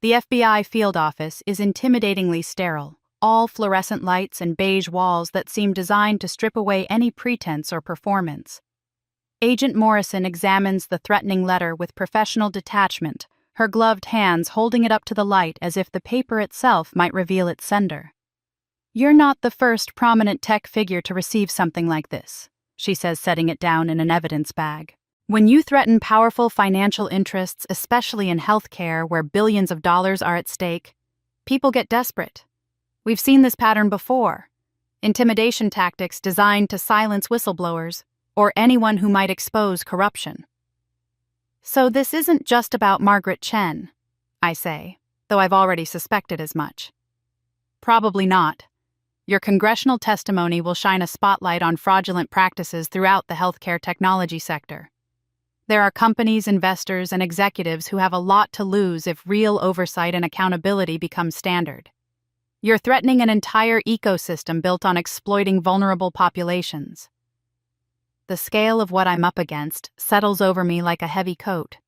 The FBI field office is intimidatingly sterile. All fluorescent lights and beige walls that seem designed to strip away any pretense or performance. Agent Morrison examines the threatening letter with professional detachment, her gloved hands holding it up to the light as if the paper itself might reveal its sender. "You're not the first prominent tech figure to receive something like this," she says, setting it down in an evidence bag. "When you threaten powerful financial interests, especially in healthcare where billions of dollars are at stake, people get desperate. We've seen this pattern before. Intimidation tactics designed to silence whistleblowers or anyone who might expose corruption. So this isn't just about Margaret Chen, I say, though I've already suspected as much. Probably not. Your congressional testimony will shine a spotlight on fraudulent practices throughout the healthcare technology sector. There are companies, investors, and executives who have a lot to lose if real oversight and accountability become standard. You're threatening an entire ecosystem built on exploiting vulnerable populations. The scale of what I'm up against settles over me like a heavy coat.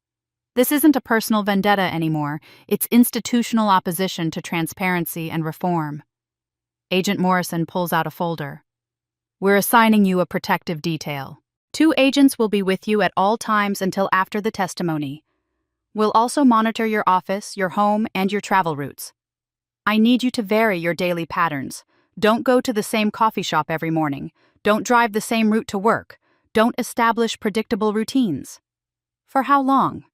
This isn't a personal vendetta anymore, it's institutional opposition to transparency and reform. Agent Morrison pulls out a folder. "We're assigning you a protective detail. 2 agents will be with you at all times until after the testimony. We'll also monitor your office, your home, and your travel routes. I need you to vary your daily patterns. Don't go to the same coffee shop every morning. Don't drive the same route to work. Don't establish predictable routines." For how long?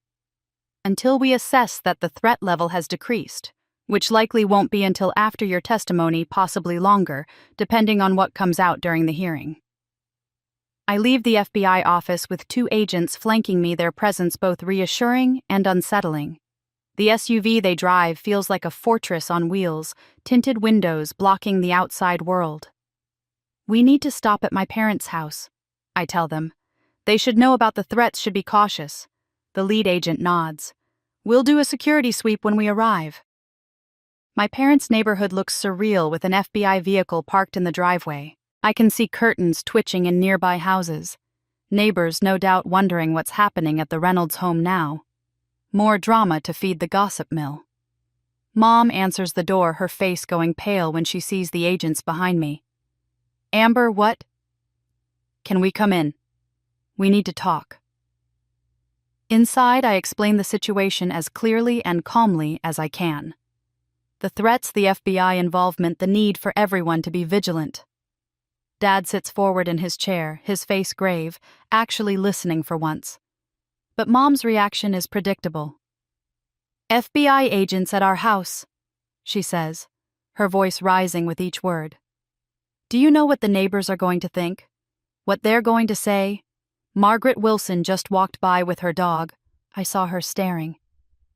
Until we assess that the threat level has decreased, which likely won't be until after your testimony, possibly longer, depending on what comes out during the hearing. I leave the FBI office with 2 agents flanking me, their presence both reassuring and unsettling. The SUV they drive feels like a fortress on wheels, tinted windows blocking the outside world. "We need to stop at my parents' house," I tell them. "They should know about the threats, should be cautious." The lead agent nods. "We'll do a security sweep when we arrive." My parents' neighborhood looks surreal with an FBI vehicle parked in the driveway. I can see curtains twitching in nearby houses. Neighbors no doubt wondering what's happening at the Reynolds home now. More drama to feed the gossip mill. Mom answers the door, her face going pale when she sees the agents behind me. "Amber, what?" "Can we come in? We need to talk." Inside, I explain the situation as clearly and calmly as I can. The threats, the FBI involvement, the need for everyone to be vigilant. Dad sits forward in his chair, his face grave, actually listening for once. But Mom's reaction is predictable. "FBI agents at our house," she says, her voice rising with each word. "Do you know what the neighbors are going to think? What they're going to say? Margaret Wilson just walked by with her dog. I saw her staring.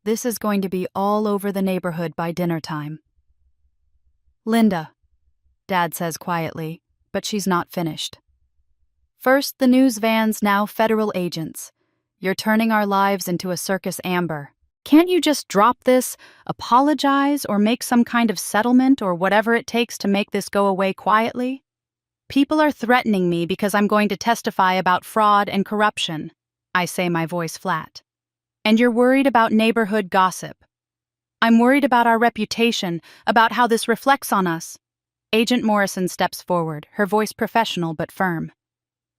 This is going to be all over the neighborhood by dinner time." "Linda," Dad says quietly, but she's not finished. "First the news vans, now federal agents. You're turning our lives into a circus, Amber. Can't you just drop this, apologize, or make some kind of settlement or whatever it takes to make this go away quietly? People are threatening me because I'm going to testify about fraud and corruption. I say, my voice flat. And you're worried about neighborhood gossip. I'm worried about our reputation, about how this reflects on us. Agent Morrison steps forward, her voice professional but firm.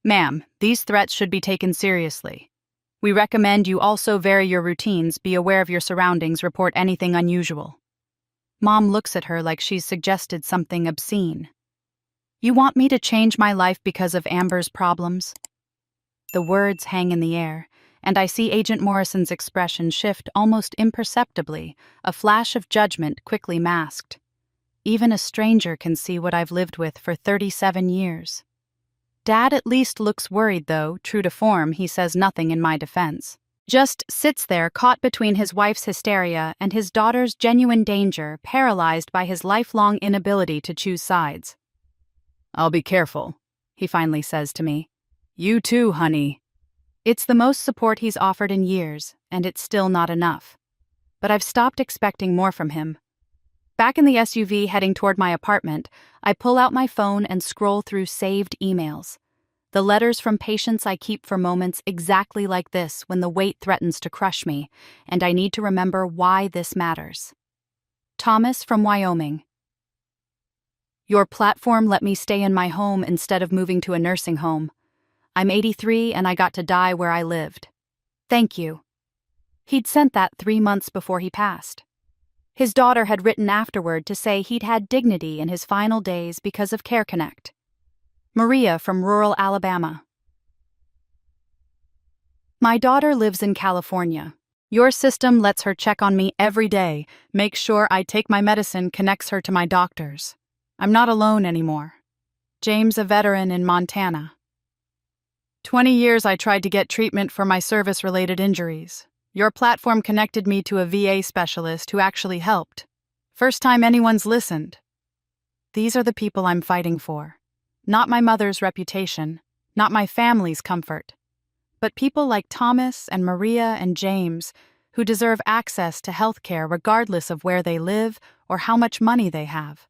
Ma'am, these threats should be taken seriously. We recommend you also vary your routines, be aware of your surroundings, report anything unusual. Mom looks at her like she's suggested something obscene. You want me to change my life because of Amber's problems? The words hang in the air, and I see Agent Morrison's expression shift almost imperceptibly, a flash of judgment quickly masked. Even a stranger can see what I've lived with for 37 years. Dad at least looks worried, though. True to form, he says nothing in my defense. Just sits there, caught between his wife's hysteria and his daughter's genuine danger, paralyzed by his lifelong inability to choose sides. I'll be careful, he finally says to me. You too, honey. It's the most support he's offered in years, and it's still not enough. But I've stopped expecting more from him. Back in the SUV heading toward my apartment, I pull out my phone and scroll through saved emails. The letters from patients I keep for moments exactly like this when the weight threatens to crush me, and I need to remember why this matters. Thomas from Wyoming. Your platform let me stay in my home instead of moving to a nursing home. I'm 83 and I got to die where I lived. Thank you. He'd sent that 3 months before he passed. His daughter had written afterward to say he'd had dignity in his final days because of Care Connect. Maria from rural Alabama. My daughter lives in California. Your system lets her check on me every day, makes sure I take my medicine, connects her to my doctors. I'm not alone anymore. James, a veteran in Montana. 20 years I tried to get treatment for my service-related injuries. Your platform connected me to a VA specialist who actually helped. First time anyone's listened. These are the people I'm fighting for. Not my mother's reputation, not my family's comfort, but people like Thomas and Maria and James who deserve access to health care regardless of where they live or how much money they have.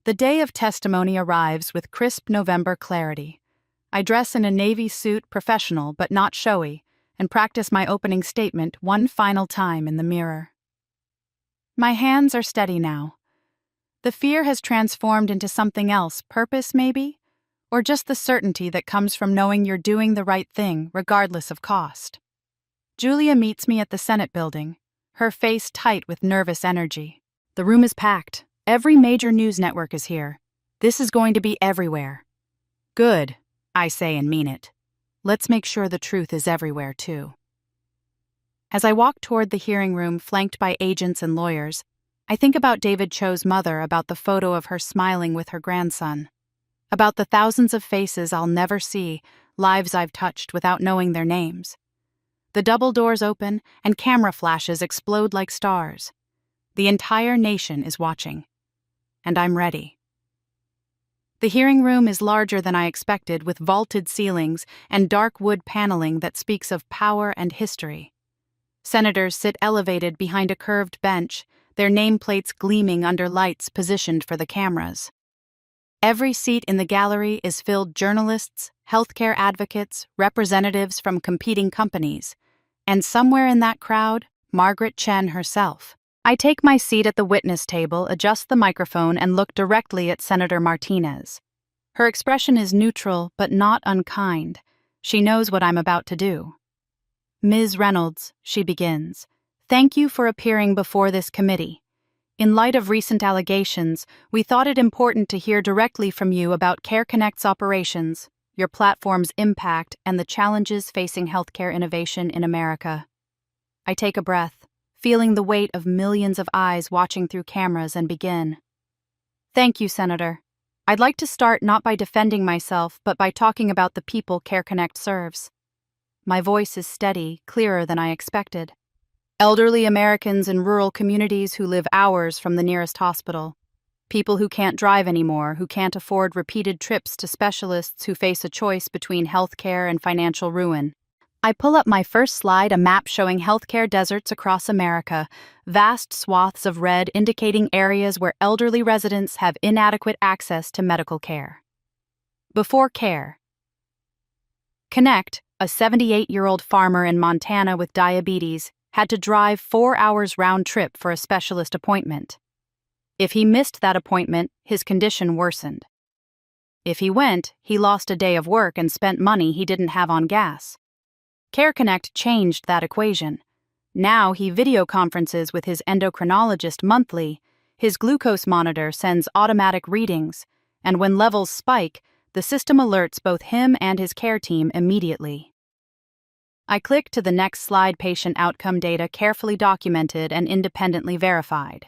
The day of testimony arrives with crisp November clarity. I dress in a navy suit, professional but not showy, and practice my opening statement one final time in the mirror. My hands are steady now. The fear has transformed into something else, purpose maybe? Or just the certainty that comes from knowing you're doing the right thing, regardless of cost. Julia meets me at the Senate building, her face tight with nervous energy. The room is packed. Every major news network is here. This is going to be everywhere. Good, I say and mean it. Let's make sure the truth is everywhere, too. As I walk toward the hearing room flanked by agents and lawyers, I think about David Cho's mother, about the photo of her smiling with her grandson, about the thousands of faces I'll never see, lives I've touched without knowing their names. The double doors open and camera flashes explode like stars. The entire nation is watching. And I'm ready. The hearing room is larger than I expected, with vaulted ceilings and dark wood paneling that speaks of power and history. Senators sit elevated behind a curved bench, their nameplates gleaming under lights positioned for the cameras. Every seat in the gallery is filled journalists, healthcare advocates, representatives from competing companies, and somewhere in that crowd, Margaret Chen herself. I take my seat at the witness table, adjust the microphone, and look directly at Senator Martinez. Her expression is neutral but not unkind. She knows what I'm about to do. Ms. Reynolds, she begins, thank you for appearing before this committee. In light of recent allegations, we thought it important to hear directly from you about Care Connect's operations, your platform's impact, and the challenges facing healthcare innovation in America. I take a breath, feeling the weight of millions of eyes watching through cameras, and begin. Thank you, Senator. I'd like to start not by defending myself, but by talking about the people Care Connect serves. My voice is steady, clearer than I expected. Elderly Americans in rural communities who live hours from the nearest hospital. People who can't drive anymore, who can't afford repeated trips to specialists, who face a choice between healthcare and financial ruin. I pull up my first slide, a map showing healthcare deserts across America, vast swaths of red indicating areas where elderly residents have inadequate access to medical care. Before Care Connect, a 78-year-old farmer in Montana with diabetes, had to drive 4 hours round trip for a specialist appointment. If he missed that appointment, his condition worsened. If he went, he lost a day of work and spent money he didn't have on gas. CareConnect changed that equation. Now he video conferences with his endocrinologist monthly, his glucose monitor sends automatic readings, and when levels spike, the system alerts both him and his care team immediately. I click to the next slide: patient outcome data carefully documented and independently verified.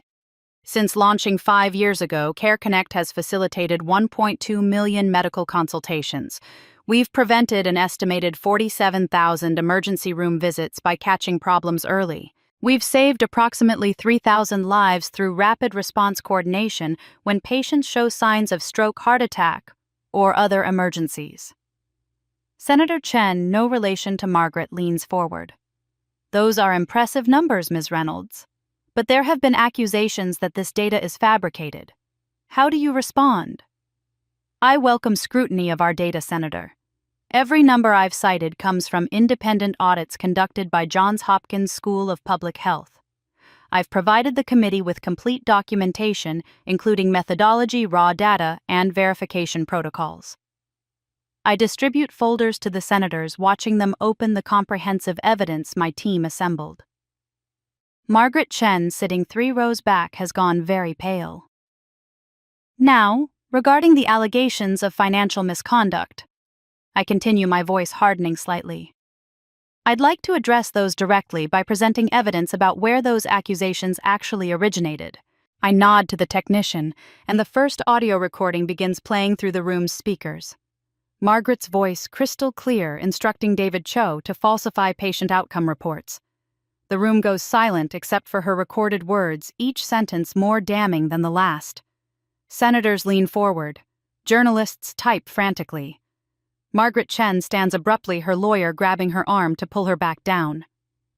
Since launching 5 years ago, CareConnect has facilitated 1.2 million medical consultations. We've prevented an estimated 47,000 emergency room visits by catching problems early. We've saved approximately 3,000 lives through rapid response coordination when patients show signs of stroke, heart attack, or other emergencies. Senator Chen, no relation to Margaret, leans forward. Those are impressive numbers, Ms. Reynolds. But there have been accusations that this data is fabricated. How do you respond? I welcome scrutiny of our data, Senator. Every number I've cited comes from independent audits conducted by Johns Hopkins School of Public Health. I've provided the committee with complete documentation, including methodology, raw data, and verification protocols. I distribute folders to the senators, watching them open the comprehensive evidence my team assembled. Margaret Chen, sitting 3 rows back, has gone very pale. Now, regarding the allegations of financial misconduct, I continue, my voice hardening slightly. I'd like to address those directly by presenting evidence about where those accusations actually originated. I nod to the technician, and the first audio recording begins playing through the room's speakers. Margaret's voice crystal clear, instructing David Cho to falsify patient outcome reports. The room goes silent except for her recorded words, each sentence more damning than the last. Senators lean forward. Journalists type frantically. Margaret Chen stands abruptly, her lawyer grabbing her arm to pull her back down.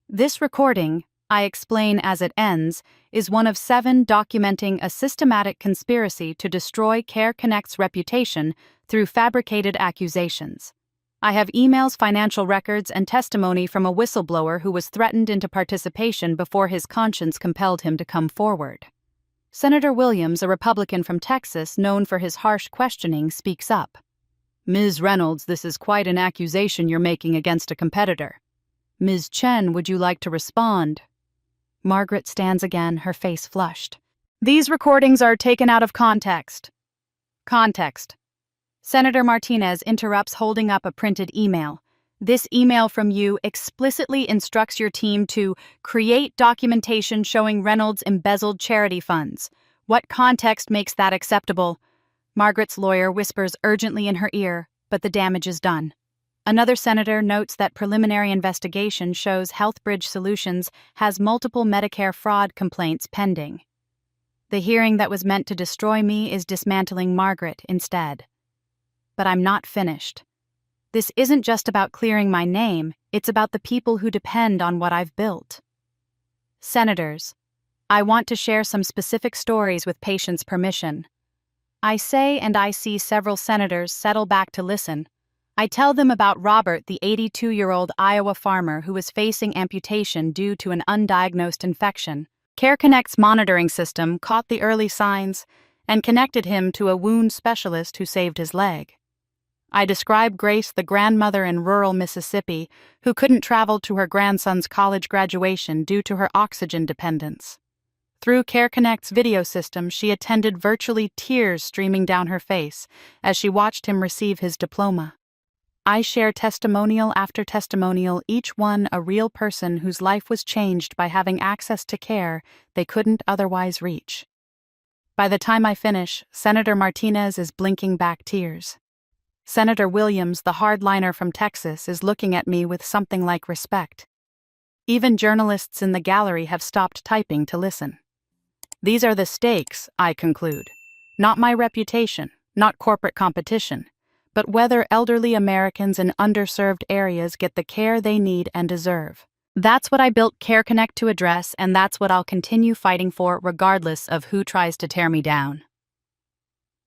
This recording, I explain as it ends, is one of 7 documenting a systematic conspiracy to destroy CareConnect's reputation through fabricated accusations. I have emails, financial records, and testimony from a whistleblower who was threatened into participation before his conscience compelled him to come forward. Senator Williams, a Republican from Texas known for his harsh questioning, speaks up. Ms. Reynolds, this is quite an accusation you're making against a competitor. Ms. Chen, would you like to respond? Margaret stands again, her face flushed. These recordings are taken out of context. Context. Senator Martinez interrupts, holding up a printed email. This email from you explicitly instructs your team to create documentation showing Reynolds embezzled charity funds. What context makes that acceptable? Margaret's lawyer whispers urgently in her ear, but the damage is done. Another senator notes that preliminary investigation shows HealthBridge Solutions has multiple Medicare fraud complaints pending. The hearing that was meant to destroy me is dismantling Margaret instead. But I'm not finished. This isn't just about clearing my name, it's about the people who depend on what I've built. Senators, I want to share some specific stories with patients' permission. I say, and I see several senators settle back to listen. I tell them about Robert, the 82-year-old Iowa farmer who was facing amputation due to an undiagnosed infection. CareConnect's monitoring system caught the early signs and connected him to a wound specialist who saved his leg. I describe Grace, the grandmother in rural Mississippi, who couldn't travel to her grandson's college graduation due to her oxygen dependence. Through CareConnect's video system, she attended virtually, tears streaming down her face as she watched him receive his diploma. I share testimonial after testimonial, each one a real person whose life was changed by having access to care they couldn't otherwise reach. By the time I finish, Senator Martinez is blinking back tears. Senator Williams, the hardliner from Texas, is looking at me with something like respect. Even journalists in the gallery have stopped typing to listen. These are the stakes, I conclude. Not my reputation, not corporate competition, but whether elderly Americans in underserved areas get the care they need and deserve. That's what I built CareConnect to address, and that's what I'll continue fighting for regardless of who tries to tear me down.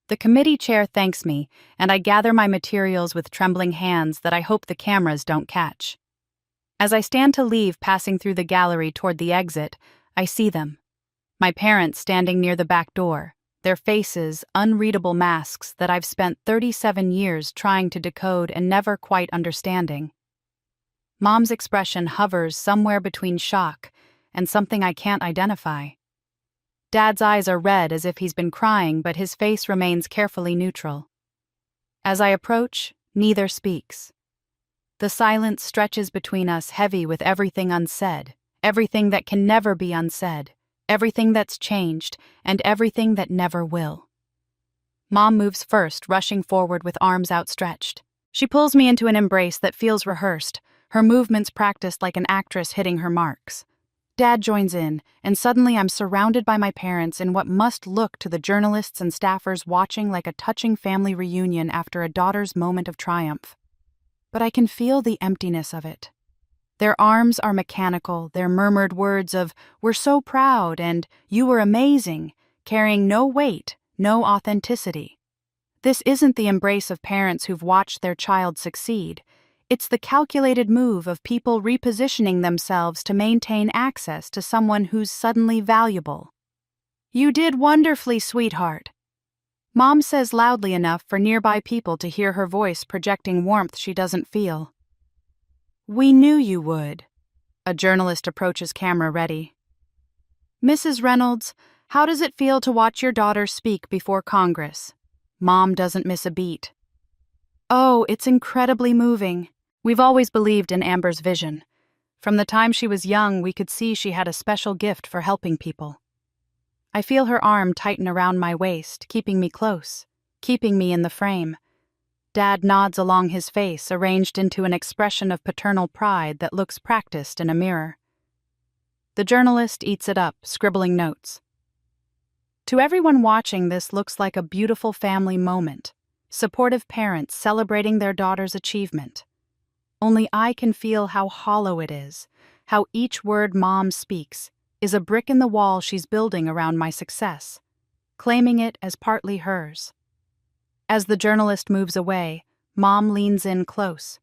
The committee chair thanks me, and I gather my materials with trembling hands that I hope the cameras don't catch. As I stand to leave, passing through the gallery toward the exit, I see them. My parents standing near the back door, their faces unreadable masks that I've spent 37 years trying to decode and never quite understanding. Mom's expression hovers somewhere between shock and something I can't identify. Dad's eyes are red as if he's been crying, but his face remains carefully neutral. As I approach, neither speaks. The silence stretches between us, heavy with everything unsaid, everything that can never be unsaid, everything that's changed, and everything that never will. Mom moves first, rushing forward with arms outstretched. She pulls me into an embrace that feels rehearsed, her movements practiced like an actress hitting her marks. Dad joins in, and suddenly I'm surrounded by my parents in what must look to the journalists and staffers watching like a touching family reunion after a daughter's moment of triumph. But I can feel the emptiness of it. Their arms are mechanical, their murmured words of, "We're so proud," and "You were amazing," carrying no weight, no authenticity. This isn't the embrace of parents who've watched their child succeed. It's the calculated move of people repositioning themselves to maintain access to someone who's suddenly valuable. "You did wonderfully, sweetheart," Mom says loudly enough for nearby people to hear her voice projecting warmth she doesn't feel. "We knew you would." A journalist approaches camera ready. "Mrs. Reynolds, how does it feel to watch your daughter speak before Congress?" Mom doesn't miss a beat. "Oh, it's incredibly moving. We've always believed in Amber's vision. From the time she was young, we could see she had a special gift for helping people." I feel her arm tighten around my waist, keeping me close, keeping me in the frame. Dad nods along his face, arranged into an expression of paternal pride that looks practiced in a mirror. The journalist eats it up, scribbling notes. To everyone watching, this looks like a beautiful family moment, supportive parents celebrating their daughter's achievement. Only I can feel how hollow it is, how each word Mom speaks is a brick in the wall she's building around my success, claiming it as partly hers. As the journalist moves away, Mom leans in close,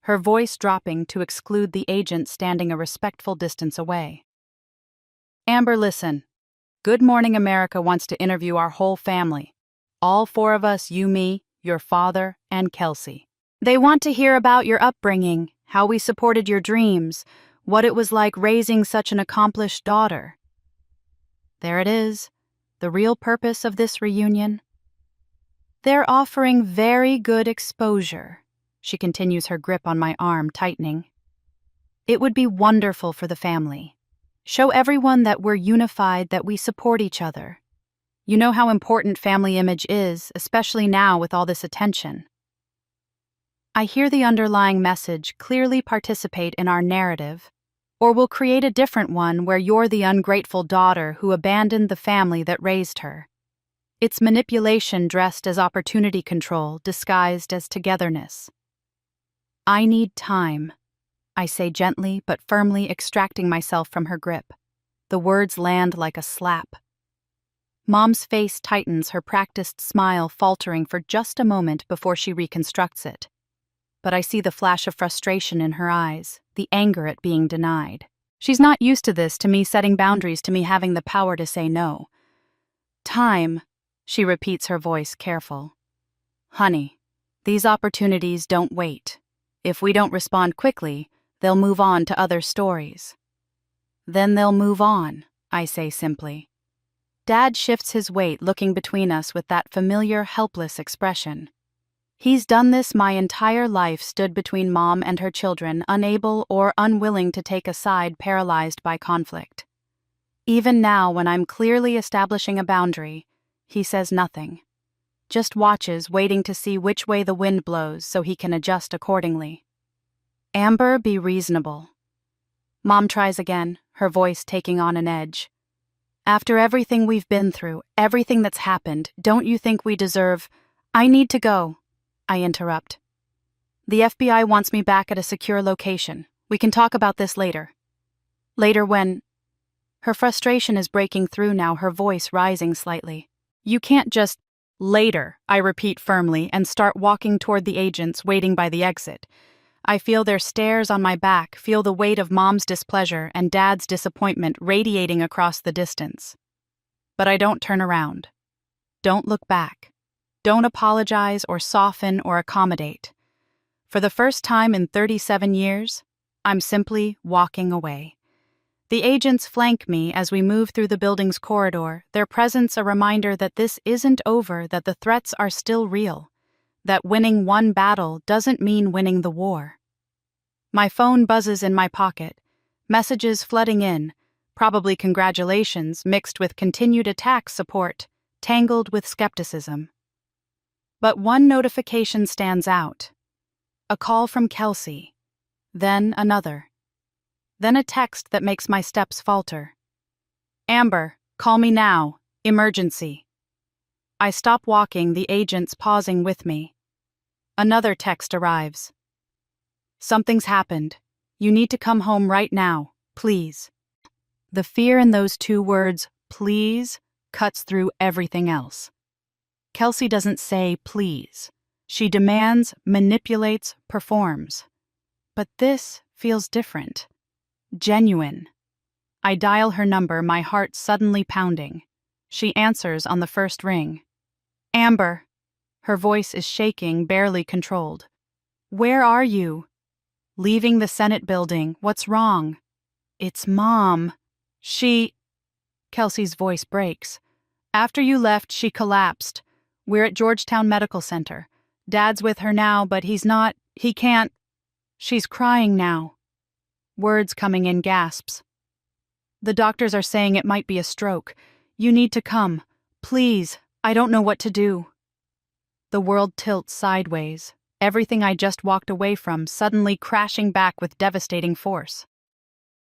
her voice dropping to exclude the agent standing a respectful distance away. "Amber, listen. Good Morning America wants to interview our whole family. All four of us, you, me, your father, and Kelsey. They want to hear about your upbringing, how we supported your dreams, what it was like raising such an accomplished daughter." There it is, the real purpose of this reunion. "They're offering very good exposure." She continues, her grip on my arm tightening. "It would be wonderful for the family. Show everyone that we're unified, that we support each other. You know how important family image is, especially now with all this attention." I hear the underlying message: clearly participate in our narrative, or we'll create a different one where you're the ungrateful daughter who abandoned the family that raised her. It's manipulation dressed as opportunity control, disguised as togetherness. "I need time," I say gently but firmly, extracting myself from her grip. The words land like a slap. Mom's face tightens, her practiced smile faltering for just a moment before she reconstructs it. But I see the flash of frustration in her eyes, the anger at being denied. She's not used to this, to me setting boundaries, to me having the power to say no. "Time," she repeats, her voice careful. "Honey, these opportunities don't wait. If we don't respond quickly, they'll move on to other stories." "Then they'll move on," I say simply. Dad shifts his weight, looking between us with that familiar, helpless expression. He's done this my entire life, stood between Mom and her children, unable or unwilling to take a side, paralyzed by conflict. Even now, when I'm clearly establishing a boundary, he says nothing. Just watches, waiting to see which way the wind blows so he can adjust accordingly. "Amber, be reasonable." Mom tries again, her voice taking on an edge. "After everything we've been through, everything that's happened, don't you think we deserve—" "I need to go," I interrupt. "The FBI wants me back at a secure location. We can talk about this later." "Later when—" Her frustration is breaking through now, her voice rising slightly. "You can't just—" Later, I repeat firmly and start walking toward the agents waiting by the exit. I feel their stares on my back, feel the weight of Mom's displeasure and Dad's disappointment radiating across the distance. But I don't turn around. Don't look back. Don't apologize or soften or accommodate. For the first time in 37 years, I'm simply walking away. The agents flank me as we move through the building's corridor, their presence a reminder that this isn't over, that the threats are still real, that winning one battle doesn't mean winning the war. My phone buzzes in my pocket, messages flooding in, probably congratulations mixed with continued attack support, tangled with skepticism. But one notification stands out. A call from Kelsey, then another. Then a text that makes my steps falter. Amber, call me now. Emergency. I stop walking, the agents pausing with me. Another text arrives. Something's happened. You need to come home right now, please. The fear in those two words, please, cuts through everything else. Kelsey doesn't say please. She demands, manipulates, performs. But this feels different. Genuine. I dial her number, my heart suddenly pounding. She answers on the first ring. Amber. Her voice is shaking, barely controlled. Where are you? Leaving the Senate building. What's wrong? It's Mom. Kelsey's voice breaks. After you left, she collapsed. We're at Georgetown Medical Center. Dad's with her now, but he can't. She's crying now. Words coming in gasps. The doctors are saying it might be a stroke. You need to come. Please, I don't know what to do. The world tilts sideways, everything I just walked away from suddenly crashing back with devastating force.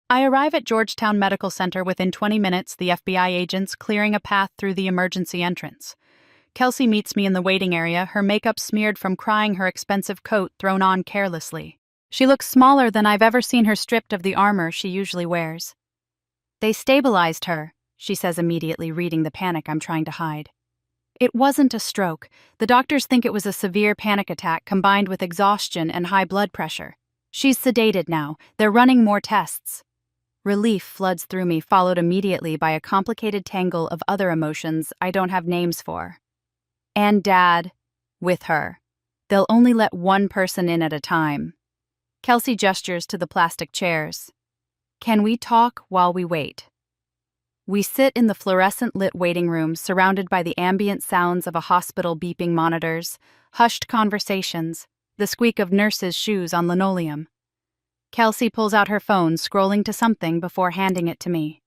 I arrive at Georgetown Medical Center within 20 minutes, the FBI agents clearing a path through the emergency entrance. Kelsey meets me in the waiting area, her makeup smeared from crying, her expensive coat thrown on carelessly. She looks smaller than I've ever seen her, stripped of the armor she usually wears. They stabilized her, she says immediately, reading the panic I'm trying to hide. It wasn't a stroke. The doctors think it was a severe panic attack combined with exhaustion and high blood pressure. She's sedated now. They're running more tests. Relief floods through me, followed immediately by a complicated tangle of other emotions I don't have names for. And Dad, with her. They'll only let one person in at a time. Kelsey gestures to the plastic chairs. Can we talk while we wait? We sit in the fluorescent-lit waiting room, surrounded by the ambient sounds of a hospital beeping monitors, hushed conversations, the squeak of nurses' shoes on linoleum. Kelsey pulls out her phone, scrolling to something before handing it to me.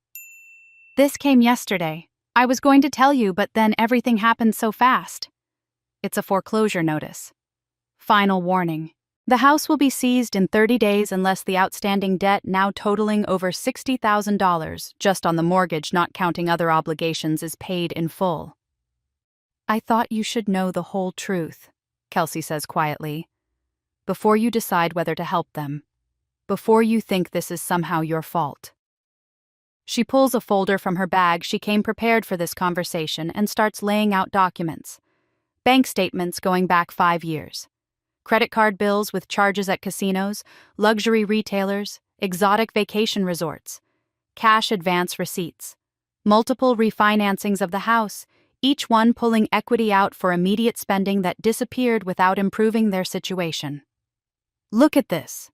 This came yesterday. I was going to tell you, but then everything happened so fast. It's a foreclosure notice. Final warning. The house will be seized in 30 days unless the outstanding debt, now totaling over $60,000 just on the mortgage, not counting other obligations, is paid in full. I thought you should know the whole truth, Kelsey says quietly, before you decide whether to help them, before you think this is somehow your fault. She pulls a folder from her bag. She came prepared for this conversation and starts laying out documents. Bank statements going back 5 years. Credit card bills with charges at casinos, luxury retailers, exotic vacation resorts, cash advance receipts, multiple refinancings of the house, each one pulling equity out for immediate spending that disappeared without improving their situation. Look at this.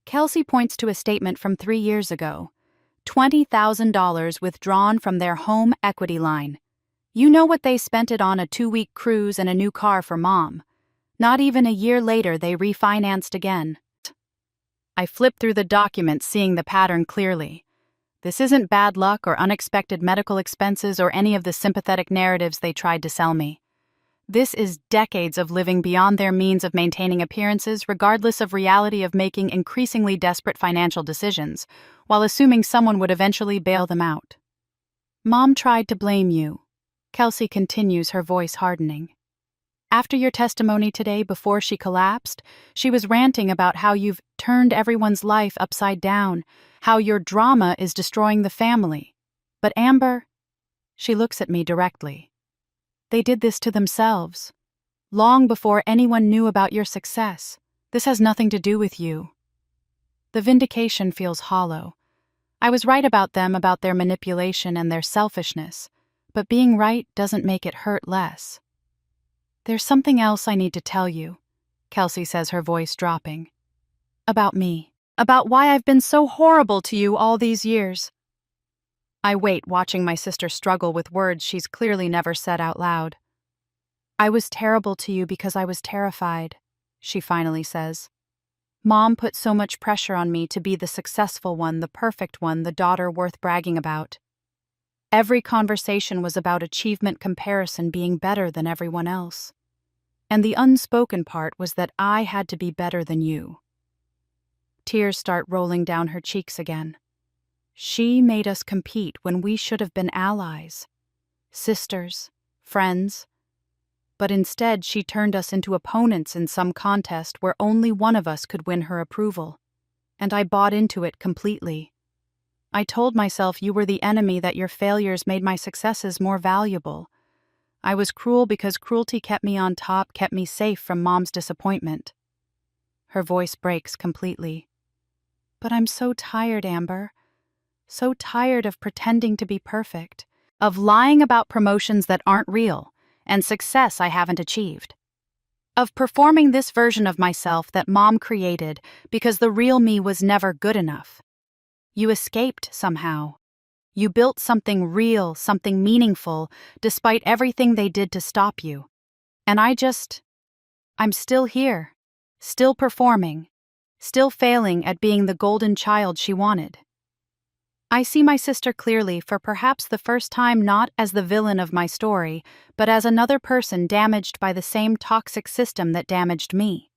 Kelsey points to a statement from 3 years ago. $20,000 withdrawn from their home equity line. You know what they spent it on: a 2-week cruise and a new car for Mom. Not even a year later, they refinanced again. I flip through the documents, seeing the pattern clearly. This isn't bad luck or unexpected medical expenses or any of the sympathetic narratives they tried to sell me. This is decades of living beyond their means, of maintaining appearances regardless of reality, of making increasingly desperate financial decisions, while assuming someone would eventually bail them out. Mom tried to blame you. Kelsey continues, her voice hardening. After your testimony today, before she collapsed, she was ranting about how you've turned everyone's life upside down, how your drama is destroying the family. But Amber, she looks at me directly. They did this to themselves. Long before anyone knew about your success. This has nothing to do with you. The vindication feels hollow. I was right about them, about their manipulation and their selfishness, but being right doesn't make it hurt less. There's something else I need to tell you, Kelsey says, her voice dropping. About me. About why I've been so horrible to you all these years. I wait, watching my sister struggle with words she's clearly never said out loud. I was terrible to you because I was terrified, she finally says. Mom put so much pressure on me to be the successful one, the perfect one, the daughter worth bragging about. Every conversation was about achievement, comparison, being better than everyone else. And the unspoken part was that I had to be better than you. Tears start rolling down her cheeks again. She made us compete when we should have been allies, sisters, friends. But instead she turned us into opponents in some contest where only one of us could win her approval. And I bought into it completely. I told myself you were the enemy, that your failures made my successes more valuable. I was cruel because cruelty kept me on top, kept me safe from Mom's disappointment. Her voice breaks completely. But I'm so tired, Amber. So tired of pretending to be perfect, of lying about promotions that aren't real, and success I haven't achieved. Of performing this version of myself that Mom created because the real me was never good enough. You escaped somehow. You built something real, something meaningful, despite everything they did to stop you. And I'm still here, still performing, still failing at being the golden child she wanted. I see my sister clearly, for perhaps the first time, not as the villain of my story, but as another person damaged by the same toxic system that damaged me.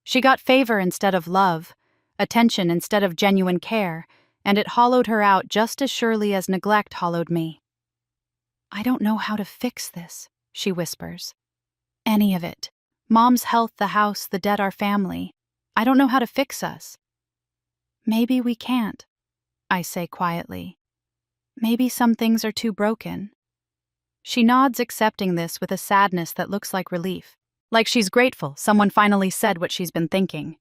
She got favor instead of love, attention instead of genuine care, and it hollowed her out just as surely as neglect hollowed me. I don't know how to fix this, she whispers. Any of it. Mom's health, the house, the debt, our family. I don't know how to fix us. Maybe we can't, I say quietly. Maybe some things are too broken. She nods, accepting this with a sadness that looks like relief. Like she's grateful someone finally said what she's been thinking.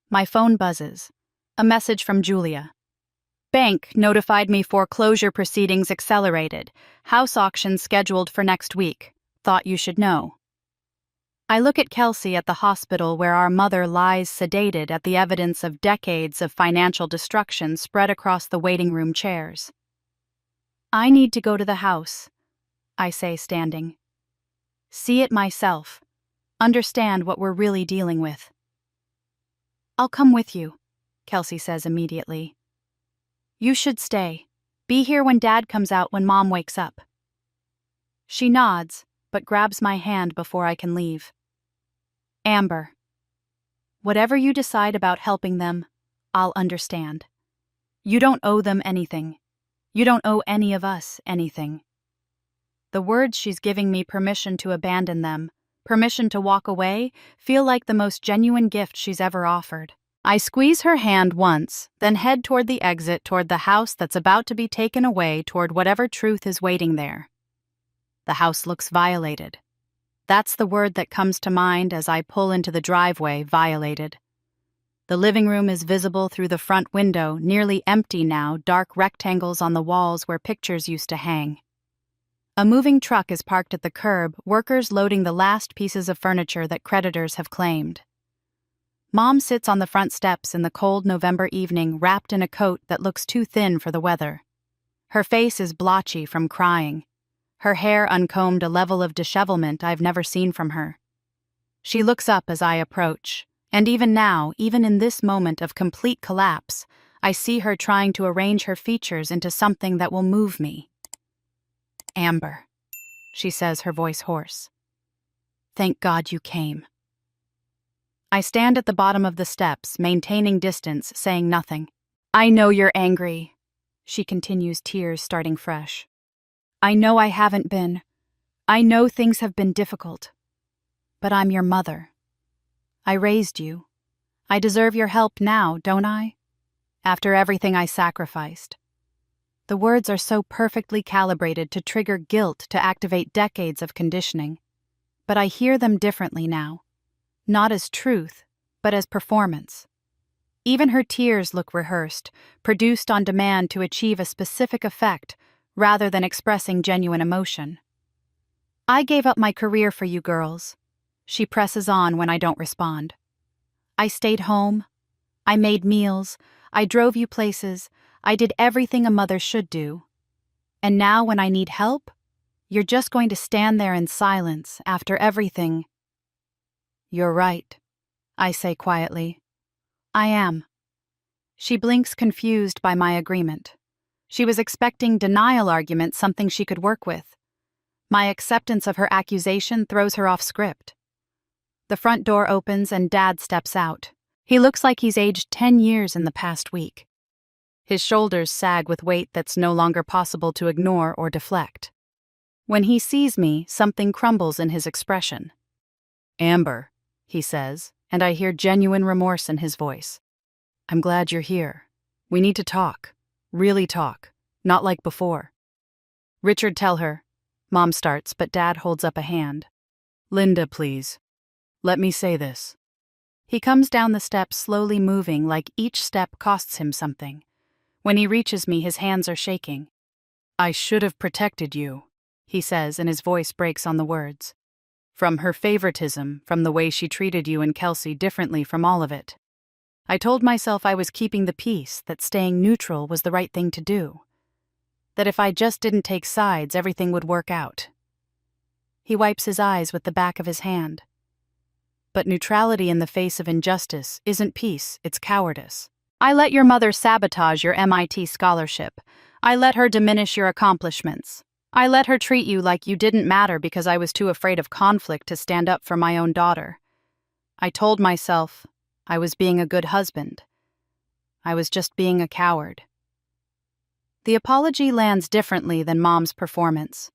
My phone buzzes. A message from Julia. Bank notified me foreclosure proceedings accelerated. House auction scheduled for next week. Thought you should know. I look at Kelsey at the hospital where our mother lies sedated at the evidence of decades of financial destruction spread across the waiting room chairs. I need to go to the house, I say, standing. See it myself. Understand what we're really dealing with. I'll come with you, Kelsey says immediately. You should stay. Be here when Dad comes out, when Mom wakes up. She nods, but grabs my hand before I can leave. Amber, whatever you decide about helping them, I'll understand. You don't owe them anything. You don't owe any of us anything. The words she's giving me permission to abandon them, permission to walk away, feel like the most genuine gift she's ever offered. I squeeze her hand once, then head toward the exit, toward the house that's about to be taken away, toward whatever truth is waiting there. The house looks violated. That's the word that comes to mind as I pull into the driveway, violated. The living room is visible through the front window, nearly empty now, dark rectangles on the walls where pictures used to hang. A moving truck is parked at the curb, workers loading the last pieces of furniture that creditors have claimed. Mom sits on the front steps in the cold November evening, wrapped in a coat that looks too thin for the weather. Her face is blotchy from crying. Her hair uncombed, a level of dishevelment I've never seen from her. She looks up as I approach, and even now, even in this moment of complete collapse, I see her trying to arrange her features into something that will move me. Amber, she says, her voice hoarse. Thank God you came. I stand at the bottom of the steps, maintaining distance, saying nothing. I know you're angry, she continues, tears starting fresh. I know I haven't been. I know things have been difficult. But I'm your mother. I raised you. I deserve your help now, don't I? After everything I sacrificed. The words are so perfectly calibrated to trigger guilt to activate decades of conditioning. But I hear them differently now. Not as truth, but as performance. Even her tears look rehearsed, produced on demand to achieve a specific effect rather than expressing genuine emotion. I gave up my career for you girls. She presses on when I don't respond. I stayed home. I made meals. I drove you places. I did everything a mother should do. And now when I need help, you're just going to stand there in silence after everything. You're right, I say quietly. I am. She blinks, confused by my agreement. She was expecting denial argument, something she could work with. My acceptance of her accusation throws her off script. The front door opens and Dad steps out. He looks like he's aged 10 years in the past week. His shoulders sag with weight that's no longer possible to ignore or deflect. When he sees me, something crumbles in his expression. Amber, he says, and I hear genuine remorse in his voice. I'm glad you're here. We need to talk. Really talk. Not like before. Richard, tell her. Mom starts, but Dad holds up a hand. Linda, please. Let me say this. He comes down the steps, slowly moving like each step costs him something. When he reaches me, his hands are shaking. I should have protected you, he says, and his voice breaks on the words. From her favoritism, from the way she treated you and Kelsey differently from all of it. I told myself I was keeping the peace, that staying neutral was the right thing to do. That if I just didn't take sides, everything would work out. He wipes his eyes with the back of his hand. But neutrality in the face of injustice isn't peace, it's cowardice. I let your mother sabotage your MIT scholarship. I let her diminish your accomplishments. I let her treat you like you didn't matter because I was too afraid of conflict to stand up for my own daughter. I told myself I was being a good husband. I was just being a coward. The apology lands differently than Mom's performance.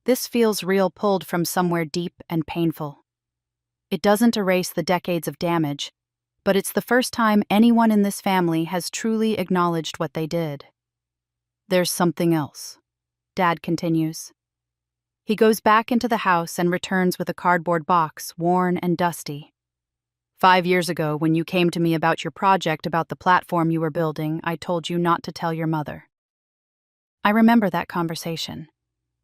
This feels real, pulled from somewhere deep and painful. It doesn't erase the decades of damage, but it's the first time anyone in this family has truly acknowledged what they did. There's something else, Dad continues. He goes back into the house and returns with a cardboard box, worn and dusty. 5 years ago, when you came to me about your project about the platform you were building, I told you not to tell your mother. I remember that conversation.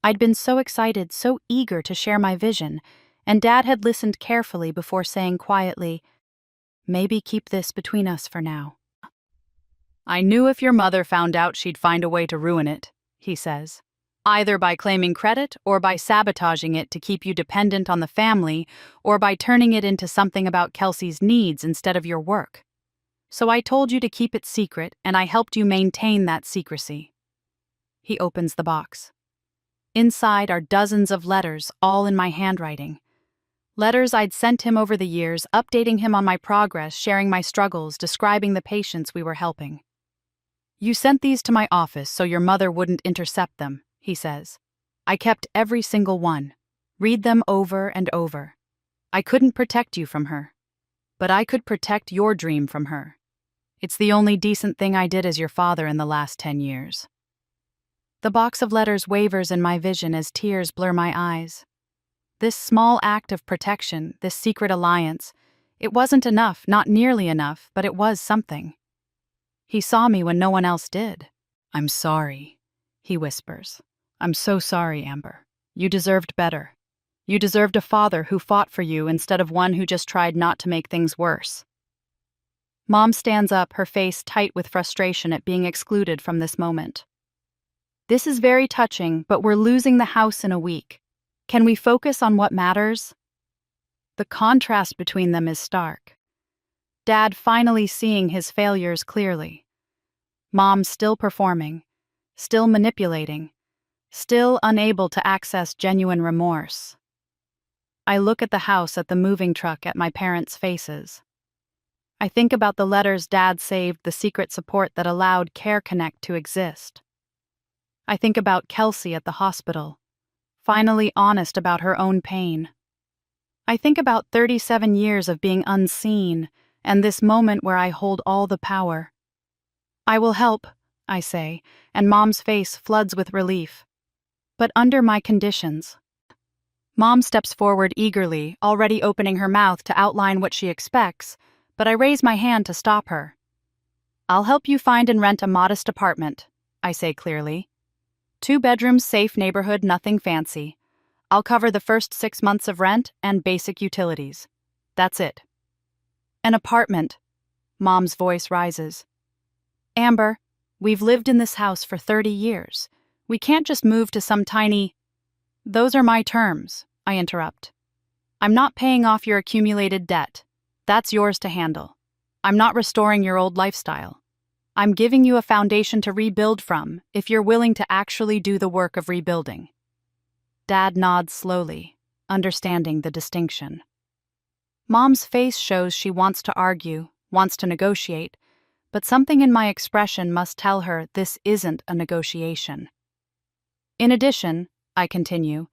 I'd been so excited, so eager to share my vision, and Dad had listened carefully before saying quietly, maybe keep this between us for now. I knew if your mother found out, she'd find a way to ruin it, he says. Either by claiming credit or by sabotaging it to keep you dependent on the family or by turning it into something about Kelsey's needs instead of your work. So I told you to keep it secret, and I helped you maintain that secrecy. He opens the box. Inside are dozens of letters, all in my handwriting. Letters I'd sent him over the years, updating him on my progress, sharing my struggles, describing the patients we were helping. You sent these to my office so your mother wouldn't intercept them, he says. I kept every single one. Read them over and over. I couldn't protect you from her. But I could protect your dream from her. It's the only decent thing I did as your father in the last 10 years. The box of letters wavers in my vision as tears blur my eyes. This small act of protection, this secret alliance, it wasn't enough, not nearly enough, but it was something. He saw me when no one else did. I'm sorry, he whispers. I'm so sorry, Amber. You deserved better. You deserved a father who fought for you instead of one who just tried not to make things worse. Mom stands up, her face tight with frustration at being excluded from this moment. This is very touching, but we're losing the house in a week. Can we focus on what matters? The contrast between them is stark. Dad finally seeing his failures clearly. Mom still performing, still manipulating, still unable to access genuine remorse. I look at the house, at the moving truck, at my parents' faces. I think about the letters Dad saved, the secret support that allowed Care Connect to exist. I think about Kelsey at the hospital, finally honest about her own pain. I think about 37 years of being unseen and this moment where I hold all the power. I will help. I say, and Mom's face floods with relief. But under my conditions. Mom steps forward eagerly, already opening her mouth to outline what she expects, but I raise my hand to stop her. I'll help you find and rent a modest apartment, I say clearly. 2 bedrooms, safe neighborhood, nothing fancy. I'll cover the first 6 months of rent and basic utilities. That's it. An apartment. Mom's voice rises. Amber, we've lived in this house for 30 years. We can't just move to some tiny... Those are my terms, I interrupt. I'm not paying off your accumulated debt. That's yours to handle. I'm not restoring your old lifestyle. I'm giving you a foundation to rebuild from if you're willing to actually do the work of rebuilding. Dad nods slowly, understanding the distinction. Mom's face shows she wants to argue, wants to negotiate, but something in my expression must tell her this isn't a negotiation. In addition, I continue,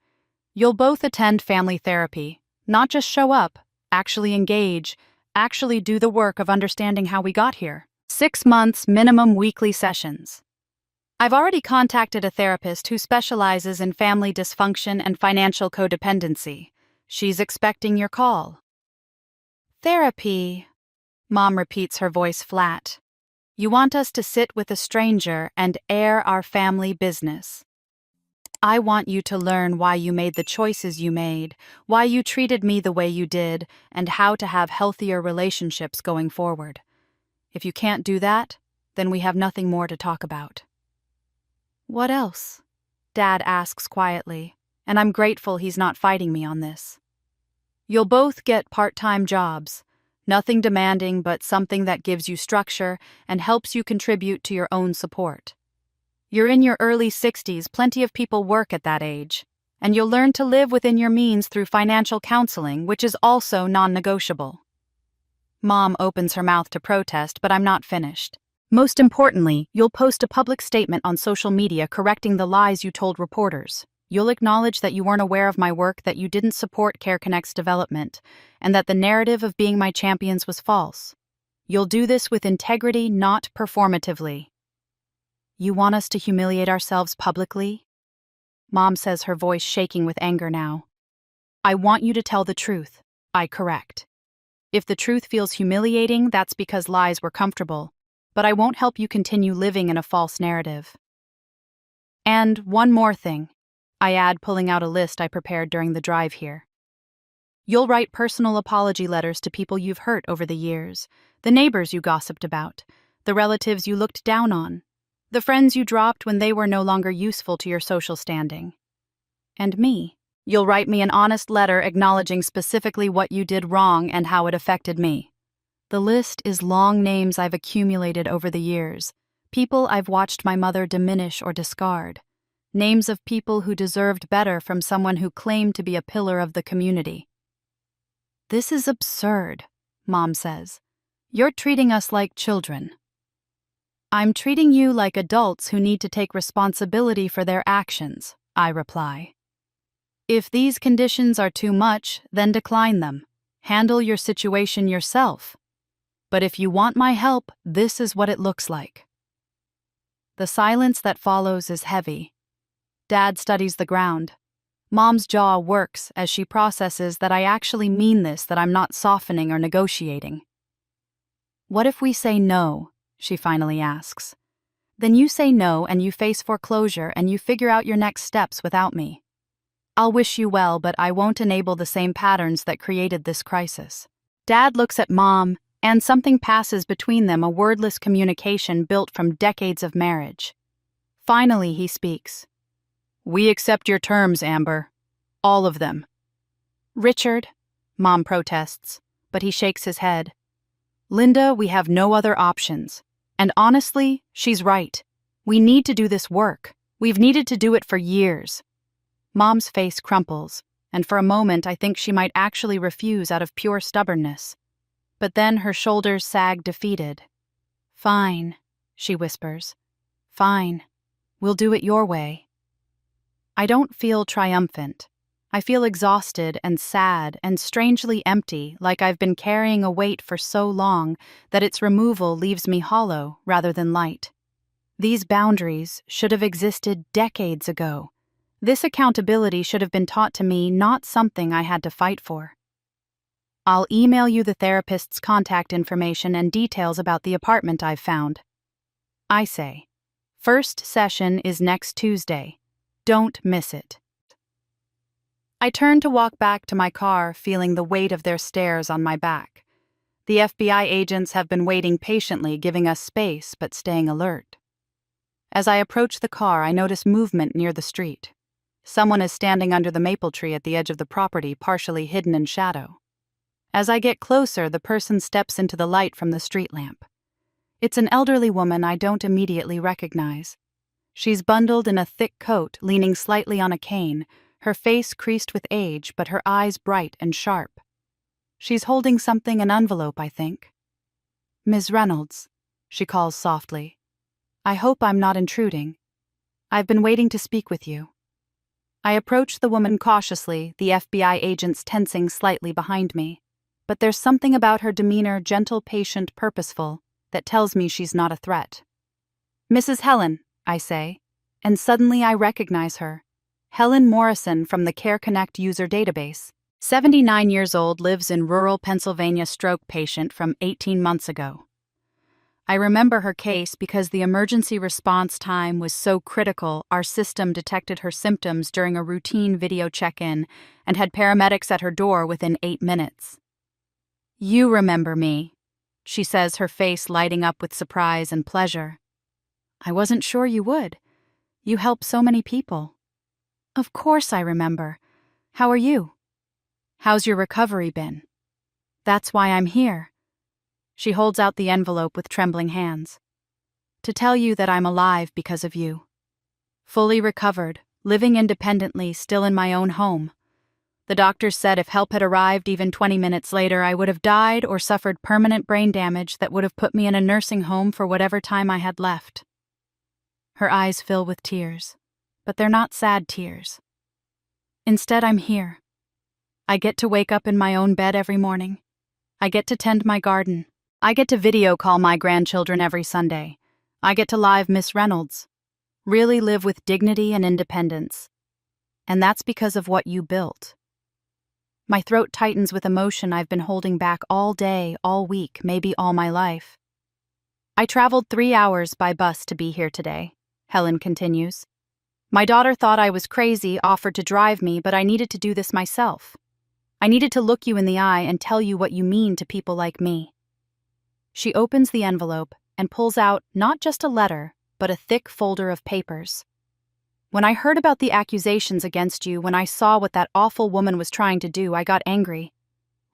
you'll both attend family therapy, not just show up, actually engage, actually do the work of understanding how we got here. 6 months minimum weekly sessions. I've already contacted a therapist who specializes in family dysfunction and financial codependency. She's expecting your call. Therapy, Mom repeats, her voice flat. You want us to sit with a stranger and air our family business. I want you to learn why you made the choices you made, why you treated me the way you did, and how to have healthier relationships going forward. If you can't do that, then we have nothing more to talk about. What else? Dad asks quietly, and I'm grateful he's not fighting me on this. You'll both get part-time jobs, nothing demanding but something that gives you structure and helps you contribute to your own support. You're in your early 60s, plenty of people work at that age, and you'll learn to live within your means through financial counseling, which is also non-negotiable. Mom opens her mouth to protest, but I'm not finished. Most importantly, you'll post a public statement on social media correcting the lies you told reporters. You'll acknowledge that you weren't aware of my work, that you didn't support CareConnect's development, and that the narrative of being my champions was false. You'll do this with integrity, not performatively. You want us to humiliate ourselves publicly? Mom says, her voice shaking with anger now. I want you to tell the truth, I correct. If the truth feels humiliating, that's because lies were comfortable, but I won't help you continue living in a false narrative. And one more thing, I add, pulling out a list I prepared during the drive here. You'll write personal apology letters to people you've hurt over the years, the neighbors you gossiped about, the relatives you looked down on, the friends you dropped when they were no longer useful to your social standing. And me. You'll write me an honest letter acknowledging specifically what you did wrong and how it affected me. The list is long, names I've accumulated over the years, people I've watched my mother diminish or discard, names of people who deserved better from someone who claimed to be a pillar of the community. This is absurd, Mom says. You're treating us like children. I'm treating you like adults who need to take responsibility for their actions, I reply. If these conditions are too much, then decline them. Handle your situation yourself. But if you want my help, this is what it looks like. The silence that follows is heavy. Dad studies the ground. Mom's jaw works as she processes that I actually mean this, that I'm not softening or negotiating. What if we say no? She finally asks. Then you say no and you face foreclosure and you figure out your next steps without me. I'll wish you well, but I won't enable the same patterns that created this crisis. Dad looks at Mom, and something passes between them, a wordless communication built from decades of marriage. Finally, he speaks. We accept your terms, Amber. All of them. Richard, Mom protests, but he shakes his head. Linda, we have no other options. And honestly, she's right. We need to do this work. We've needed to do it for years. Mom's face crumples, and for a moment I think she might actually refuse out of pure stubbornness. But then her shoulders sag defeated. Fine, she whispers. Fine. We'll do it your way. I don't feel triumphant. I feel exhausted and sad and strangely empty, like I've been carrying a weight for so long that its removal leaves me hollow rather than light. These boundaries should have existed decades ago. This accountability should have been taught to me, not something I had to fight for. I'll email you the therapist's contact information and details about the apartment I've found. I say, first session is next Tuesday. Don't miss it. I turn to walk back to my car, feeling the weight of their stares on my back. The FBI agents have been waiting patiently, giving us space but staying alert. As I approach the car, I notice movement near the street. Someone is standing under the maple tree at the edge of the property, partially hidden in shadow. As I get closer, the person steps into the light from the street lamp. It's an elderly woman I don't immediately recognize. She's bundled in a thick coat, leaning slightly on a cane, her face creased with age, but her eyes bright and sharp. She's holding something, an envelope, I think. "Ms. Reynolds," she calls softly. "I hope I'm not intruding. I've been waiting to speak with you." I approach the woman cautiously, the FBI agents tensing slightly behind me. But there's something about her demeanor, gentle, patient, purposeful, that tells me she's not a threat. "Mrs. Helen," I say, and suddenly I recognize her. Helen Morrison from the Care Connect user database. 79 years old, lives in rural Pennsylvania, stroke patient from 18 months ago. I remember her case because the emergency response time was so critical. Our system detected her symptoms during a routine video check-in and had paramedics at her door within 8 minutes. "You remember me," she says, her face lighting up with surprise and pleasure. "I wasn't sure you would. You help so many people." "Of course I remember. How are you? How's your recovery been?" "That's why I'm here." She holds out the envelope with trembling hands. "To tell you that I'm alive because of you. Fully recovered, living independently, still in my own home. The doctors said if help had arrived even 20 minutes later, I would have died or suffered permanent brain damage that would have put me in a nursing home for whatever time I had left." Her eyes fill with tears, but they're not sad tears. "Instead, I'm here. I get to wake up in my own bed every morning. I get to tend my garden. I get to video call my grandchildren every Sunday. I get to live Miss Reynolds. Really live with dignity and independence. And that's because of what you built." My throat tightens with emotion I've been holding back all day, all week, maybe all my life. "I traveled 3 hours by bus to be here today," Helen continues. "My daughter thought I was crazy, offered to drive me, but I needed to do this myself. I needed to look you in the eye and tell you what you mean to people like me." She opens the envelope and pulls out not just a letter, but a thick folder of papers. "When I heard about the accusations against you, when I saw what that awful woman was trying to do, I got angry.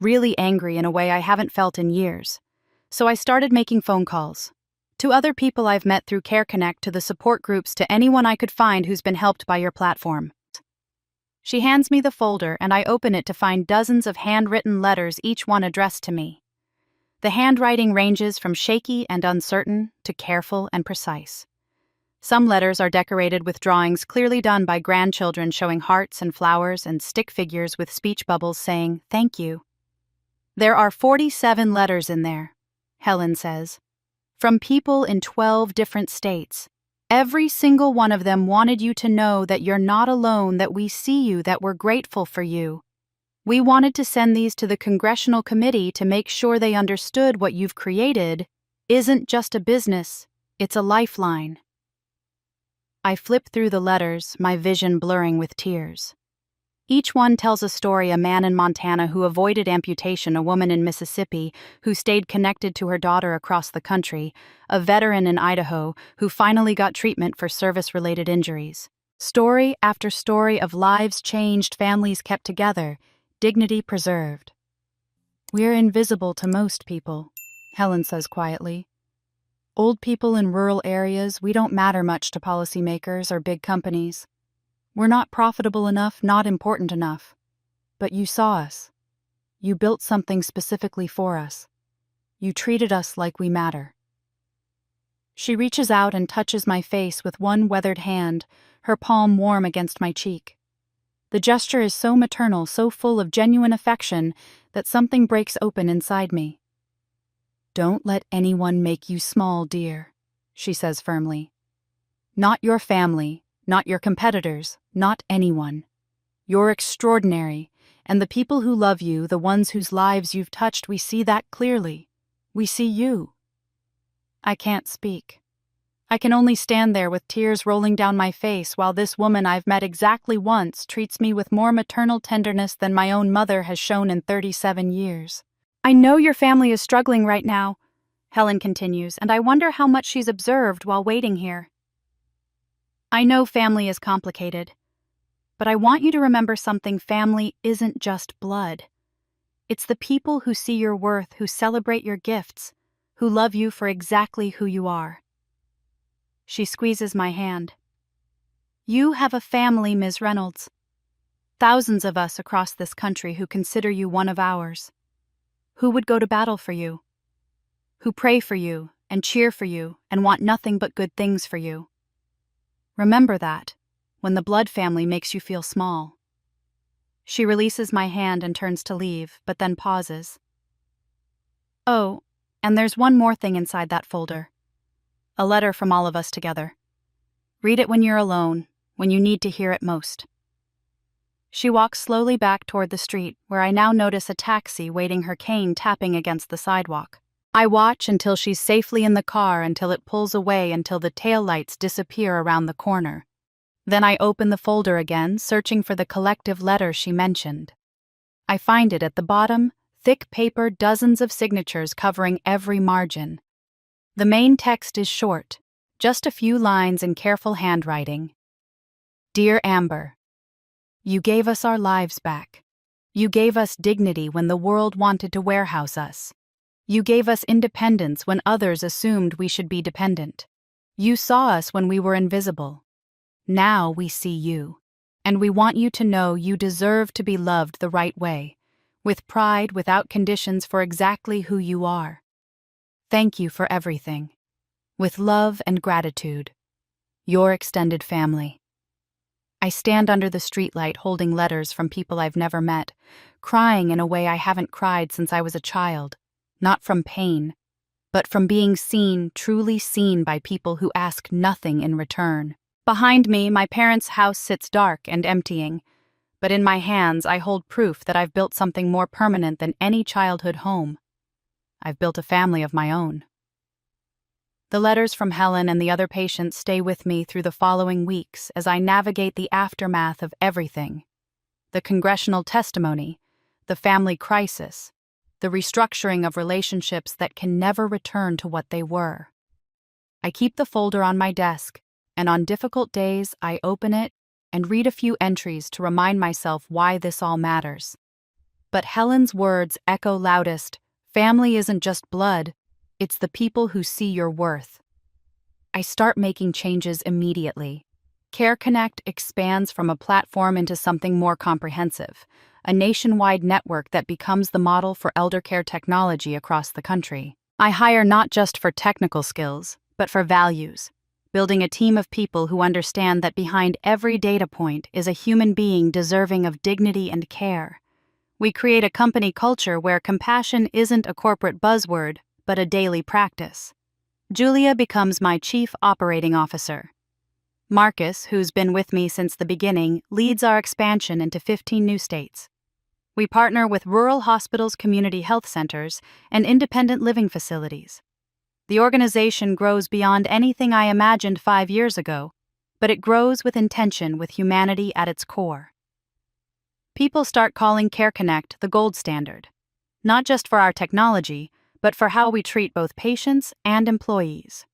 Really angry in a way I haven't felt in years. So I started making phone calls. To other people I've met through Care Connect, to the support groups, to anyone I could find who's been helped by your platform." She hands me the folder and I open it to find dozens of handwritten letters, each one addressed to me. The handwriting ranges from shaky and uncertain to careful and precise. Some letters are decorated with drawings clearly done by grandchildren, showing hearts and flowers, and stick figures with speech bubbles saying, "Thank you." There are 47 letters in there, Helen says, from people in 12 different states. Every single one of them wanted you to know that you're not alone, that we see you, that we're grateful for you. We wanted to send these to the Congressional Committee to make sure they understood what you've created isn't just a business, it's a lifeline. I flip through the letters, my vision blurring with tears. Each one tells a story: a man in Montana who avoided amputation, a woman in Mississippi who stayed connected to her daughter across the country, a veteran in Idaho who finally got treatment for service-related injuries. Story after story of lives changed, families kept together, dignity preserved. "We're invisible to most people," Helen says quietly. "Old people in rural areas, we don't matter much to policymakers or big companies. We're not profitable enough, not important enough. But you saw us. You built something specifically for us. You treated us like we matter." She reaches out and touches my face with one weathered hand, her palm warm against my cheek. The gesture is so maternal, so full of genuine affection, that something breaks open inside me. "Don't let anyone make you small, dear," she says firmly. Not your family, not your competitors, not anyone. You're extraordinary, and the people who love you, the ones whose lives you've touched, we see that clearly. We see you. I can't speak. I can only stand there with tears rolling down my face while this woman I've met exactly once treats me with more maternal tenderness than my own mother has shown in 37 years. I know your family is struggling right now, Helen continues, and I wonder how much she's observed while waiting here. I know family is complicated, but I want you to remember something. Family isn't just blood. It's the people who see your worth, who celebrate your gifts, who love you for exactly who you are. She squeezes my hand. You have a family, Ms. Reynolds. Thousands of us across this country who consider you one of ours. Who would go to battle for you? Who pray for you and cheer for you and want nothing but good things for you. Remember that, when the blood family makes you feel small. She releases my hand and turns to leave, but then pauses. Oh, and there's one more thing inside that folder. A letter from all of us together. Read it when you're alone, when you need to hear it most. She walks slowly back toward the street, where I now notice a taxi waiting, her cane tapping against the sidewalk. I watch until she's safely in the car, until it pulls away, until the taillights disappear around the corner. Then I open the folder again, searching for the collective letter she mentioned. I find it at the bottom, thick paper, dozens of signatures covering every margin. The main text is short, just a few lines in careful handwriting. Dear Amber, you gave us our lives back. You gave us dignity when the world wanted to warehouse us. You gave us independence when others assumed we should be dependent. You saw us when we were invisible. Now we see you, and we want you to know you deserve to be loved the right way, with pride, without conditions, for exactly who you are. Thank you for everything. With love and gratitude, your extended family. I stand under the streetlight holding letters from people I've never met, crying in a way I haven't cried since I was a child. Not from pain, but from being seen, truly seen by people who ask nothing in return. Behind me, my parents' house sits dark and emptying, but in my hands I hold proof that I've built something more permanent than any childhood home. I've built a family of my own. The letters from Helen and the other patients stay with me through the following weeks as I navigate the aftermath of everything. The congressional testimony, the family crisis, the restructuring of relationships that can never return to what they were. I keep the folder on my desk, and on difficult days I open it and read a few entries to remind myself why this all matters. But Helen's words echo loudest. Family isn't just blood, it's the people who see your worth. I start making changes immediately. Care Connect expands from a platform into something more comprehensive, a nationwide network that becomes the model for elder care technology across the country. I hire not just for technical skills, but for values, building a team of people who understand that behind every data point is a human being deserving of dignity and care. We create a company culture where compassion isn't a corporate buzzword, but a daily practice. Julia becomes my chief operating officer. Marcus, who's been with me since the beginning, leads our expansion into 15 new states. We partner with rural hospitals, community health centers, and independent living facilities. The organization grows beyond anything I imagined 5 years ago, but it grows with intention, with humanity at its core. People start calling Care Connect the gold standard, not just for our technology, but for how we treat both patients and employees.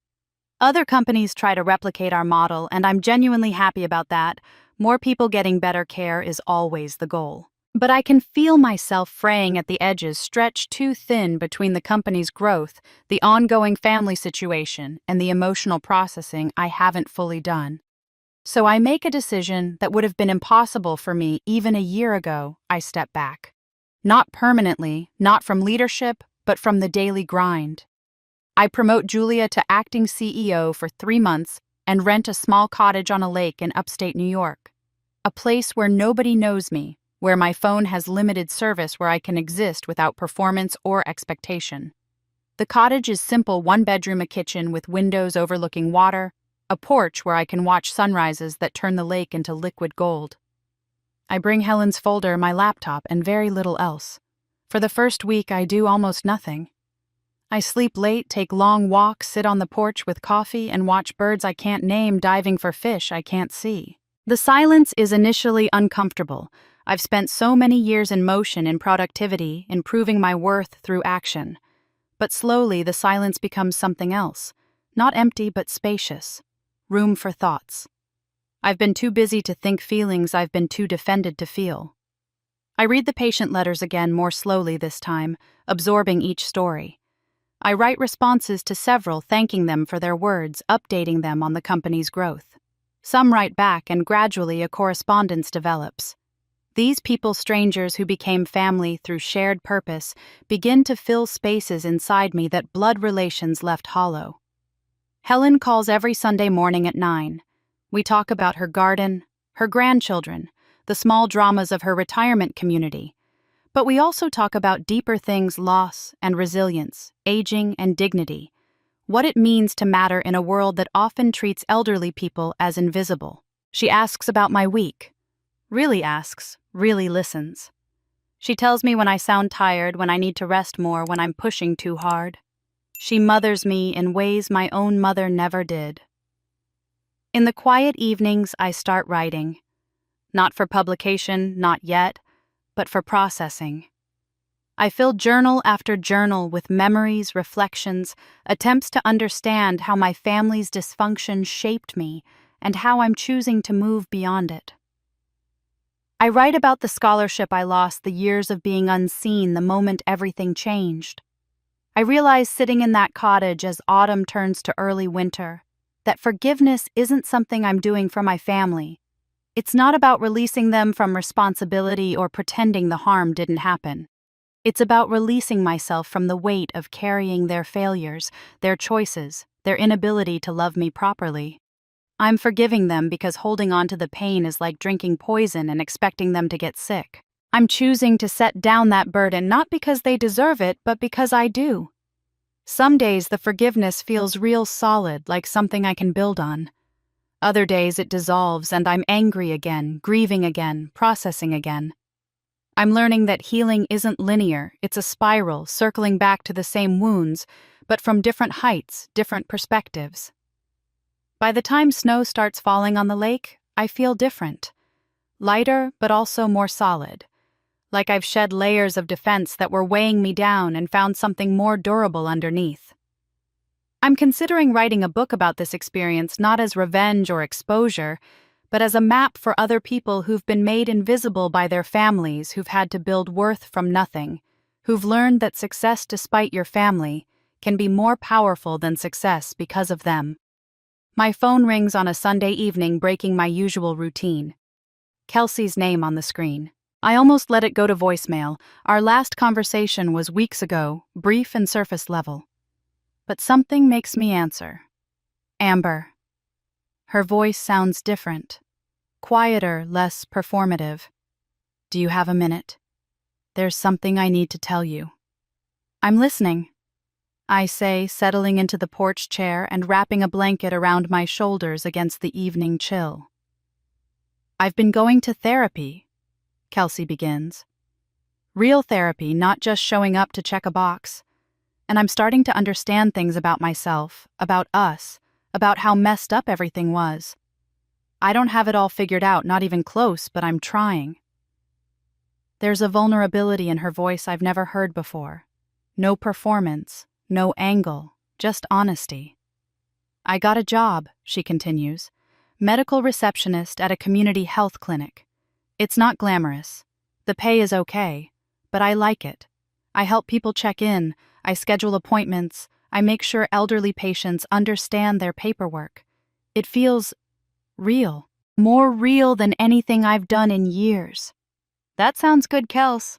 Other companies try to replicate our model, and I'm genuinely happy about that. More people getting better care is always the goal. But I can feel myself fraying at the edges, stretched too thin between the company's growth, the ongoing family situation, and the emotional processing I haven't fully done. So I make a decision that would have been impossible for me even a year ago. I step back. Not permanently, not from leadership, but from the daily grind. I promote Julia to acting CEO for 3 months and rent a small cottage on a lake in upstate New York. A place where nobody knows me, where my phone has limited service, where I can exist without performance or expectation. The cottage is simple: 1 bedroom, a kitchen with windows overlooking water, a porch where I can watch sunrises that turn the lake into liquid gold. I bring Helen's folder, my laptop, and very little else. For the first week, I do almost nothing. I sleep late, take long walks, sit on the porch with coffee, and watch birds I can't name diving for fish I can't see. The silence is initially uncomfortable. I've spent so many years in motion, in productivity, in proving my worth through action. But slowly, the silence becomes something else. Not empty, but spacious. Room for thoughts. I've been too busy to think feelings I've been too defended to feel. I read the patient letters again more slowly this time, absorbing each story. I write responses to several, thanking them for their words, updating them on the company's growth. Some write back, and gradually a correspondence develops. These people, strangers who became family through shared purpose, begin to fill spaces inside me that blood relations left hollow. Helen calls every Sunday morning at 9. We talk about her garden, her grandchildren, the small dramas of her retirement community. But we also talk about deeper things: loss and resilience, aging and dignity, what it means to matter in a world that often treats elderly people as invisible. She asks about my week. Really asks, really listens. She tells me when I sound tired, when I need to rest more, when I'm pushing too hard. She mothers me in ways my own mother never did. In the quiet evenings, I start writing. Not for publication, not yet, but for processing. I fill journal after journal with memories, reflections, attempts to understand how my family's dysfunction shaped me and how I'm choosing to move beyond it. I write about the scholarship I lost, the years of being unseen the moment everything changed. I realize sitting in that cottage as autumn turns to early winter, that forgiveness isn't something I'm doing for my family. It's not about releasing them from responsibility or pretending the harm didn't happen. It's about releasing myself from the weight of carrying their failures, their choices, their inability to love me properly. I'm forgiving them because holding on to the pain is like drinking poison and expecting them to get sick. I'm choosing to set down that burden not because they deserve it, but because I do. Some days the forgiveness feels real solid, like something I can build on. Other days it dissolves and I'm angry again, grieving again, processing again. I'm learning that healing isn't linear, it's a spiral, circling back to the same wounds, but from different heights, different perspectives. By the time snow starts falling on the lake, I feel different. Lighter, but also more solid. Like I've shed layers of defense that were weighing me down and found something more durable underneath. I'm considering writing a book about this experience not as revenge or exposure, but as a map for other people who've been made invisible by their families, who've had to build worth from nothing, who've learned that success despite your family can be more powerful than success because of them. My phone rings on a Sunday evening, breaking my usual routine. Kelsey's name on the screen. I almost let it go to voicemail. Our last conversation was weeks ago, brief and surface level. But something makes me answer. Amber. Her voice sounds different. Quieter, less performative. Do you have a minute? There's something I need to tell you. I'm listening, I say, settling into the porch chair and wrapping a blanket around my shoulders against the evening chill. I've been going to therapy, Kelsey begins. Real therapy, not just showing up to check a box. And I'm starting to understand things about myself, about us, about how messed up everything was. I don't have it all figured out, not even close, but I'm trying. There's a vulnerability in her voice I've never heard before. No performance, no angle, just honesty. I got a job, she continues. Medical receptionist at a community health clinic. It's not glamorous. The pay is okay, but I like it. I help people check in, I schedule appointments, I make sure elderly patients understand their paperwork. It feels real, more real than anything I've done in years. That sounds good, Kels.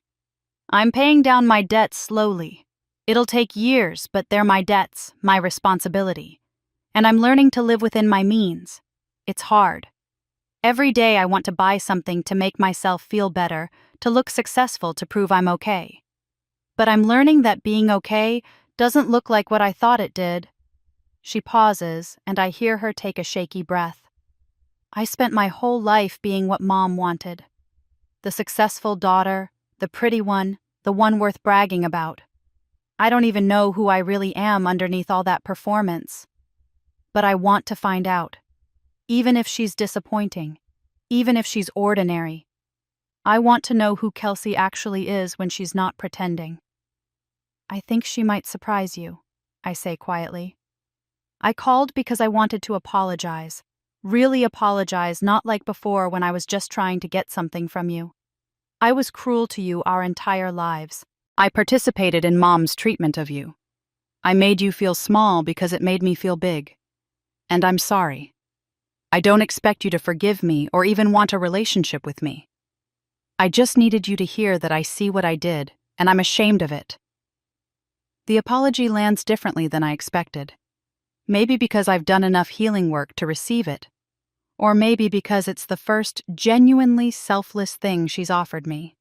I'm paying down my debts slowly. It'll take years, but they're my debts, my responsibility. And I'm learning to live within my means. It's hard. Every day I want to buy something to make myself feel better, to look successful, to prove I'm okay. But I'm learning that being okay doesn't look like what I thought it did. She pauses, and I hear her take a shaky breath. I spent my whole life being what Mom wanted. The successful daughter, the pretty one, the one worth bragging about. I don't even know who I really am underneath all that performance. But I want to find out. Even if she's disappointing. Even if she's ordinary. I want to know who Kelsey actually is when she's not pretending. I think she might surprise you, I say quietly. I called because I wanted to apologize. Really apologize, not like before when I was just trying to get something from you. I was cruel to you our entire lives. I participated in Mom's treatment of you. I made you feel small because it made me feel big. And I'm sorry. I don't expect you to forgive me or even want a relationship with me. I just needed you to hear that I see what I did, and I'm ashamed of it. The apology lands differently than I expected. Maybe because I've done enough healing work to receive it. Or maybe because it's the first genuinely selfless thing she's offered me.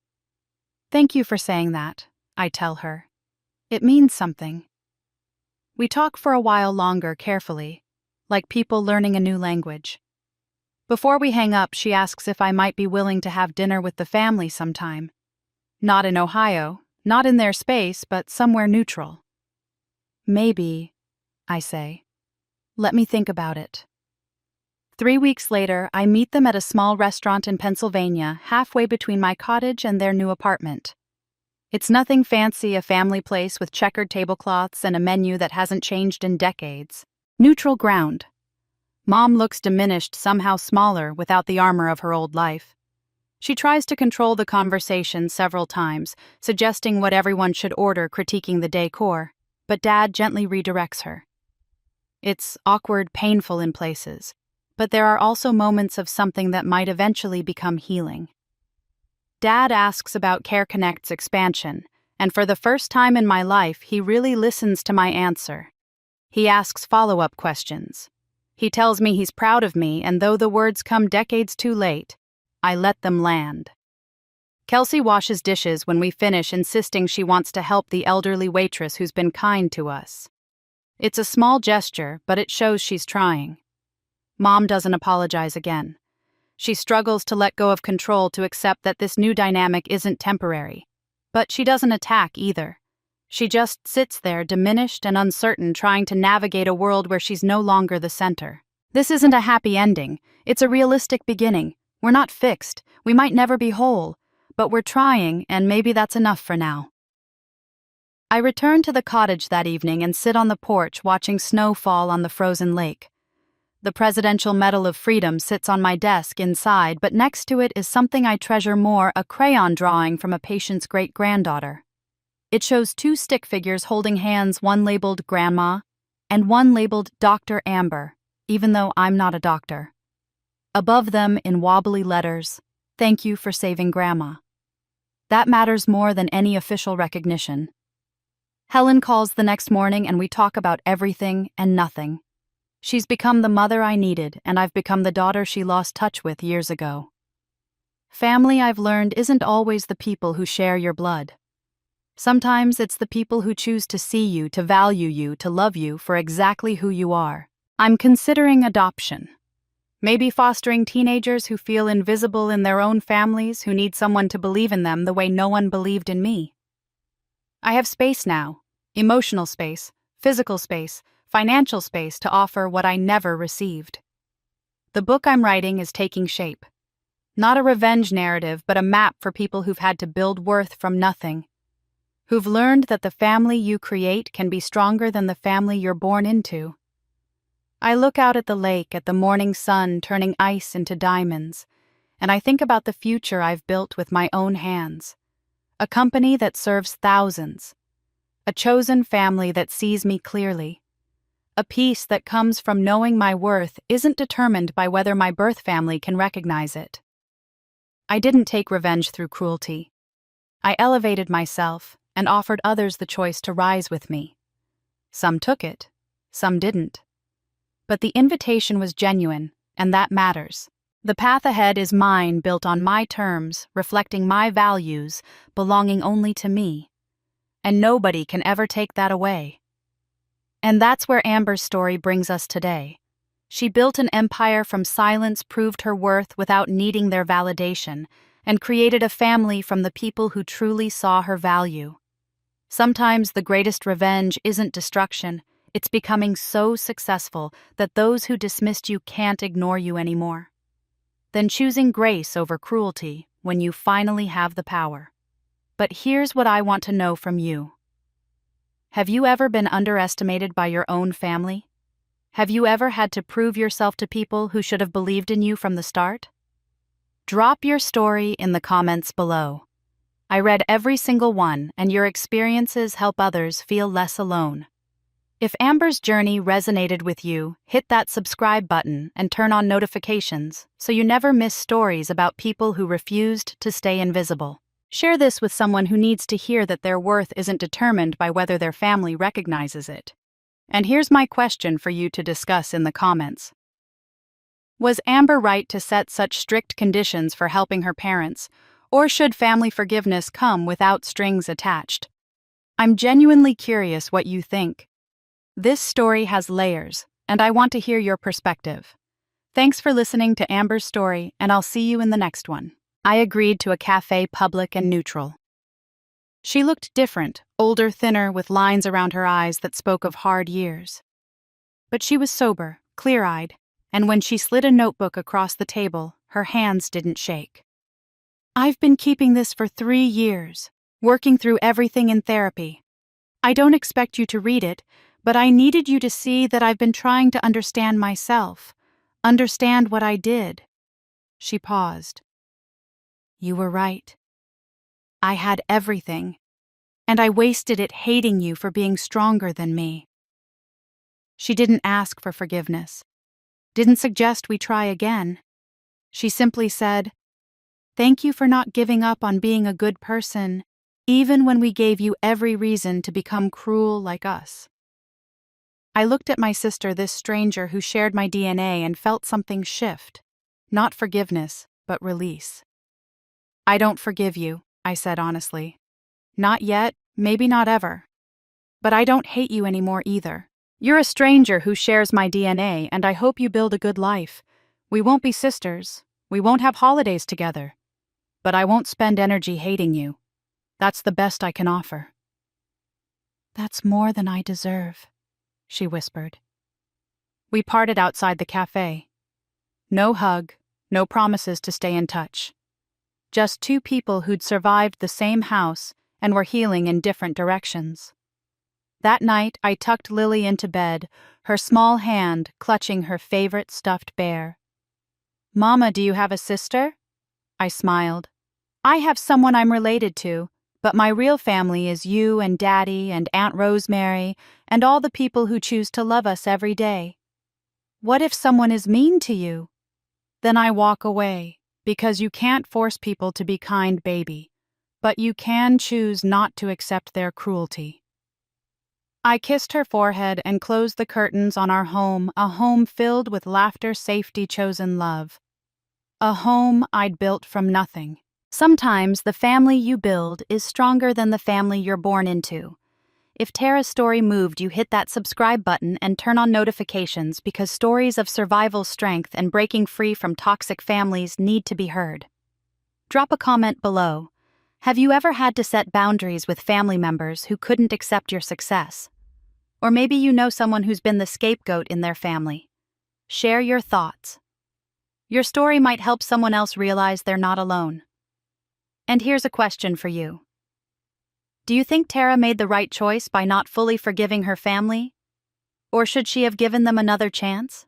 Thank you for saying that, I tell her. It means something. We talk for a while longer carefully, like people learning a new language. Before we hang up, she asks if I might be willing to have dinner with the family sometime. Not in Ohio, not in their space, but somewhere neutral. Maybe, I say. Let me think about it. 3 weeks later, I meet them at a small restaurant in Pennsylvania, halfway between my cottage and their new apartment. It's nothing fancy, a family place with checkered tablecloths and a menu that hasn't changed in decades. Neutral ground. Mom looks diminished, somehow smaller, without the armor of her old life. She tries to control the conversation several times, suggesting what everyone should order, critiquing the decor, but Dad gently redirects her. It's awkward, painful in places, but there are also moments of something that might eventually become healing. Dad asks about Care Connect's expansion, and for the first time in my life, he really listens to my answer. He asks follow-up questions. He tells me he's proud of me, and though the words come decades too late, I let them land. Kelsey washes dishes when we finish, insisting she wants to help the elderly waitress who's been kind to us. It's a small gesture, but it shows she's trying. Mom doesn't apologize again. She struggles to let go of control, to accept that this new dynamic isn't temporary. But she doesn't attack either. She just sits there, diminished and uncertain, trying to navigate a world where she's no longer the center. This isn't a happy ending. It's a realistic beginning. We're not fixed. We might never be whole. But we're trying, and maybe that's enough for now. I return to the cottage that evening and sit on the porch watching snow fall on the frozen lake. The Presidential Medal of Freedom sits on my desk inside, but next to it is something I treasure more, a crayon drawing from a patient's great-granddaughter. It shows 2 stick figures holding hands, one labeled Grandma and one labeled Dr. Amber, even though I'm not a doctor. Above them, in wobbly letters, "Thank you for saving Grandma." That matters more than any official recognition. Helen calls the next morning and we talk about everything and nothing. She's become the mother I needed, and I've become the daughter she lost touch with years ago. Family, I've learned, isn't always the people who share your blood. Sometimes it's the people who choose to see you, to value you, to love you for exactly who you are. I'm considering adoption. Maybe fostering teenagers who feel invisible in their own families, who need someone to believe in them the way no one believed in me. I have space now, emotional space, physical space, financial space to offer what I never received. The book I'm writing is taking shape. Not a revenge narrative, but a map for people who've had to build worth from nothing. Who've learned that the family you create can be stronger than the family you're born into. I look out at the lake, at the morning sun turning ice into diamonds, and I think about the future I've built with my own hands. A company that serves thousands. A chosen family that sees me clearly. A peace that comes from knowing my worth isn't determined by whether my birth family can recognize it. I didn't take revenge through cruelty. I elevated myself and offered others the choice to rise with me. Some took it, some didn't. But the invitation was genuine, and that matters. The path ahead is mine, built on my terms, reflecting my values, belonging only to me. And nobody can ever take that away. And that's where Amber's story brings us today. She built an empire from silence, proved her worth without needing their validation, and created a family from the people who truly saw her value. Sometimes the greatest revenge isn't destruction, it's becoming so successful that those who dismissed you can't ignore you anymore. Then choosing grace over cruelty when you finally have the power. But here's what I want to know from you. Have you ever been underestimated by your own family? Have you ever had to prove yourself to people who should have believed in you from the start? Drop your story in the comments below. I read every single one, and your experiences help others feel less alone. If Amber's journey resonated with you, hit that subscribe button and turn on notifications so you never miss stories about people who refused to stay invisible. Share this with someone who needs to hear that their worth isn't determined by whether their family recognizes it. And here's my question for you to discuss in the comments. Was Amber right to set such strict conditions for helping her parents, or should family forgiveness come without strings attached? I'm genuinely curious what you think. This story has layers, and I want to hear your perspective. Thanks for listening to Amber's story, and I'll see you in the next one. I agreed to a cafe, public and neutral. She looked different, older, thinner, with lines around her eyes that spoke of hard years. But she was sober, clear-eyed, and when she slid a notebook across the table, her hands didn't shake. I've been keeping this for 3 years, working through everything in therapy. I don't expect you to read it, but I needed you to see that I've been trying to understand myself, understand what I did. She paused. You were right. I had everything, and I wasted it hating you for being stronger than me. She didn't ask for forgiveness, didn't suggest we try again. She simply said, "Thank you for not giving up on being a good person, even when we gave you every reason to become cruel like us." I looked at my sister, this stranger who shared my DNA, and felt something shift. Not forgiveness, but release. I don't forgive you, I said honestly. Not yet, maybe not ever. But I don't hate you anymore either. You're a stranger who shares my DNA, and I hope you build a good life. We won't be sisters. We won't have holidays together. But I won't spend energy hating you. That's the best I can offer. That's more than I deserve, she whispered. We parted outside the cafe. No hug, no promises to stay in touch. Just 2 people who'd survived the same house and were healing in different directions. That night, I tucked Lily into bed, her small hand clutching her favorite stuffed bear. "Mama, do you have a sister?" I smiled. "I have someone I'm related to, but my real family is you and Daddy and Aunt Rosemary and all the people who choose to love us every day." "What if someone is mean to you?" "Then I walk away, because you can't force people to be kind, baby, but you can choose not to accept their cruelty." I kissed her forehead and closed the curtains on our home, a home filled with laughter, safety, chosen love. A home I'd built from nothing. Sometimes the family you build is stronger than the family you're born into. If Tara's story moved you, hit that subscribe button and turn on notifications, because stories of survival strength and breaking free from toxic families need to be heard. Drop a comment below. Have you ever had to set boundaries with family members who couldn't accept your success? Or maybe you know someone who's been the scapegoat in their family. Share your thoughts. Your story might help someone else realize they're not alone. And here's a question for you. Do you think Tara made the right choice by not fully forgiving her family? Or should she have given them another chance?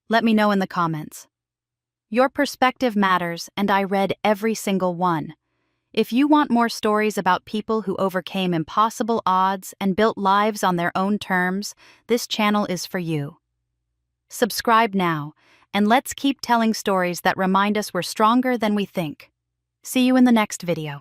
Let me know in the comments. Your perspective matters, and I read every single one. If you want more stories about people who overcame impossible odds and built lives on their own terms, this channel is for you. Subscribe now, and let's keep telling stories that remind us we're stronger than we think. See you in the next video.